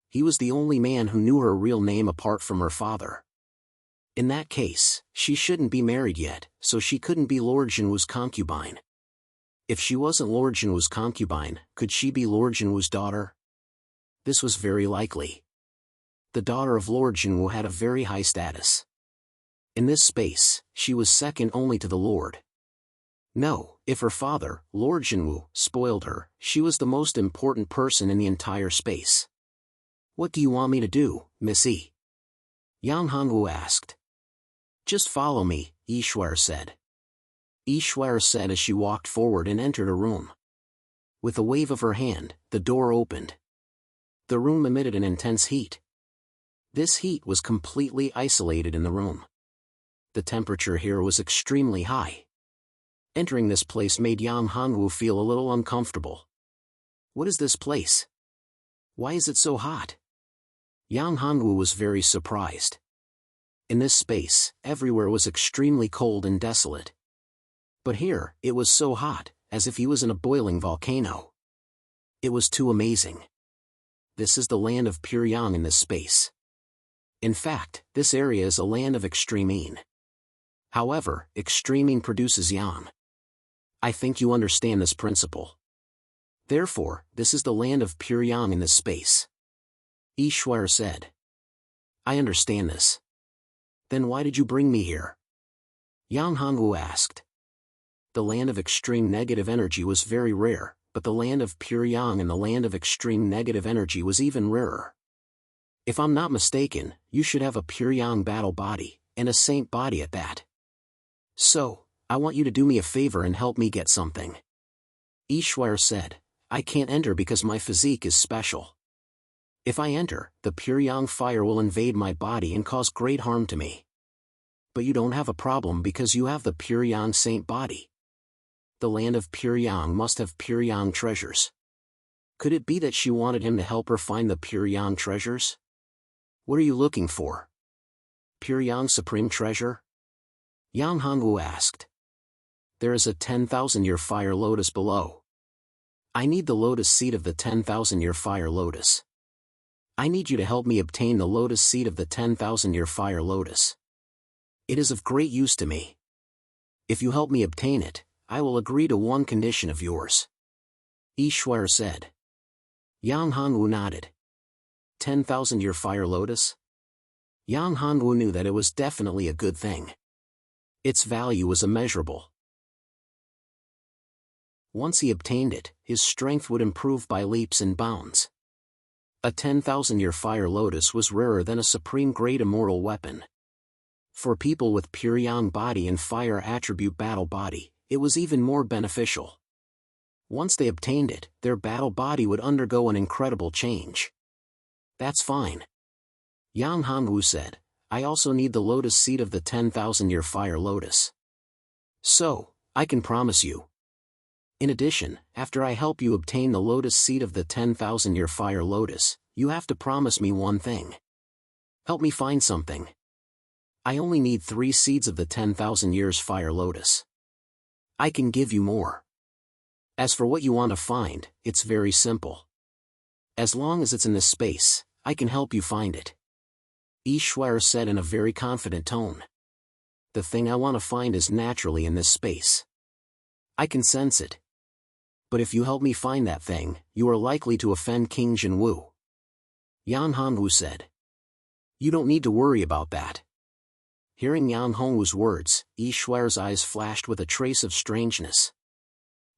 S1: He was the only man who knew her real name apart from her father. In that case, she shouldn't be married yet, so she couldn't be Lord Jinwu's concubine. If she wasn't Lord Jinwu's concubine, could she be Lord Jinwu's daughter? This was very likely. The daughter of Lord Jinwu had a very high status. In this space, she was second only to the Lord. No, if her father, Lord Jinwu, spoiled her, she was the most important person in the entire space. What do you want me to do, Missy? Yang Hanwu asked. Just follow me, Ishwar said. Ishwar said as she walked forward and entered a room. With a wave of her hand, the door opened. The room emitted an intense heat. This heat was completely isolated in the room. The temperature here was extremely high. Entering this place made Yang Hanwu feel a little uncomfortable. What is this place? Why is it so hot? Yang Hanwu was very surprised. In this space, everywhere was extremely cold and desolate. But here, it was so hot, as if he was in a boiling volcano. It was too amazing. This is the land of pure yang in this space. In fact, this area is a land of extreme yin. However, extreme yin produces yang. I think you understand this principle. Therefore, this is the land of pure yang in this space. Ishwar said. I understand this. Then why did you bring me here? Yang Hanwu asked. The land of extreme negative energy was very rare, but the land of pure yang and the land of extreme negative energy was even rarer. If I'm not mistaken, you should have a pure yang battle body, and a saint body at that. So, I want you to do me a favor and help me get something. Ishwar said, I can't enter because my physique is special. If I enter, the pure yang fire will invade my body and cause great harm to me. But you don't have a problem because you have the pure yang saint body. The land of pure yang must have pure yang treasures. Could it be that she wanted him to help her find the pure yang treasures? What are you looking for? Pure yang supreme treasure? Yang Hongwu asked. There is a 10,000-year fire lotus below. I need the lotus seed of the 10,000-year fire lotus. I need you to help me obtain the lotus seed of the 10,000-year fire lotus. It is of great use to me. If you help me obtain it, I will agree to one condition of yours. Ishwar said. Yang Hongwu nodded. 10,000-year fire lotus? Yang Hongwu knew that it was definitely a good thing. Its value was immeasurable. Once he obtained it, his strength would improve by leaps and bounds. A 10,000-year fire lotus was rarer than a supreme great immortal weapon. For people with pure yang body and fire attribute battle body, it was even more beneficial. Once they obtained it, their battle body would undergo an incredible change. That's fine. Yang Hongwu said, I also need the lotus seed of the 10,000-year fire lotus. So, I can promise you. In addition, after I help you obtain the lotus seed of the 10,000-year fire lotus, you have to promise me one thing. Help me find something. I only need 3 seeds of the 10,000 years fire lotus. I can give you more. As for what you want to find, it's very simple. As long as it's in this space, I can help you find it. Ishwar said in a very confident tone. The thing I want to find is naturally in this space. I can sense it. But if you help me find that thing, you are likely to offend King Jinwu. Yang Hongwu said. You don't need to worry about that. Hearing Yang Hongwu's words, Ishwar's eyes flashed with a trace of strangeness.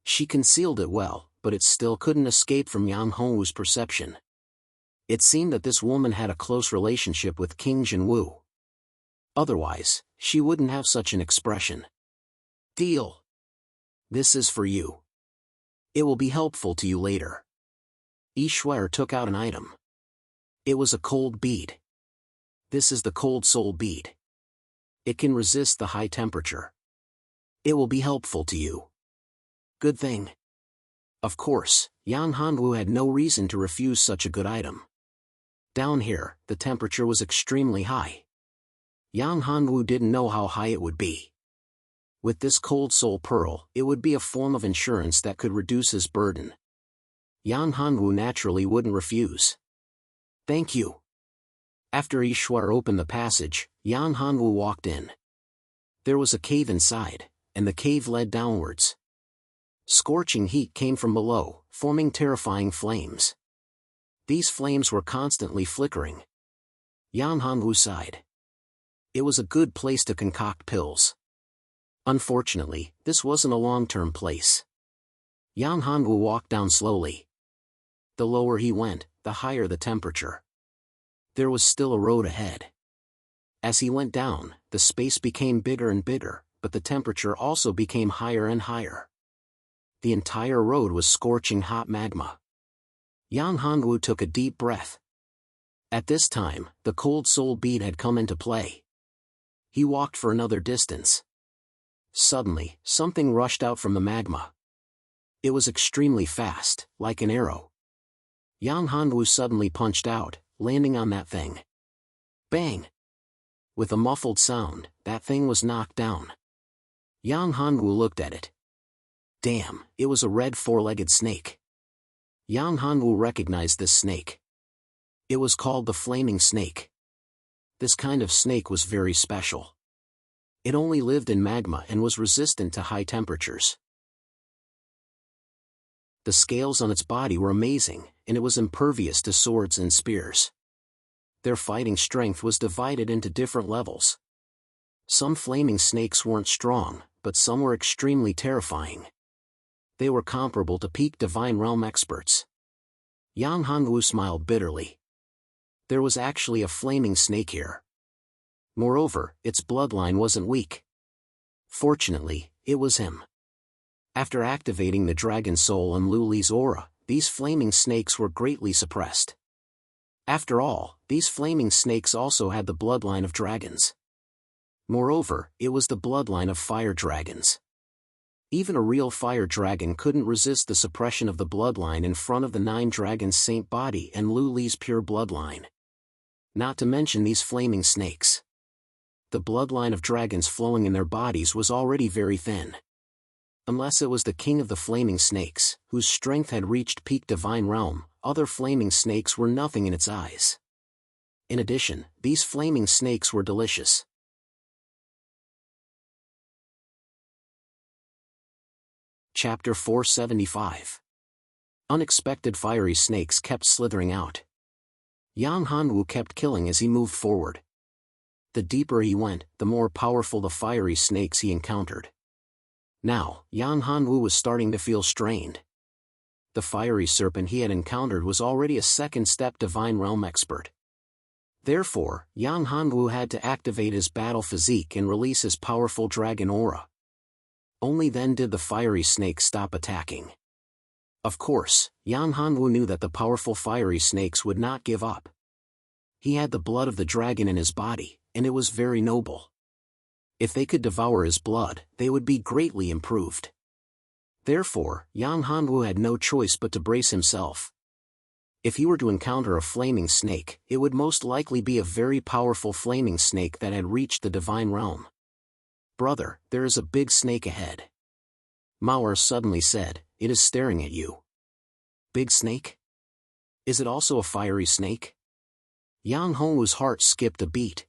S1: She concealed it well, but it still couldn't escape from Yang Hongwu's perception. It seemed that this woman had a close relationship with King Jinwu. Otherwise, she wouldn't have such an expression. Deal. This is for you. It will be helpful to you later. Ishwar took out an item. It was a cold bead. This is the cold soul bead. It can resist the high temperature. It will be helpful to you. Good thing. Of course, Yang Hongwu had no reason to refuse such a good item. Down here, the temperature was extremely high. Yang Hongwu didn't know how high it would be. With this cold soul pearl, it would be a form of insurance that could reduce his burden. Yang Hongwu naturally wouldn't refuse. Thank you. After Ishwar opened the passage, Yang Hongwu walked in. There was a cave inside, and the cave led downwards. Scorching heat came from below, forming terrifying flames. These flames were constantly flickering. Yang Hongwu sighed. It was a good place to concoct pills. Unfortunately, this wasn't a long-term place. Yang Hongwu walked down slowly. The lower he went, the higher the temperature. There was still a road ahead. As he went down, the space became bigger and bigger, but the temperature also became higher and higher. The entire road was scorching hot magma. Yang Hongwu took a deep breath. At this time, the cold soul bead had come into play. He walked for another distance. Suddenly, something rushed out from the magma. It was extremely fast, like an arrow. Yang Hongwu suddenly punched out, landing on that thing. Bang! With a muffled sound, that thing was knocked down. Yang Hongwu looked at it. Damn, it was a red four-legged snake. Yang Hongwu recognized this snake. It was called the flaming snake. This kind of snake was very special. It only lived in magma and was resistant to high temperatures. The scales on its body were amazing, and it was impervious to swords and spears. Their fighting strength was divided into different levels. Some flaming snakes weren't strong, but some were extremely terrifying. They were comparable to peak Divine Realm experts. Yang Hongwu smiled bitterly. There was actually a flaming snake here. Moreover, its bloodline wasn't weak. Fortunately, it was him. After activating the Dragon Soul and Lu Li's aura, these flaming snakes were greatly suppressed. After all, these flaming snakes also had the bloodline of dragons. Moreover, it was the bloodline of fire dragons. Even a real fire dragon couldn't resist the suppression of the bloodline in front of the 9 dragons' saint body and Lu Li's pure bloodline. Not to mention these flaming snakes. The bloodline of dragons flowing in their bodies was already very thin. Unless it was the king of the flaming snakes, whose strength had reached peak divine realm, other flaming snakes were nothing in its eyes. In addition, these flaming snakes were delicious. Chapter 475. Unexpected fiery snakes kept slithering out. Yang Hanwu kept killing as he moved forward. The deeper he went, the more powerful the fiery snakes he encountered. Now, Yang Hanwu was starting to feel strained. The fiery serpent he had encountered was already a second-step divine realm expert. Therefore, Yang Hanwu had to activate his battle physique and release his powerful dragon aura. Only then did the fiery snake stop attacking. Of course, Yang Hanwu knew that the powerful fiery snakes would not give up. He had the blood of the dragon in his body, and it was very noble. If they could devour his blood, they would be greatly improved. Therefore, Yang Hanwu had no choice but to brace himself. If he were to encounter a flaming snake, it would most likely be a very powerful flaming snake that had reached the divine realm. "Brother, there is a big snake ahead," Mauer suddenly said. "It is staring at you." "Big snake? Is it also a fiery snake?" Yang Hongwu's heart skipped a beat.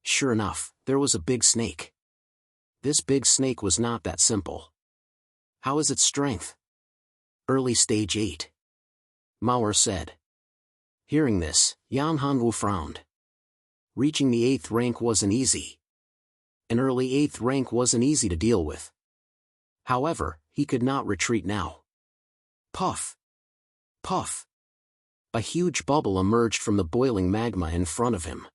S1: Sure enough, there was a big snake. This big snake was not that simple. "How is its strength?" "Early stage 8. Mauer said. Hearing this, Yang Hongwu frowned. Reaching the 8th rank wasn't easy. An early 8th rank wasn't easy to deal with. However, he could not retreat now. Puff! Puff! A huge bubble emerged from the boiling magma in front of him.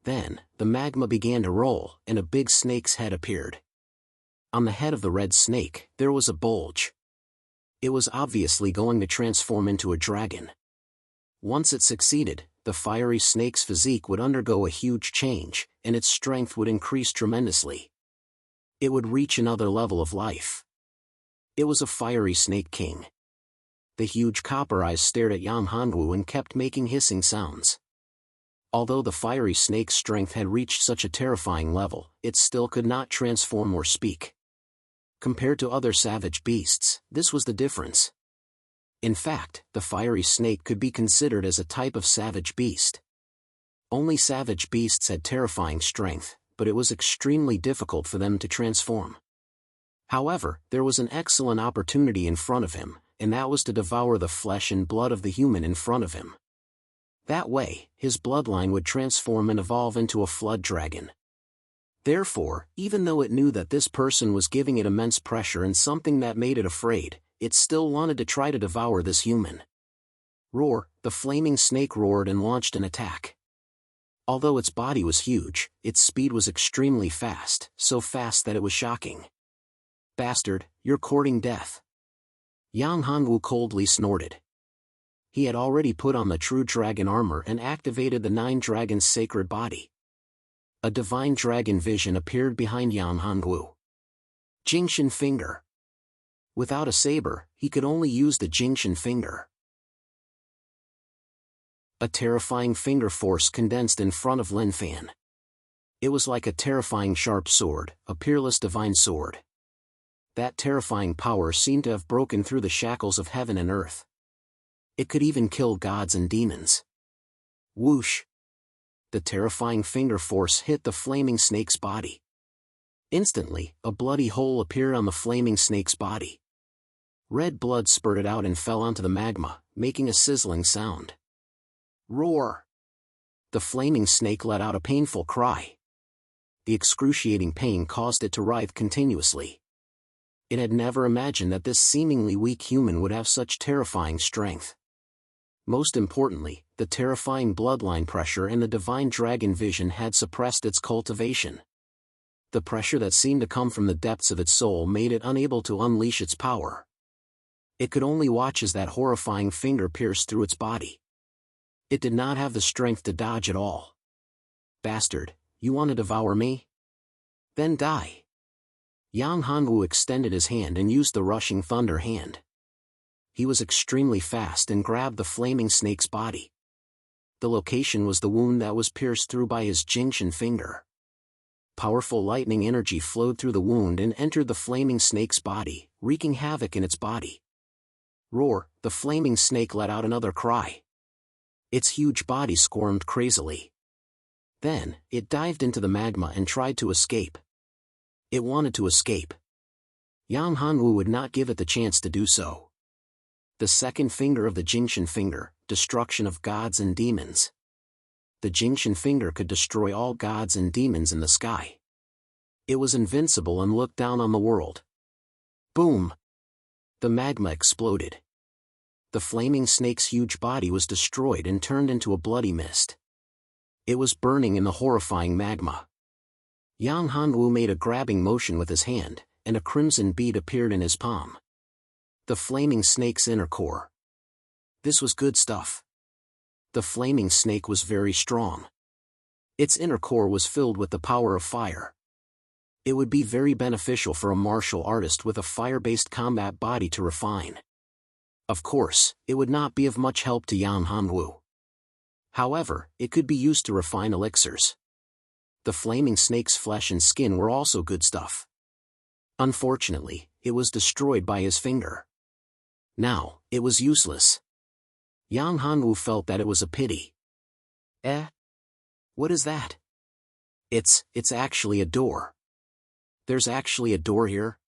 S1: Then, the magma began to roll, and a big snake's head appeared. On the head of the red snake, there was a bulge. It was obviously going to transform into a dragon. Once it succeeded, the fiery snake's physique would undergo a huge change, and its strength would increase tremendously. It would reach another level of life. It was a fiery snake king. The huge copper eyes stared at Yang Hongwu and kept making hissing sounds. Although the fiery snake's strength had reached such a terrifying level, it still could not transform or speak. Compared to other savage beasts, this was the difference. In fact, the fiery snake could be considered as a type of savage beast. Only savage beasts had terrifying strength, but it was extremely difficult for them to transform. However, there was an excellent opportunity in front of him, and that was to devour the flesh and blood of the human in front of him. That way, his bloodline would transform and evolve into a flood dragon. Therefore, even though it knew that this person was giving it immense pressure and something that made it afraid, it still wanted to try to devour this human. Roar! The flaming snake roared and launched an attack. Although its body was huge, its speed was extremely fast, so fast that it was shocking. Bastard, you're courting death. Yang Hongwu coldly snorted. He had already put on the true dragon armor and activated the 9 dragons' sacred body. A divine dragon vision appeared behind Yang Hongwu. Jingshan finger. Without a saber, he could only use the Jingshan finger. A terrifying finger force condensed in front of Lin Fan. It was like a terrifying sharp sword, a peerless divine sword. That terrifying power seemed to have broken through the shackles of heaven and earth. It could even kill gods and demons. Whoosh! The terrifying finger force hit the flaming snake's body. Instantly, a bloody hole appeared on the flaming snake's body. Red blood spurted out and fell onto the magma, making a sizzling sound. Roar! The flaming snake let out a painful cry. The excruciating pain caused it to writhe continuously. It had never imagined that this seemingly weak human would have such terrifying strength. Most importantly, the terrifying bloodline pressure and the divine dragon vision had suppressed its cultivation. The pressure that seemed to come from the depths of its soul made it unable to unleash its power. It could only watch as that horrifying finger pierced through its body. It did not have the strength to dodge at all. Bastard, you want to devour me? Then die. Yang Hanwu extended his hand and used the rushing thunder hand. He was extremely fast and grabbed the flaming snake's body. The location was the wound that was pierced through by his Jingshan finger. Powerful lightning energy flowed through the wound and entered the flaming snake's body, wreaking havoc in its body. Roar! The flaming snake let out another cry. Its huge body squirmed crazily. Then, it dived into the magma and tried to escape. It wanted to escape. Yang Hanwu would not give it the chance to do so. The second finger of the Jingshan finger, destruction of gods and demons. The Jingshan finger could destroy all gods and demons in the sky. It was invincible and looked down on the world. Boom! The magma exploded. The flaming snake's huge body was destroyed and turned into a bloody mist. It was burning in the horrifying magma. Yang Hanwu made a grabbing motion with his hand, and a crimson bead appeared in his palm. The flaming snake's inner core. This was good stuff. The flaming snake was very strong. Its inner core was filled with the power of fire. It would be very beneficial for a martial artist with a fire-based combat body to refine. Of course, it would not be of much help to Yang Hanwu. However, it could be used to refine elixirs. The flaming snake's flesh and skin were also good stuff. Unfortunately, it was destroyed by his finger. Now, it was useless. Yang Hanwu felt that it was a pity. What is that? It's actually a door. There's actually a door here?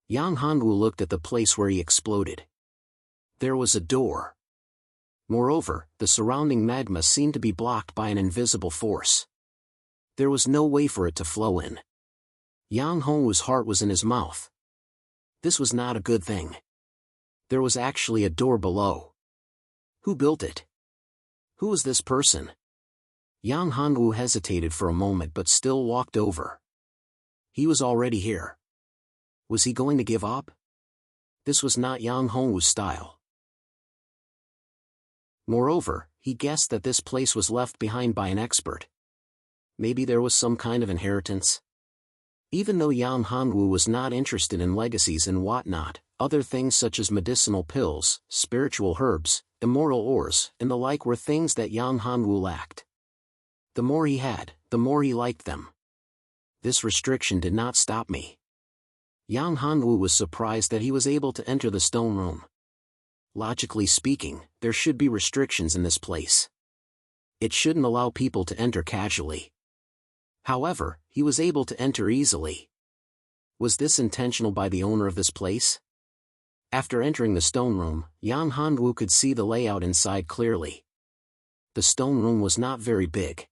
S1: Yang Hanwu looked at the place where he exploded. There was a door. Moreover, the surrounding magma seemed to be blocked by an invisible force. There was no way for it to flow in. Yang Hanwu's heart was in his mouth. This was not a good thing. There was actually a door below. Who built it? Who was this person? Yang Hanwu hesitated for a moment but still walked over. He was already here. Was he going to give up? This was not Yang Hanwu's style. Moreover, he guessed that this place was left behind by an expert. Maybe there was some kind of inheritance. Even though Yang Hanwu was not interested in legacies and whatnot, other things such as medicinal pills, spiritual herbs, immortal ores, and the like were things that Yang Hanwu lacked. The more he had, the more he liked them. This restriction did not stop me. Yang Hanwu was surprised that he was able to enter the stone room. Logically speaking, there should be restrictions in this place. It shouldn't allow people to enter casually. However, he was able to enter easily. Was this intentional by the owner of this place? After entering the stone room, Yang Hanwu could see the layout inside clearly. The stone room was not very big.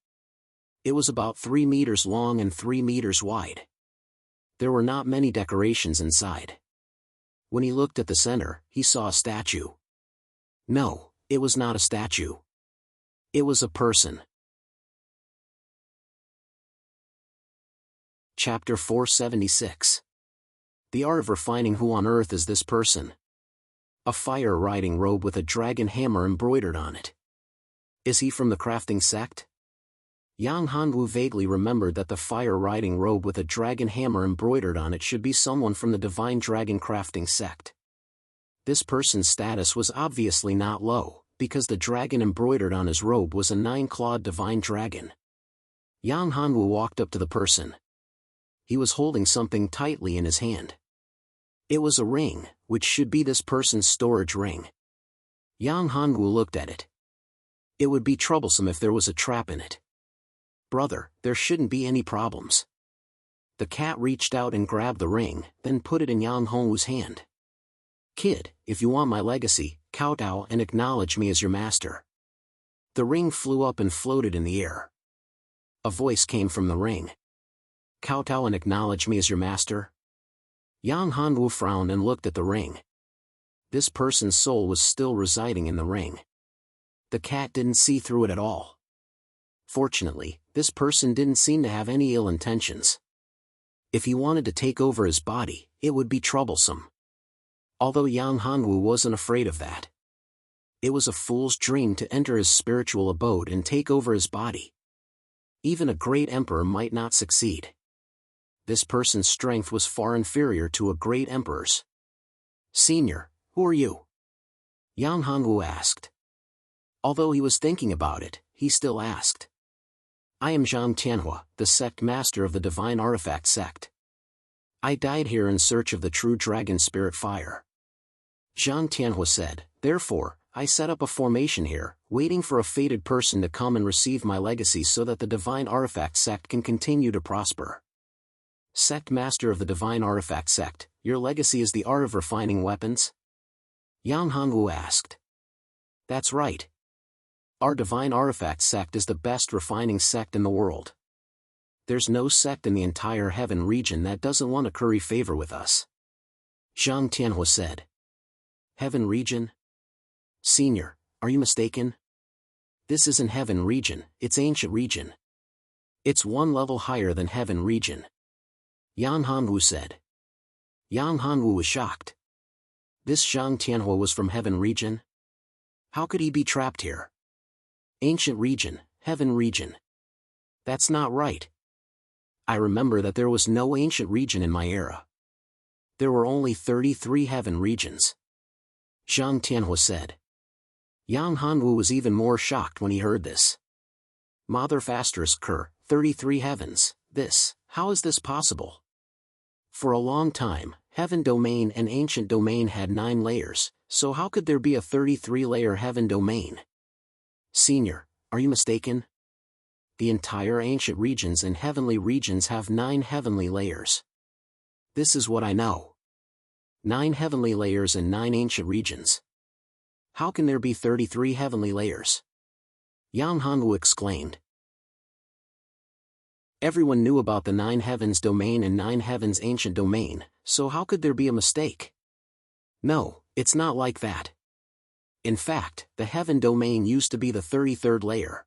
S1: It was about 3 meters long and 3 meters wide. There were not many decorations inside. When he looked at the center, he saw a statue. No, it was not a statue. It was a person. Chapter 476. The art of refining. Who on earth is this person? A fire-riding robe with a dragon hammer embroidered on it. Is he from the crafting sect? Yang Hanwu vaguely remembered that the fire-riding robe with a dragon hammer embroidered on it should be someone from the divine dragon crafting sect. This person's status was obviously not low, because the dragon embroidered on his robe was a 9-clawed divine dragon. Yang Hanwu walked up to the person. He was holding something tightly in his hand. It was a ring, which should be this person's storage ring. Yang Hanwu looked at it. It would be troublesome if there was a trap in it. Brother, there shouldn't be any problems. The cat reached out and grabbed the ring, then put it in Yang Hanwu's hand. Kid, if you want my legacy, kowtow and acknowledge me as your master. The ring flew up and floated in the air. A voice came from the ring. Kowtow and acknowledge me as your master? Yang Hanwu frowned and looked at the ring. This person's soul was still residing in the ring. The cat didn't see through it at all. Fortunately, this person didn't seem to have any ill intentions. If he wanted to take over his body, it would be troublesome. Although Yang Hanwu wasn't afraid of that. It was a fool's dream to enter his spiritual abode and take over his body. Even a great emperor might not succeed. This person's strength was far inferior to a great emperor's. "Senior, who are you?" Yang Hongwu asked. Although he was thinking about it, he still asked. "I am Zhang Tianhua, the sect master of the Divine Artifact sect. I died here in search of the true dragon spirit fire." Zhang Tianhua said, "Therefore, I set up a formation here, waiting for a fated person to come and receive my legacy so that the Divine Artifact sect can continue to prosper." "Sect master of the Divine Artifact sect, your legacy is the art of refining weapons?" Yang Hongwu asked. "That's right. Our Divine Artifact sect is the best refining sect in the world. There's no sect in the entire heaven region that doesn't want to curry favor with us." Zhang Tianhua said. "Heaven region? Senior, are you mistaken? This isn't heaven region, it's ancient region. It's one level higher than heaven region," Yang Hongwu said. Yang Hongwu was shocked. This Zhang Tianhua was from heaven region? How could he be trapped here? Ancient region, heaven region. That's not right. I remember that there was no ancient region in my era. There were only 33 heaven regions, Zhang Tianhua said. Yang Hongwu was even more shocked when he heard this. Mother Faster's Kur, 33 heavens, how is this possible? For a long time, heaven domain and ancient domain had 9 layers, so how could there be a 33-layer heaven domain? Senior, are you mistaken? The entire ancient regions and heavenly regions have 9 heavenly layers. This is what I know. 9 heavenly layers and 9 ancient regions. How can there be 33 heavenly layers? Yang Hongwu exclaimed. Everyone knew about the 9 heavens domain and 9 heavens ancient domain, so how could there be a mistake? No, it's not like that. In fact, the heaven domain used to be the 33rd layer.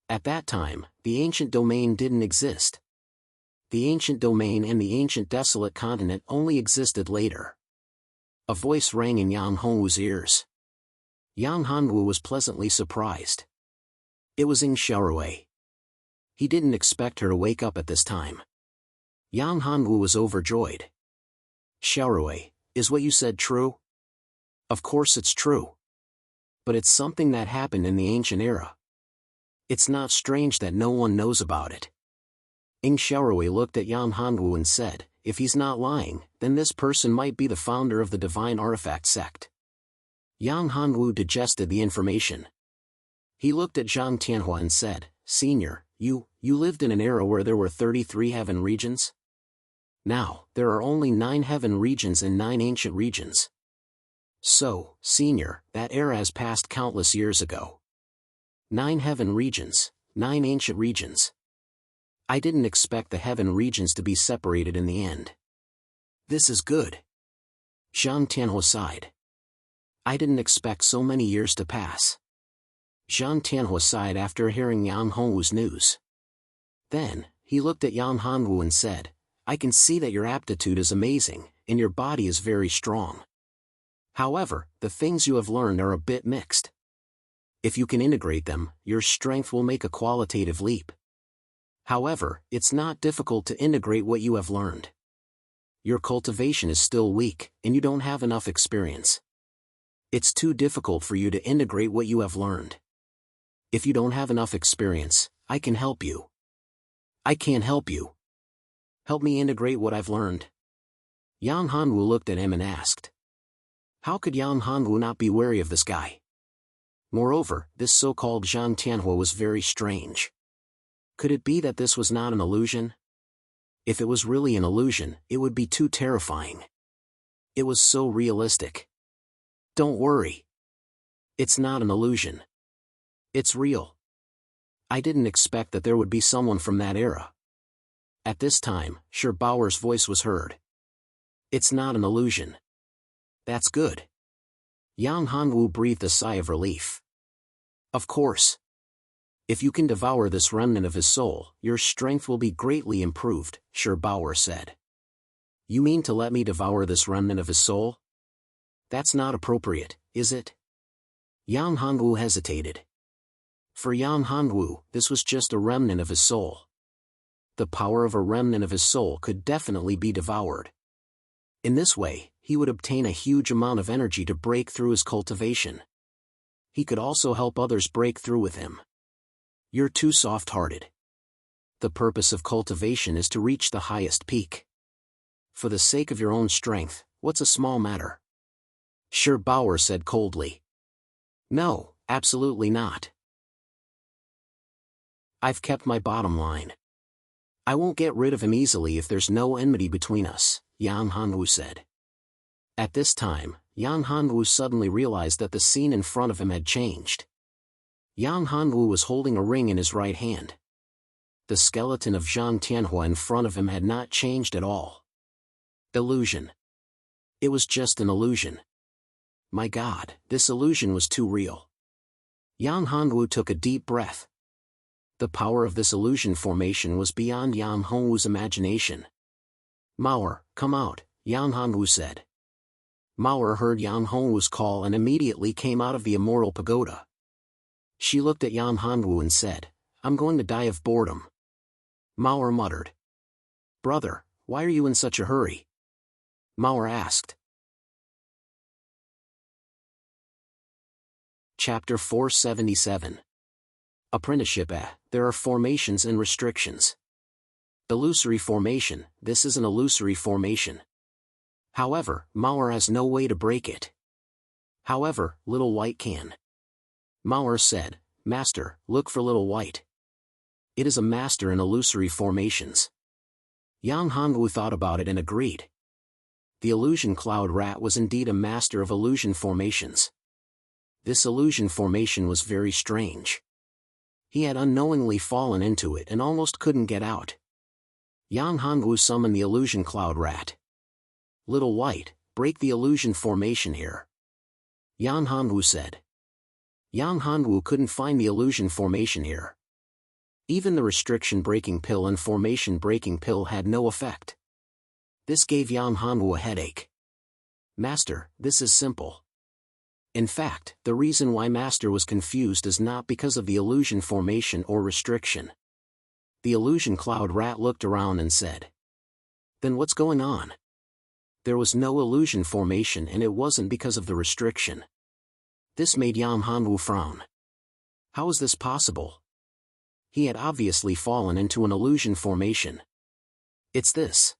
S1: At that time, the ancient domain didn't exist. The ancient domain and the ancient desolate continent only existed later. A voice rang in Yang Hongwu's ears. Yang Hongwu was pleasantly surprised. It was Ying Xiaorui. He didn't expect her to wake up at this time. Yang Hongwu was overjoyed. Xiaorui, is what you said true? Of course it's true. But it's something that happened in the ancient era. It's not strange that no one knows about it. Ying Xiaorui looked at Yang Hongwu and said, if he's not lying, then this person might be the founder of the Divine Artifact sect. Yang Hongwu digested the information. He looked at Zhang Tianhua and said, Senior, you lived in an era where there were 33 heaven regions? Now, there are only 9 heaven regions and 9 ancient regions. So, Senior, that era has passed countless years ago. 9 heaven regions, 9 ancient regions. I didn't expect the heaven regions to be separated in the end. This is good. Zhang Tianhua sighed. I didn't expect so many years to pass. Zhang Tianhua sighed after hearing Yang Hongwu's news. Then, he looked at Yang Hongwu and said, I can see that your aptitude is amazing, and your body is very strong. However, the things you have learned are a bit mixed. If you can integrate them, your strength will make a qualitative leap. However, it's not difficult to integrate what you have learned. Your cultivation is still weak, and you don't have enough experience. It's too difficult for you to integrate what you have learned. If you don't have enough experience, I can help you. I can't help you. Help me integrate what I've learned. Yang Hongwu looked at him and asked. How could Yang Hongwu not be wary of this guy? Moreover, this so-called Zhang Tianhua was very strange. Could it be that this was not an illusion? If it was really an illusion, it would be too terrifying. It was so realistic. Don't worry. It's not an illusion. It's real. I didn't expect that there would be someone from that era. At this time, Sher Bauer's voice was heard. It's not an illusion. That's good. Yang Hongwu breathed a sigh of relief. Of course. If you can devour this remnant of his soul, your strength will be greatly improved, Sher Bauer said. You mean to let me devour this remnant of his soul? That's not appropriate, is it? Yang Hongwu hesitated. For Yang Hongwu, this was just a remnant of his soul. The power of a remnant of his soul could definitely be devoured. In this way, he would obtain a huge amount of energy to break through his cultivation. He could also help others break through with him. You're too soft-hearted. The purpose of cultivation is to reach the highest peak. For the sake of your own strength, what's a small matter? Sure, Bauer said coldly. No, absolutely not. I've kept my bottom line. I won't get rid of him easily if there's no enmity between us, Yang Hanwu said. At this time, Yang Hanwu suddenly realized that the scene in front of him had changed. Yang Hanwu was holding a ring in his right hand. The skeleton of Zhang Tianhua in front of him had not changed at all. Illusion. It was just an illusion. My God, this illusion was too real. Yang Hanwu took a deep breath. The power of this illusion formation was beyond Yang Hanwu's imagination. Mauer, come out, Yang Hanwu said. Mauer heard Yang Hanwu's call and immediately came out of the immoral pagoda. She looked at Yang Hanwu and said, I'm going to die of boredom. Mauer muttered. Brother, why are you in such a hurry? Mauer asked. Chapter 477. Apprenticeship. There are formations and restrictions. Illusory formation, this is an illusory formation. However, Mauer has no way to break it. However, Little White can. Mauer said, Master, look for Little White. It is a master in illusory formations. Yang Hanwu thought about it and agreed. The illusion cloud rat was indeed a master of illusion formations. This illusion formation was very strange. He had unknowingly fallen into it and almost couldn't get out. Yang Hanwu summoned the illusion cloud rat. Little White, break the illusion formation here. Yang Hanwu said. Yang Hanwu couldn't find the illusion formation here. Even the restriction breaking pill and formation breaking pill had no effect. This gave Yang Hanwu a headache. Master, this is simple. In fact, the reason why Master was confused is not because of the illusion formation or restriction. The illusion cloud rat looked around and said. Then what's going on? There was no illusion formation and it wasn't because of the restriction. This made Yang Hanwu frown. How is this possible? He had obviously fallen into an illusion formation. It's this.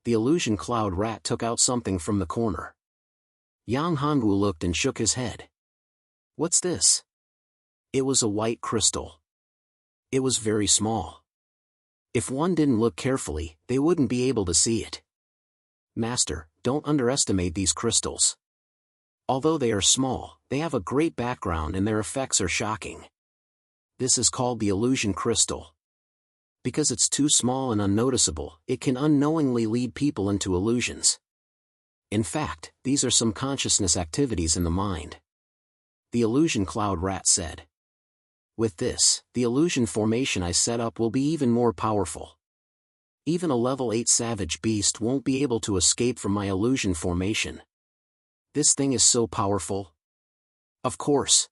S1: The illusion cloud rat took out something from the corner. Yang Hanwu looked and shook his head. What's this? It was a white crystal. It was very small. If one didn't look carefully, they wouldn't be able to see it. Master, don't underestimate these crystals. Although they are small, they have a great background and their effects are shocking. This is called the illusion crystal. Because it's too small and unnoticeable, it can unknowingly lead people into illusions. In fact, these are some consciousness activities in the mind. The illusion cloud rat said. With this, the illusion formation I set up will be even more powerful. Even a level 8 savage beast won't be able to escape from my illusion formation. This thing is so powerful. Of course.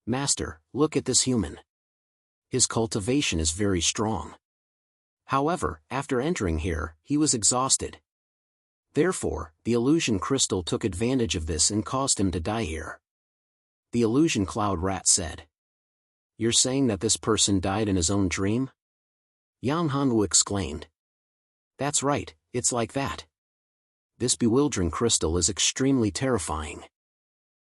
S1: Master, look at this human. His cultivation is very strong. However, after entering here, he was exhausted. Therefore, the illusion crystal took advantage of this and caused him to die here. The illusion cloud rat said. You're saying that this person died in his own dream? Yang Hanwu exclaimed. That's right, it's like that. This bewildering crystal is extremely terrifying.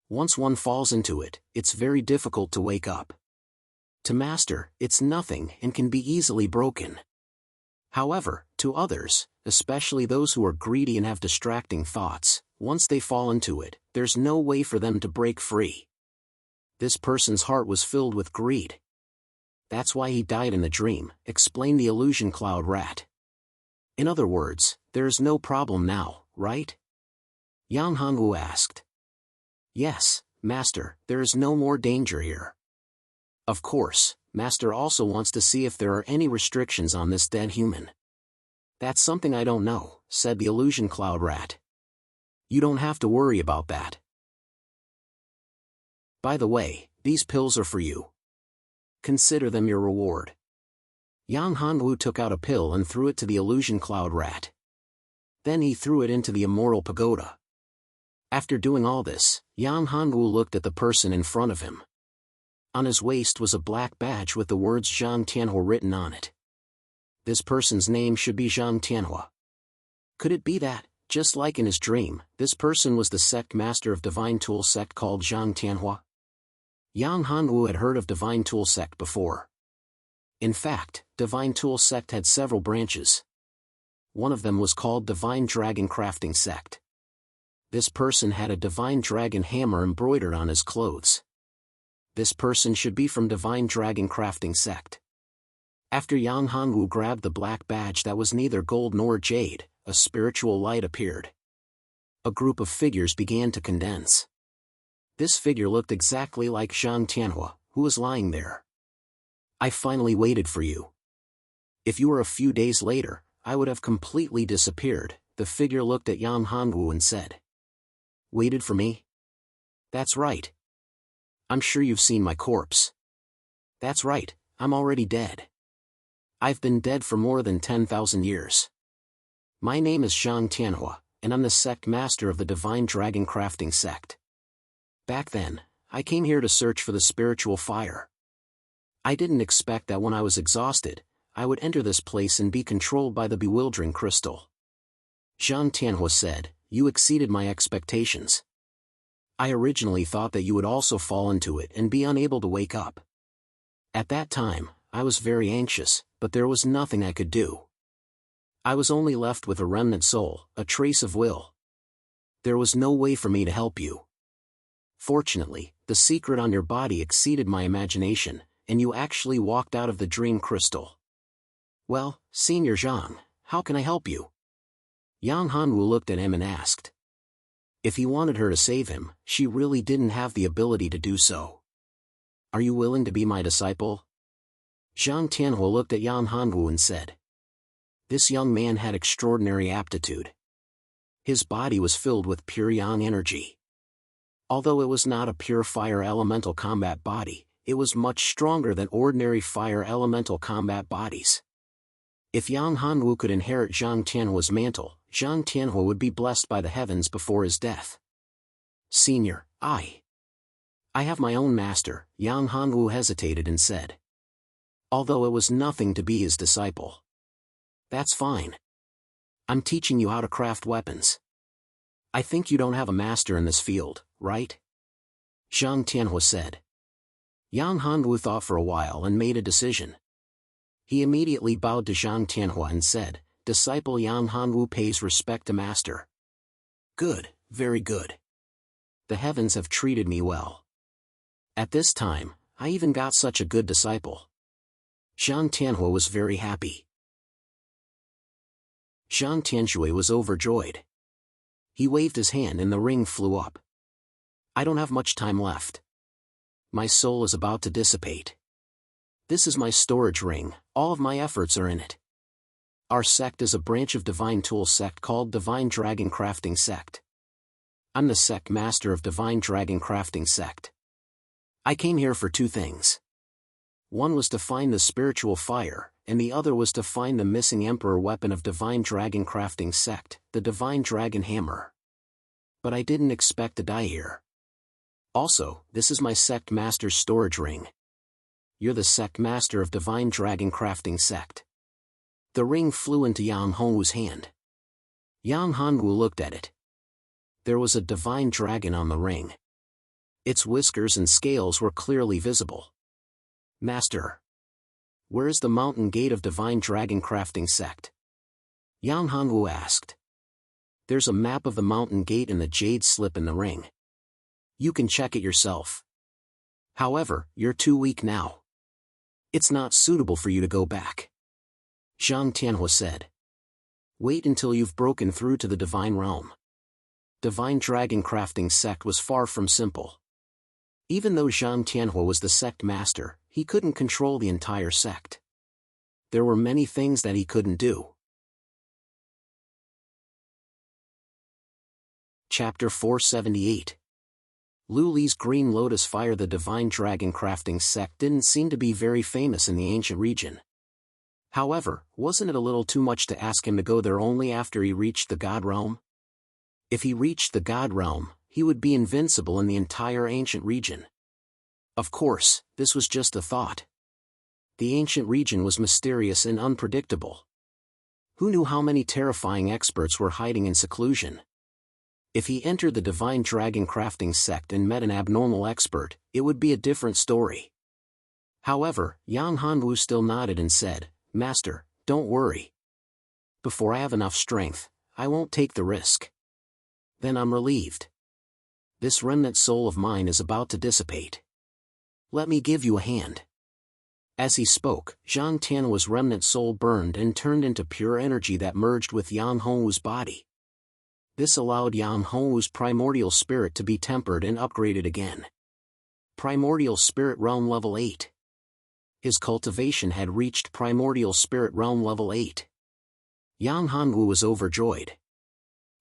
S1: Once one falls into it, it's very difficult to wake up. To Master, it's nothing and can be easily broken. However, to others, especially those who are greedy and have distracting thoughts, once they fall into it, there's no way for them to break free. This person's heart was filled with greed. That's why he died in the dream, explained the illusion cloud rat. In other words, there is no problem now, right? Yang Hanwu asked. Yes, Master, there is no more danger here. Of course, Master also wants to see if there are any restrictions on this dead human. That's something I don't know, said the illusion cloud rat. You don't have to worry about that. By the way, these pills are for you. Consider them your reward. Yang Hanwu took out a pill and threw it to the illusion cloud rat. Then he threw it into the immoral pagoda. After doing all this, Yang Hanwu looked at the person in front of him. On his waist was a black badge with the words Zhang Tianhua written on it. This person's name should be Zhang Tianhua. Could it be that, just like in his dream, this person was the sect master of Divine Tool sect called Zhang Tianhua? Yang Hanwu had heard of Divine Tool sect before. In fact, Divine Tool sect had several branches. One of them was called Divine Dragon Crafting sect. This person had a divine dragon hammer embroidered on his clothes. This person should be from Divine Dragon Crafting sect. After Yang Hanwu grabbed the black badge that was neither gold nor jade, a spiritual light appeared. A group of figures began to condense. This figure looked exactly like Zhang Tianhua, who was lying there. I finally waited for you. If you were a few days later, I would have completely disappeared. The figure looked at Yang Hanwu and said. Waited for me? That's right. I'm sure you've seen my corpse. That's right, I'm already dead. I've been dead for more than 10,000 years. My name is Zhang Tianhua, and I'm the sect master of the Divine Dragon Crafting sect. Back then, I came here to search for the spiritual fire. I didn't expect that when I was exhausted, I would enter this place and be controlled by the bewildering crystal. Zhang Tianhua said, you exceeded my expectations. I originally thought that you would also fall into it and be unable to wake up. At that time, I was very anxious, but there was nothing I could do. I was only left with a remnant soul, a trace of will. There was no way for me to help you. Fortunately, the secret on your body exceeded my imagination, and you actually walked out of the dream crystal. Well, Senior Zhang, how can I help you? Yang Hanwu looked at him and asked. If he wanted her to save him, she really didn't have the ability to do so. Are you willing to be my disciple? Zhang Tianhua looked at Yang Hanwu and said. This young man had extraordinary aptitude. His body was filled with pure yang energy. Although it was not a pure fire elemental combat body, it was much stronger than ordinary fire elemental combat bodies. If Yang Hanwu could inherit Zhang Tianhua's mantle, Zhang Tianhua would be blessed by the heavens before his death. Senior, I have my own master, Yang Hanwu hesitated and said. Although it was nothing to be his disciple. That's fine. I'm teaching you how to craft weapons. I think you don't have a master in this field, right? Zhang Tianhua said. Yang Hanwu thought for a while and made a decision. He immediately bowed to Zhang Tianhua and said, Disciple Yang Hanwu pays respect to master. Good, very good. The heavens have treated me well. At this time, I even got such a good disciple. Zhang Tianhua was very happy. Zhang Tianxue was overjoyed. He waved his hand and the ring flew up. I don't have much time left. My soul is about to dissipate. This is my storage ring, all of my efforts are in it. Our sect is a branch of Divine Tool sect called Divine Dragon Crafting sect. I'm the sect master of Divine Dragon Crafting sect. I came here for two things. One was to find the spiritual fire, and the other was to find the missing emperor weapon of Divine Dragon Crafting sect, the Divine Dragon Hammer. But I didn't expect to die here. Also, this is my sect master's storage ring. You're the sect master of Divine Dragon Crafting sect. The ring flew into Yang Hanwu's hand. Yang Hanwu looked at it. There was a divine dragon on the ring. Its whiskers and scales were clearly visible. Master. Where is the mountain gate of Divine Dragon Crafting sect? Yang Hanwu asked. There's a map of the mountain gate in the jade slip in the ring. You can check it yourself. However, you're too weak now. It's not suitable for you to go back. Zhang Tianhua said. Wait until you've broken through to the divine realm. Divine Dragon Crafting sect was far from simple. Even though Zhang Tianhua was the sect master, he couldn't control the entire sect. There were many things that he couldn't do. Chapter 478. Lu Li's Green Lotus Fire. The Divine Dragon Crafting sect didn't seem to be very famous in the ancient region. However, wasn't it a little too much to ask him to go there only after he reached the God Realm? If he reached the God Realm, he would be invincible in the entire ancient region. Of course, this was just a thought. The ancient region was mysterious and unpredictable. Who knew how many terrifying experts were hiding in seclusion? If he entered the Divine Dragon Crafting sect and met an abnormal expert, it would be a different story. However, Yang Hanwu still nodded and said, "Master, don't worry. Before I have enough strength, I won't take the risk." Then I'm relieved. This remnant soul of mine is about to dissipate. Let me give you a hand. As he spoke, Zhang Tianhua's remnant soul burned and turned into pure energy that merged with Yang Hongwu's body. This allowed Yang Hongwu's primordial spirit to be tempered and upgraded again. Primordial Spirit Realm Level 8. His cultivation had reached Primordial Spirit Realm Level 8. Yang Hongwu was overjoyed.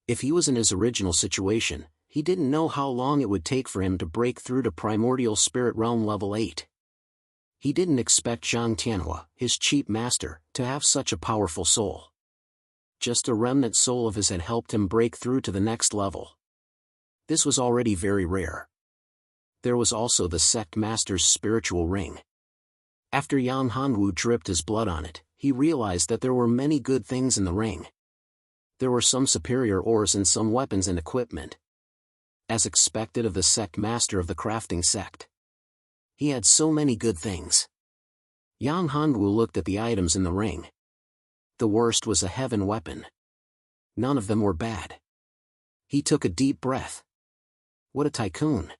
S1: If he was in his original situation, he didn't know how long it would take for him to break through to Primordial Spirit Realm Level 8. He didn't expect Zhang Tianhua, his cheap master, to have such a powerful soul. Just a remnant soul of his had helped him break through to the next level. This was already very rare. There was also the sect master's spiritual ring. After Yang Hanwu dripped his blood on it, he realized that there were many good things in the ring. There were some superior ores and some weapons and equipment. As expected of the sect master of the crafting sect. He had so many good things. Yang Hanwu looked at the items in the ring. The worst was a heaven weapon. None of them were bad. He took a deep breath. What a tycoon.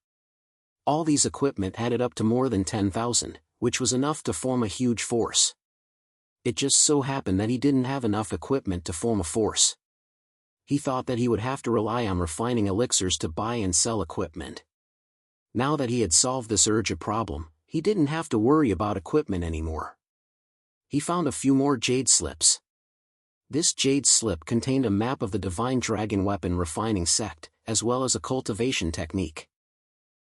S1: All these equipment added up to more than 10,000, which was enough to form a huge force. It just so happened that he didn't have enough equipment to form a force. He thought that he would have to rely on refining elixirs to buy and sell equipment. Now that he had solved this urgent problem, he didn't have to worry about equipment anymore. He found a few more jade slips. This jade slip contained a map of the Divine Dragon Weapon Refining Sect, as well as a cultivation technique.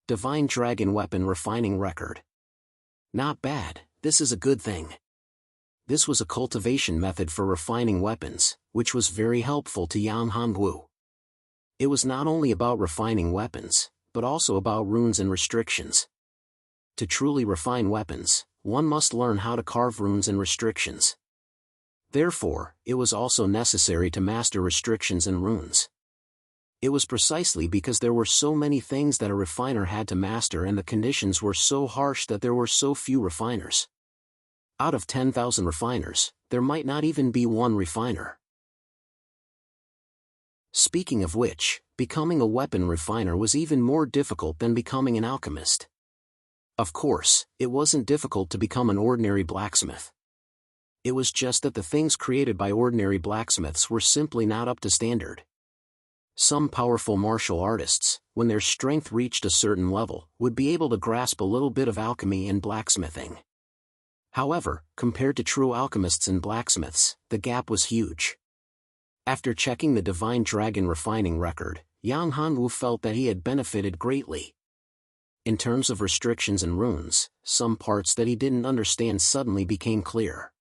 S1: Divine Dragon Weapon Refining Record. Not bad, this is a good thing. This was a cultivation method for refining weapons, which was very helpful to Yang Hanwu. It was not only about refining weapons, but also about runes and restrictions. To truly refine weapons, one must learn how to carve runes and restrictions. Therefore, it was also necessary to master restrictions and runes. It was precisely because there were so many things that a refiner had to master and the conditions were so harsh that there were so few refiners. Out of 10,000 refiners, there might not even be one refiner. Speaking of which, becoming a weapon refiner was even more difficult than becoming an alchemist. Of course, it wasn't difficult to become an ordinary blacksmith. It was just that the things created by ordinary blacksmiths were simply not up to standard. Some powerful martial artists, when their strength reached a certain level, would be able to grasp a little bit of alchemy and blacksmithing. However, compared to true alchemists and blacksmiths, the gap was huge. After checking the Divine Dragon Refining Record, Yang Hanwu felt that he had benefited greatly. In terms of restrictions and runes, some parts that he didn't understand suddenly became clear.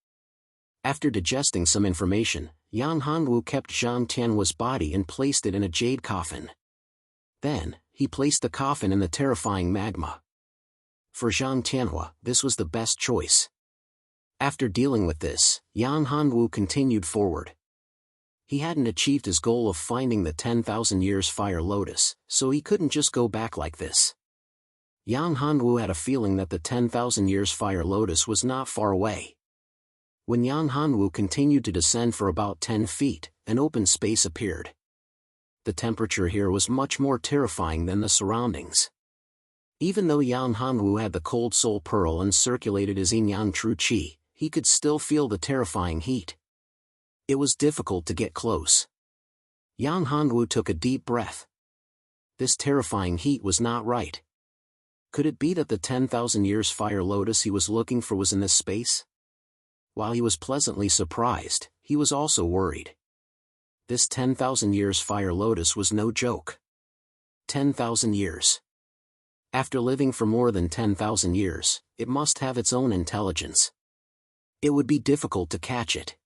S1: After digesting some information, Yang Hanwu kept Zhang Tianhua's body and placed it in a jade coffin. Then, he placed the coffin in the terrifying magma. For Zhang Tianhua, this was the best choice. After dealing with this, Yang Hanwu continued forward. He hadn't achieved his goal of finding the 10,000 years fire lotus, so he couldn't just go back like this. Yang Hanwu had a feeling that the 10,000 years fire lotus was not far away. When Yang Hanwu continued to descend for about 10 feet, an open space appeared. The temperature here was much more terrifying than the surroundings. Even though Yang Hanwu had the cold soul pearl and circulated his yin-yang true qi, he could still feel the terrifying heat. It was difficult to get close. Yang Hanwu took a deep breath. This terrifying heat was not right. Could it be that the 10,000 years fire lotus he was looking for was in this space? While he was pleasantly surprised, he was also worried. This 10,000 years fire lotus was no joke. 10,000 years. After living for more than 10,000 years, it must have its own intelligence. It would be difficult to catch it.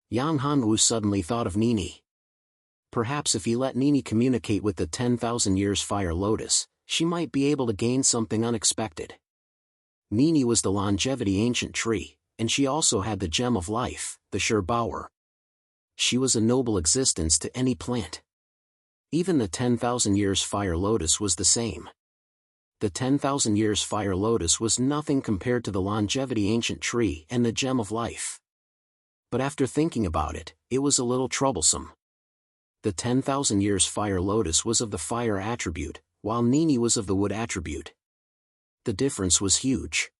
S1: Yang Hanwu suddenly thought of Nini. Perhaps if he let Nini communicate with the 10,000 years fire lotus, she might be able to gain something unexpected. Nini was the longevity ancient tree, and she also had the gem of life, the sure bower. She was a noble existence to any plant. Even the 10,000 years fire lotus was the same. The 10,000 years fire lotus was nothing compared to the longevity ancient tree and the gem of life. But after thinking about it, it was a little troublesome. The 10,000 years fire lotus was of the fire attribute, while Nini was of the wood attribute. The difference was huge.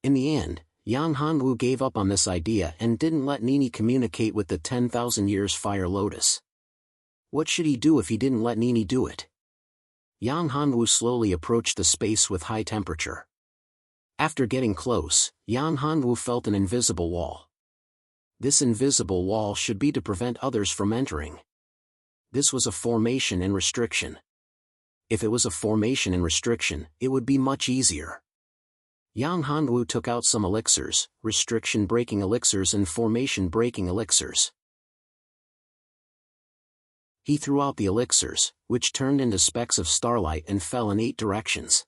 S1: In the end, Yang Hanwu gave up on this idea and didn't let Nini communicate with the 10,000 years fire lotus. What should he do if he didn't let Nini do it? Yang Hanwu slowly approached the space with high temperature. After getting close, Yang Hanwu felt an invisible wall. This invisible wall should be to prevent others from entering. This was a formation and restriction. If it was a formation and restriction, it would be much easier. Yang Hanwu took out some elixirs, restriction-breaking elixirs and formation-breaking elixirs. He threw out the elixirs, which turned into specks of starlight and fell in 8 directions.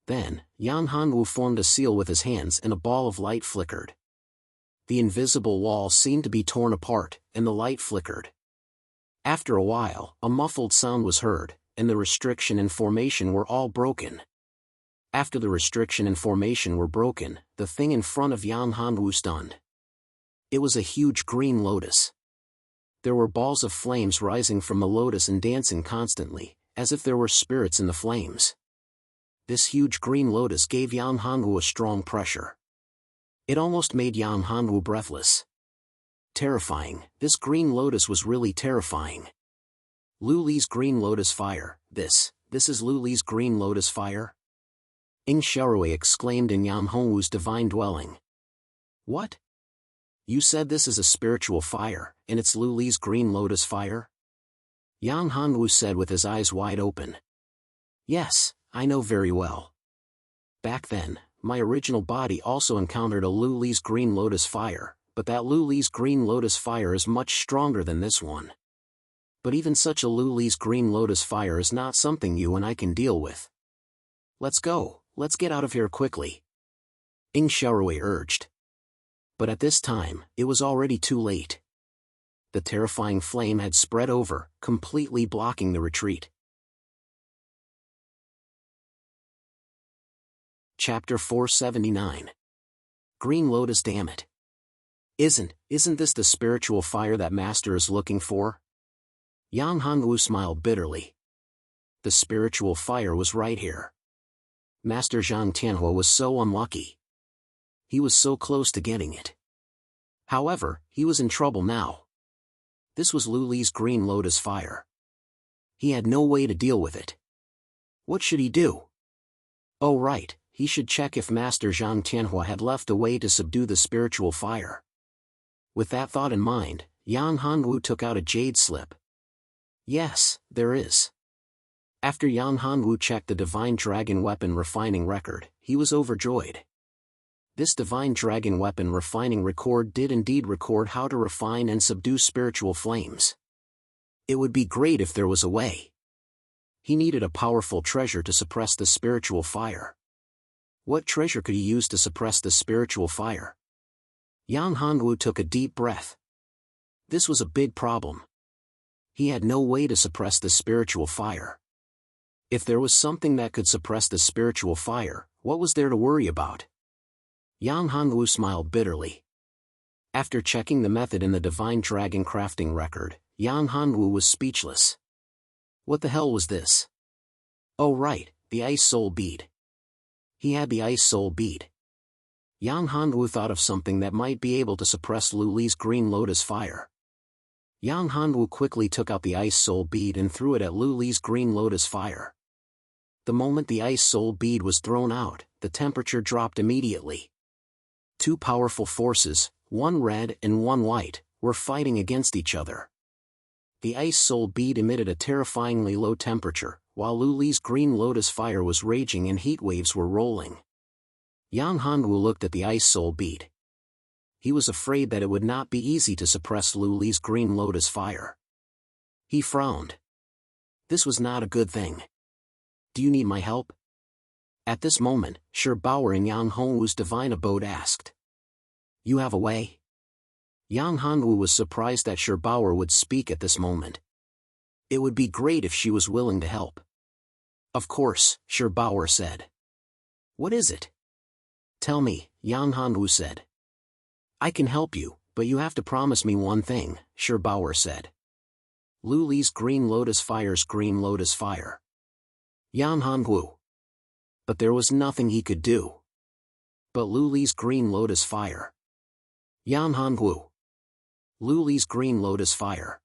S1: Then, Yang Hanwu formed a seal with his hands and a ball of light flickered. The invisible wall seemed to be torn apart, and the light flickered. After a while, a muffled sound was heard, and the restriction and formation were all broken. After the restriction and formation were broken, the thing in front of Yang Hanwu stunned. It was a huge green lotus. There were balls of flames rising from the lotus and dancing constantly, as if there were spirits in the flames. This huge green lotus gave Yang Hanwu a strong pressure. It almost made Yang Hanwu breathless. Terrifying, this green lotus was really terrifying. Lu Li's green lotus fire, this is Lu Li's green lotus fire? Ing Sharui exclaimed in Yang Hanwu's divine dwelling. What? You said this is a spiritual fire, and it's Lu Li's green lotus fire? Yang Hanwu said with his eyes wide open. Yes, I know very well. Back then, my original body also encountered a Lu Li's green lotus fire, but that Lu Li's green lotus fire is much stronger than this one. But even such a Lu Li's green lotus fire is not something you and I can deal with. Let's go, let's get out of here quickly. Ing Sharui urged. But at this time, it was already too late. The terrifying flame had spread over, completely blocking the retreat. Chapter 479. Green Lotus, damn it. Isn't this the spiritual fire that Master is looking for? Yang Hanwu smiled bitterly. The spiritual fire was right here. Master Zhang Tianhua was so unlucky. He was so close to getting it. However, he was in trouble now. This was Lu Li's green lotus fire. He had no way to deal with it. What should he do? Oh right, he should check if Master Zhang Tianhua had left a way to subdue the spiritual fire. With that thought in mind, Yang Hanwu took out a jade slip. Yes, there is. After Yang Hanwu checked the Divine Dragon Weapon refining record, he was overjoyed. This Divine Dragon Weapon refining record did indeed record how to refine and subdue spiritual flames. It would be great if there was a way. He needed a powerful treasure to suppress the spiritual fire. What treasure could he use to suppress the spiritual fire? Yang Hanwu took a deep breath. This was a big problem. He had no way to suppress the spiritual fire. If there was something that could suppress the spiritual fire, what was there to worry about? Yang Hanwu smiled bitterly. After checking the method in the Divine Dragon crafting record, Yang Hanwu was speechless. What the hell was this? Oh right, the Ice Soul Bead. He had the Ice Soul Bead. Yang Hanwu thought of something that might be able to suppress Lu Li's green lotus fire. Yang Hanwu quickly took out the Ice Soul Bead and threw it at Lu Li's green lotus fire. The moment the Ice Soul Bead was thrown out, the temperature dropped immediately. 2 powerful forces, one red and one white, were fighting against each other. The Ice Soul Bead emitted a terrifyingly low temperature, while Lu Li's green lotus fire was raging and heat waves were rolling. Yang Hanwu looked at the Ice Soul Bead. He was afraid that it would not be easy to suppress Lu Li's green lotus fire. He frowned. This was not a good thing. Do you need my help? At this moment, Shi Bao in Yang Hongwu's divine abode asked. You have a way? Yang Hongwu was surprised that Shi Bao would speak at this moment. It would be great if she was willing to help. Of course, Shi Bao said. What is it? Tell me, Yang Hongwu said. I can help you, but you have to promise me one thing, Shi Bao said. Lu Li's green lotus fire's green lotus fire. Yang Hongwu. But there was nothing he could do. But Lu Li's green lotus fire. Yang Hongwu. Lu Li's green lotus fire.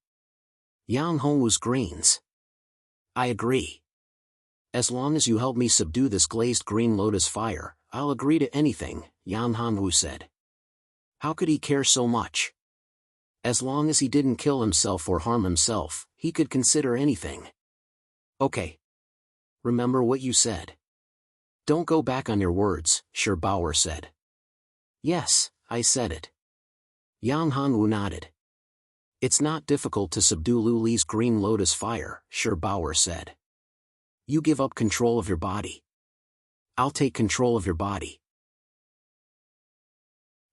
S1: Yang Hongwu's greens. I agree. As long as you help me subdue this glazed green lotus fire, I'll agree to anything, Yang Hongwu said. How could he care so much? As long as he didn't kill himself or harm himself, he could consider anything. Okay. Remember what you said. Don't go back on your words, Shi Bao said. Yes, I said it. Yang Hongwu nodded. It's not difficult to subdue Lu Li's green lotus fire, Shi Bao said. You give up control of your body. I'll take control of your body.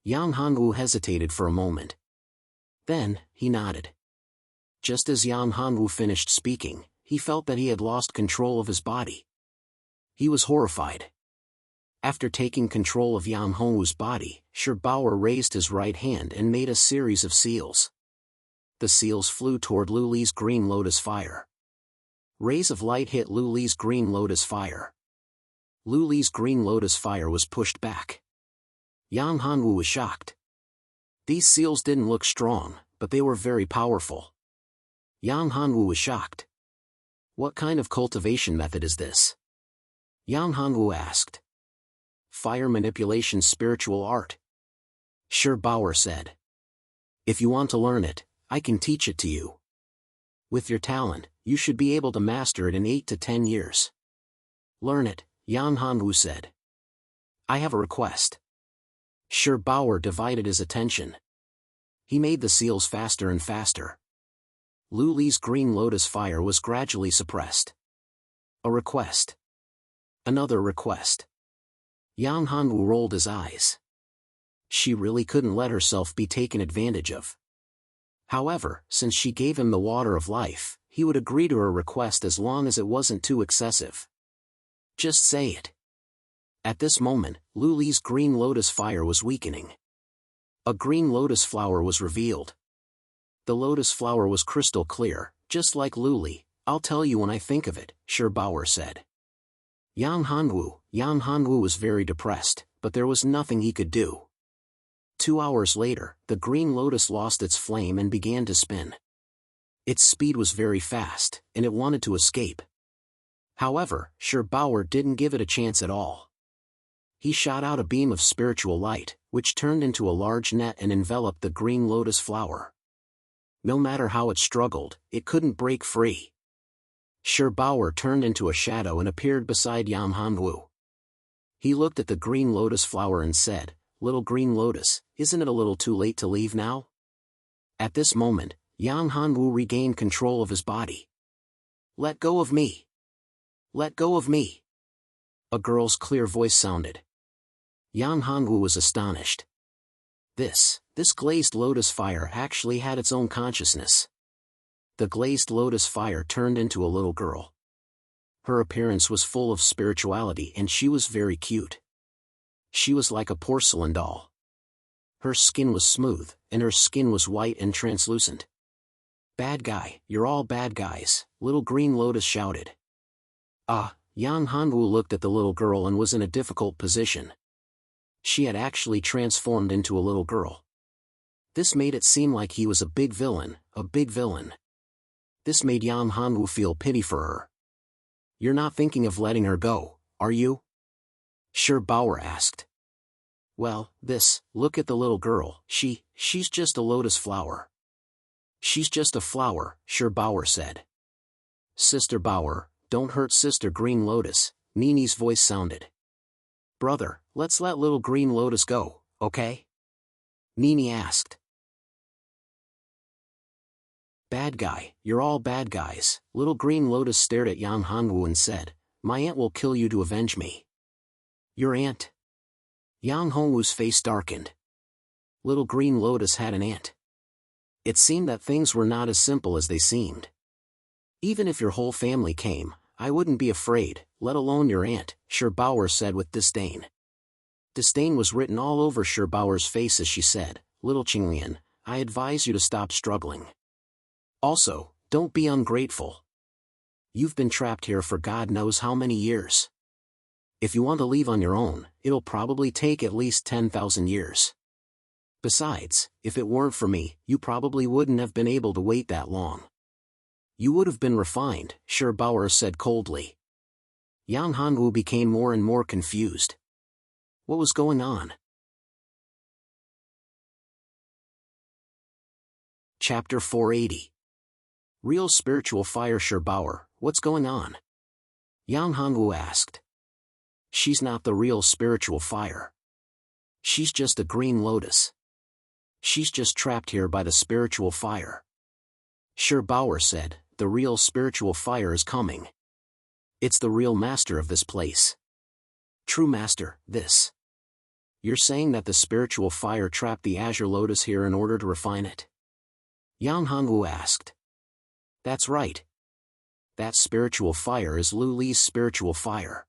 S1: Yang Hongwu hesitated for a moment. Then, he nodded. Just as Yang Hongwu finished speaking, he felt that he had lost control of his body. He was horrified. After taking control of Yang Hongwu's body, Shi Bao raised his right hand and made a series of seals. The seals flew toward Lu Li's green lotus fire. Rays of light hit Lu Li's green lotus fire. Lu Li's green lotus fire was pushed back. Yang Hongwu was shocked. These seals didn't look strong, but they were very powerful. Yang Hongwu was shocked. What kind of cultivation method is this? Yang Hongwu asked. Fire manipulation spiritual art. Shi Bao said. If you want to learn it, I can teach it to you. With your talent, you should be able to master it in 8 to 10 years. Learn it, Yang Hongwu said. I have a request. Shi Bao divided his attention. He made the seals faster and faster. Lu Li's green lotus fire was gradually suppressed. A request. Another request. Yang Hongwu rolled his eyes. She really couldn't let herself be taken advantage of. However, since she gave him the water of life, he would agree to her request as long as it wasn't too excessive. Just say it. At this moment, Lu Li's green lotus fire was weakening. A green lotus flower was revealed. The lotus flower was crystal clear, just like Lu Li. I'll tell you when I think of it, Shi Bao said. Yang Hongwu was very depressed, but there was nothing he could do. 2 hours later, the green lotus lost its flame and began to spin. Its speed was very fast, and it wanted to escape. However, Shi Bao didn't give it a chance at all. He shot out a beam of spiritual light, which turned into a large net and enveloped the green lotus flower. No matter how it struggled, it couldn't break free. Shi Bao turned into a shadow and appeared beside Yang Hongwu. He looked at the green lotus flower and said, Little green lotus, isn't it a little too late to leave now? At this moment, Yang Hongwu regained control of his body. Let go of me. Let go of me. A girl's clear voice sounded. Yang Hongwu was astonished. This glazed lotus fire actually had its own consciousness. The glazed lotus fire turned into a little girl. Her appearance was full of spirituality and she was very cute. She was like a porcelain doll. Her skin was smooth, and her skin was white and translucent. Bad guy, you're all bad guys, little green lotus shouted. Yang Hongwu looked at the little girl and was in a difficult position. She had actually transformed into a little girl. This made it seem like he was a big villain, This made Yang Hongwu feel pity for her. You're not thinking of letting her go, are you? Shi Bao asked. Well, look at the little girl, she's just a lotus flower. She's just a flower, Shi Bao said. Sister Bao, don't hurt Sister Green Lotus, Nini's voice sounded. Brother, let's let little green lotus go, okay? Nini asked. Bad guy, you're all bad guys. Little Green Lotus stared at Yang Hongwu and said, my aunt will kill you to avenge me. Your aunt? Yang Hongwu's face darkened. Little Green Lotus had an aunt. It seemed that things were not as simple as they seemed. Even if your whole family came, I wouldn't be afraid, let alone your aunt, Sherbauer said with disdain. Disdain was written all over Sherbauer's face as she said, Little Qinglian, I advise you to stop struggling. Also, don't be ungrateful. You've been trapped here for God knows how many years. If you want to leave on your own, it'll probably take at least 10,000 years. Besides, if it weren't for me, you probably wouldn't have been able to wait that long. You would have been refined, Sherbauer said coldly. Yang Hongwu became more and more confused. What was going on? Chapter 480. Real spiritual fire. Sherbauer, what's going on? Yang Hongwu asked. She's not the real spiritual fire. She's just a green lotus. She's just trapped here by the spiritual fire. Sherbauer said, the real spiritual fire is coming. It's the real master of this place. True master, this. You're saying that the spiritual fire trapped the azure lotus here in order to refine it? Yang Hongwu asked. That's right. That spiritual fire is Lu Li's spiritual fire.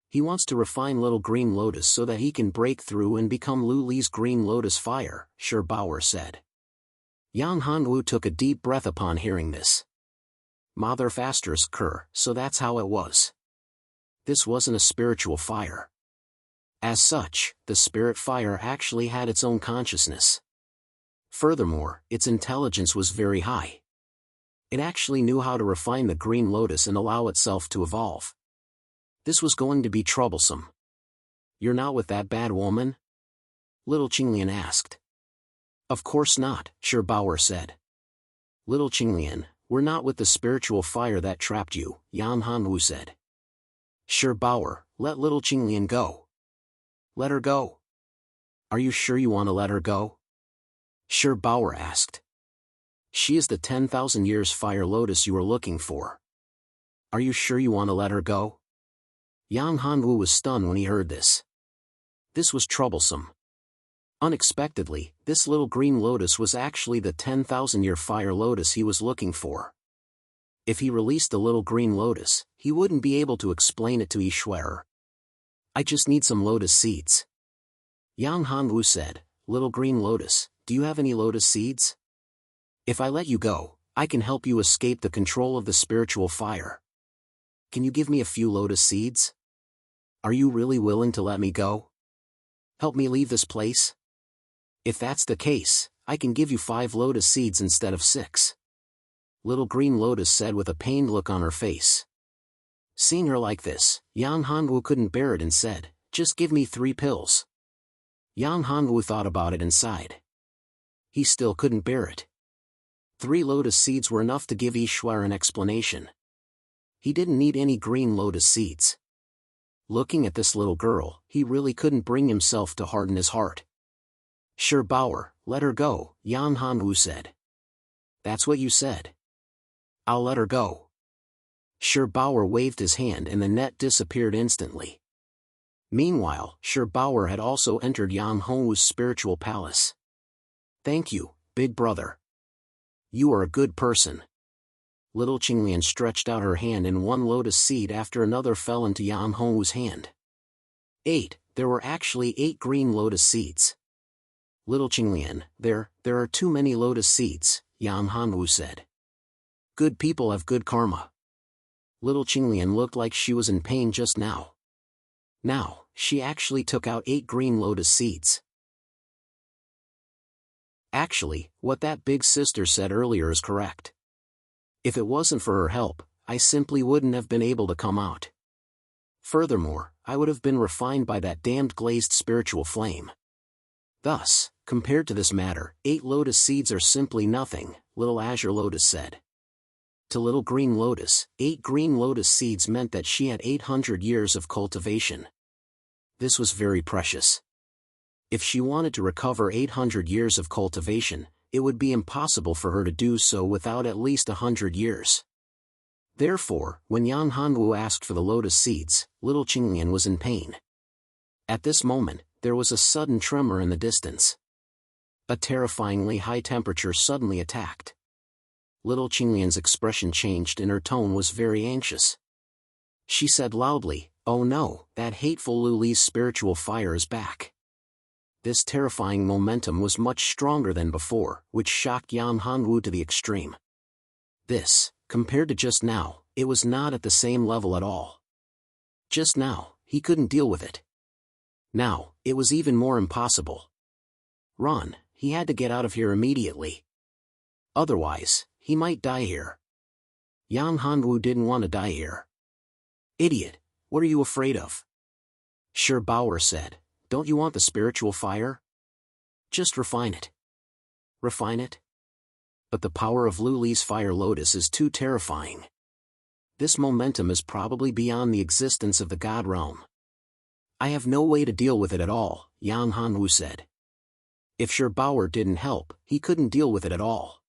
S1: He wants to refine Little Green Lotus so that he can break through and become Lu Li's Green Lotus fire, Sherbauer said. Yang Hongwu took a deep breath upon hearing this. Mother asterisk Kerr, so that's how it was. This wasn't a spiritual fire. As such, the spirit fire actually had its own consciousness. Furthermore, its intelligence was very high. It actually knew how to refine the green lotus and allow itself to evolve. This was going to be troublesome. You're not with that bad woman? Little Qinglian asked. Of course not, Sherbauer said. Little Qinglian, we're not with the spiritual fire that trapped you, Yang Hongwu said. Sherbauer, let Little Qinglian go. Let her go. Are you sure you want to let her go? Sherbauer asked. She is the 10,000 years fire lotus you are looking for. Are you sure you want to let her go? Yang Hongwu was stunned when he heard this. This was troublesome. Unexpectedly, this little green lotus was actually the 10,000-year fire lotus he was looking for. If he released the little green lotus, he wouldn't be able to explain it to Ishwarer. I just need some lotus seeds. Yang Hongwu said, Little Green Lotus, do you have any lotus seeds? If I let you go, I can help you escape the control of the spiritual fire. Can you give me a few lotus seeds? Are you really willing to let me go? Help me leave this place? If that's the case, I can give you 5 lotus seeds instead of 6. Little Green Lotus said with a pained look on her face. Seeing her like this, Yang Hongwu couldn't bear it and said, just give me 3 pills. Yang Hongwu thought about it and sighed. He still couldn't bear it. 3 lotus seeds were enough to give Ishwar an explanation. He didn't need any green lotus seeds. Looking at this little girl, he really couldn't bring himself to harden his heart. Sherbauer, let her go, Yang Hongwu said. That's what you said. I'll let her go. Sherbauer waved his hand and the net disappeared instantly. Meanwhile, Sherbauer had also entered Yang Hongwu's spiritual palace. Thank you, big brother. You are a good person. Little Qinglian stretched out her hand and 1 lotus seed after another fell into Yang Hongwu's hand. 8, there were actually 8 green lotus seeds. Little Qinglian, there are too many lotus seeds, Yang Hongwu said. Good people have good karma. Little Qinglian looked like she was in pain just now. Now, she actually took out 8 green lotus seeds. Actually, what that big sister said earlier is correct. If it wasn't for her help, I simply wouldn't have been able to come out. Furthermore, I would have been refined by that damned glazed spiritual flame. Thus, compared to this matter, 8 lotus seeds are simply nothing, Little Azure Lotus said. To Little Green Lotus, 8 green lotus seeds meant that she had 800 years of cultivation. This was very precious. If she wanted to recover 800 years of cultivation, it would be impossible for her to do so without at least 100 years. Therefore, when Yang Hanwu asked for the lotus seeds, little Qinglian was in pain. At this moment, there was a sudden tremor in the distance. A terrifyingly high temperature suddenly attacked. Little Qinglian's expression changed and her tone was very anxious. She said loudly, "Oh no, that hateful Lu Li's spiritual fire is back." This terrifying momentum was much stronger than before, which shocked Yang Hanwu to the extreme. This, compared to just now, it was not at the same level at all. Just now, he couldn't deal with it. Now, it was even more impossible. Run, he had to get out of here immediately. Otherwise, he might die here. Yang Hanwu didn't want to die here. "Idiot, what are you afraid of?" Shi Bao said. "Don't you want the spiritual fire? Just refine it." Refine it? But the power of Lu Li's fire lotus is too terrifying. This momentum is probably beyond the existence of the God realm. "I have no way to deal with it at all," Yang Hanwu said. If Shi Bao didn't help, he couldn't deal with it at all.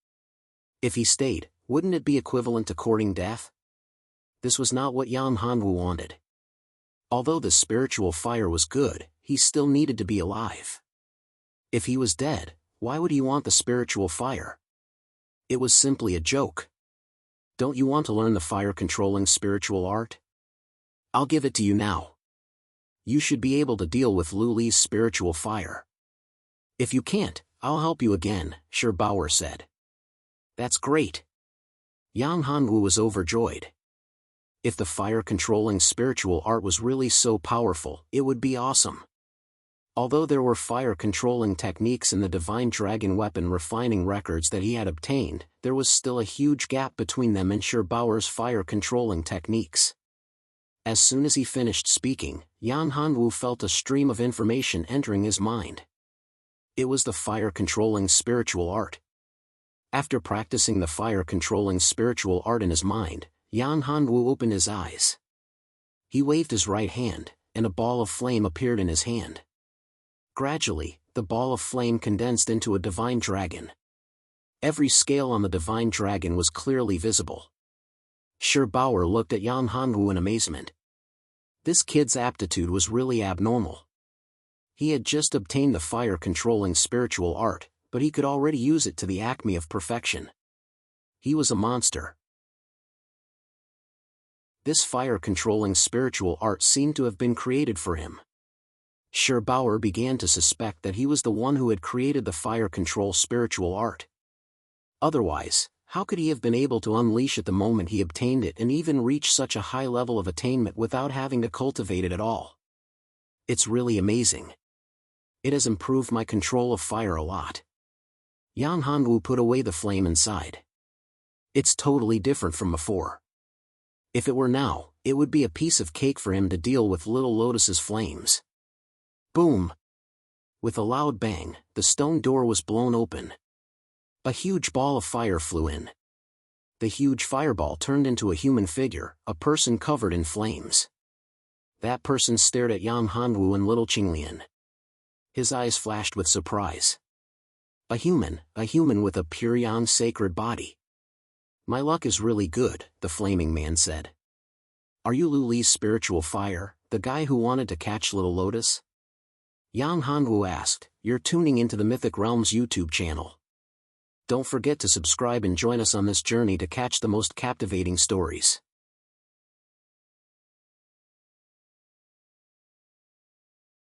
S1: If he stayed, wouldn't it be equivalent to courting death? This was not what Yang Hanwu wanted. Although the spiritual fire was good, he still needed to be alive. If he was dead, why would he want the spiritual fire? It was simply a joke. "Don't you want to learn the fire-controlling spiritual art? I'll give it to you now. You should be able to deal with Lu Li's spiritual fire. If you can't, I'll help you again," Shi Bao said. "That's great." Yang Hanwu was overjoyed. If the fire-controlling spiritual art was really so powerful, it would be awesome. Although there were fire-controlling techniques in the Divine Dragon weapon refining records that he had obtained, there was still a huge gap between them and Shi Bao's fire-controlling techniques. As soon as he finished speaking, Yang Hanwu felt a stream of information entering his mind. It was the fire-controlling spiritual art. After practicing the fire-controlling spiritual art in his mind, Yang Hanwu opened his eyes. He waved his right hand, and a ball of flame appeared in his hand. Gradually, the ball of flame condensed into a divine dragon. Every scale on the divine dragon was clearly visible. Shi Bao looked at Yang Hanwu in amazement. This kid's aptitude was really abnormal. He had just obtained the fire-controlling spiritual art, but he could already use it to the acme of perfection. He was a monster. This fire-controlling spiritual art seemed to have been created for him. Shi Bao began to suspect that he was the one who had created the fire-control spiritual art. Otherwise, how could he have been able to unleash it the moment he obtained it and even reach such a high level of attainment without having to cultivate it at all? It's really amazing. It has improved my control of fire a lot. Yang Hanwu put away the flame inside. It's totally different from before. If it were now, it would be a piece of cake for him to deal with little Lotus's flames. Boom! With a loud bang, the stone door was blown open. A huge ball of fire flew in. The huge fireball turned into a human figure, a person covered in flames. That person stared at Yang Hanwu and little Qinglian. His eyes flashed with surprise. A human with a pure yang sacred body. "My luck is really good," the flaming man said. "Are you Lu Li's spiritual fire, the guy who wanted to catch little Lotus?" Yang Hanwu asked. "You're tuning into the Mythic Realms YouTube channel. Don't forget to subscribe and join us on this journey to catch the most captivating stories.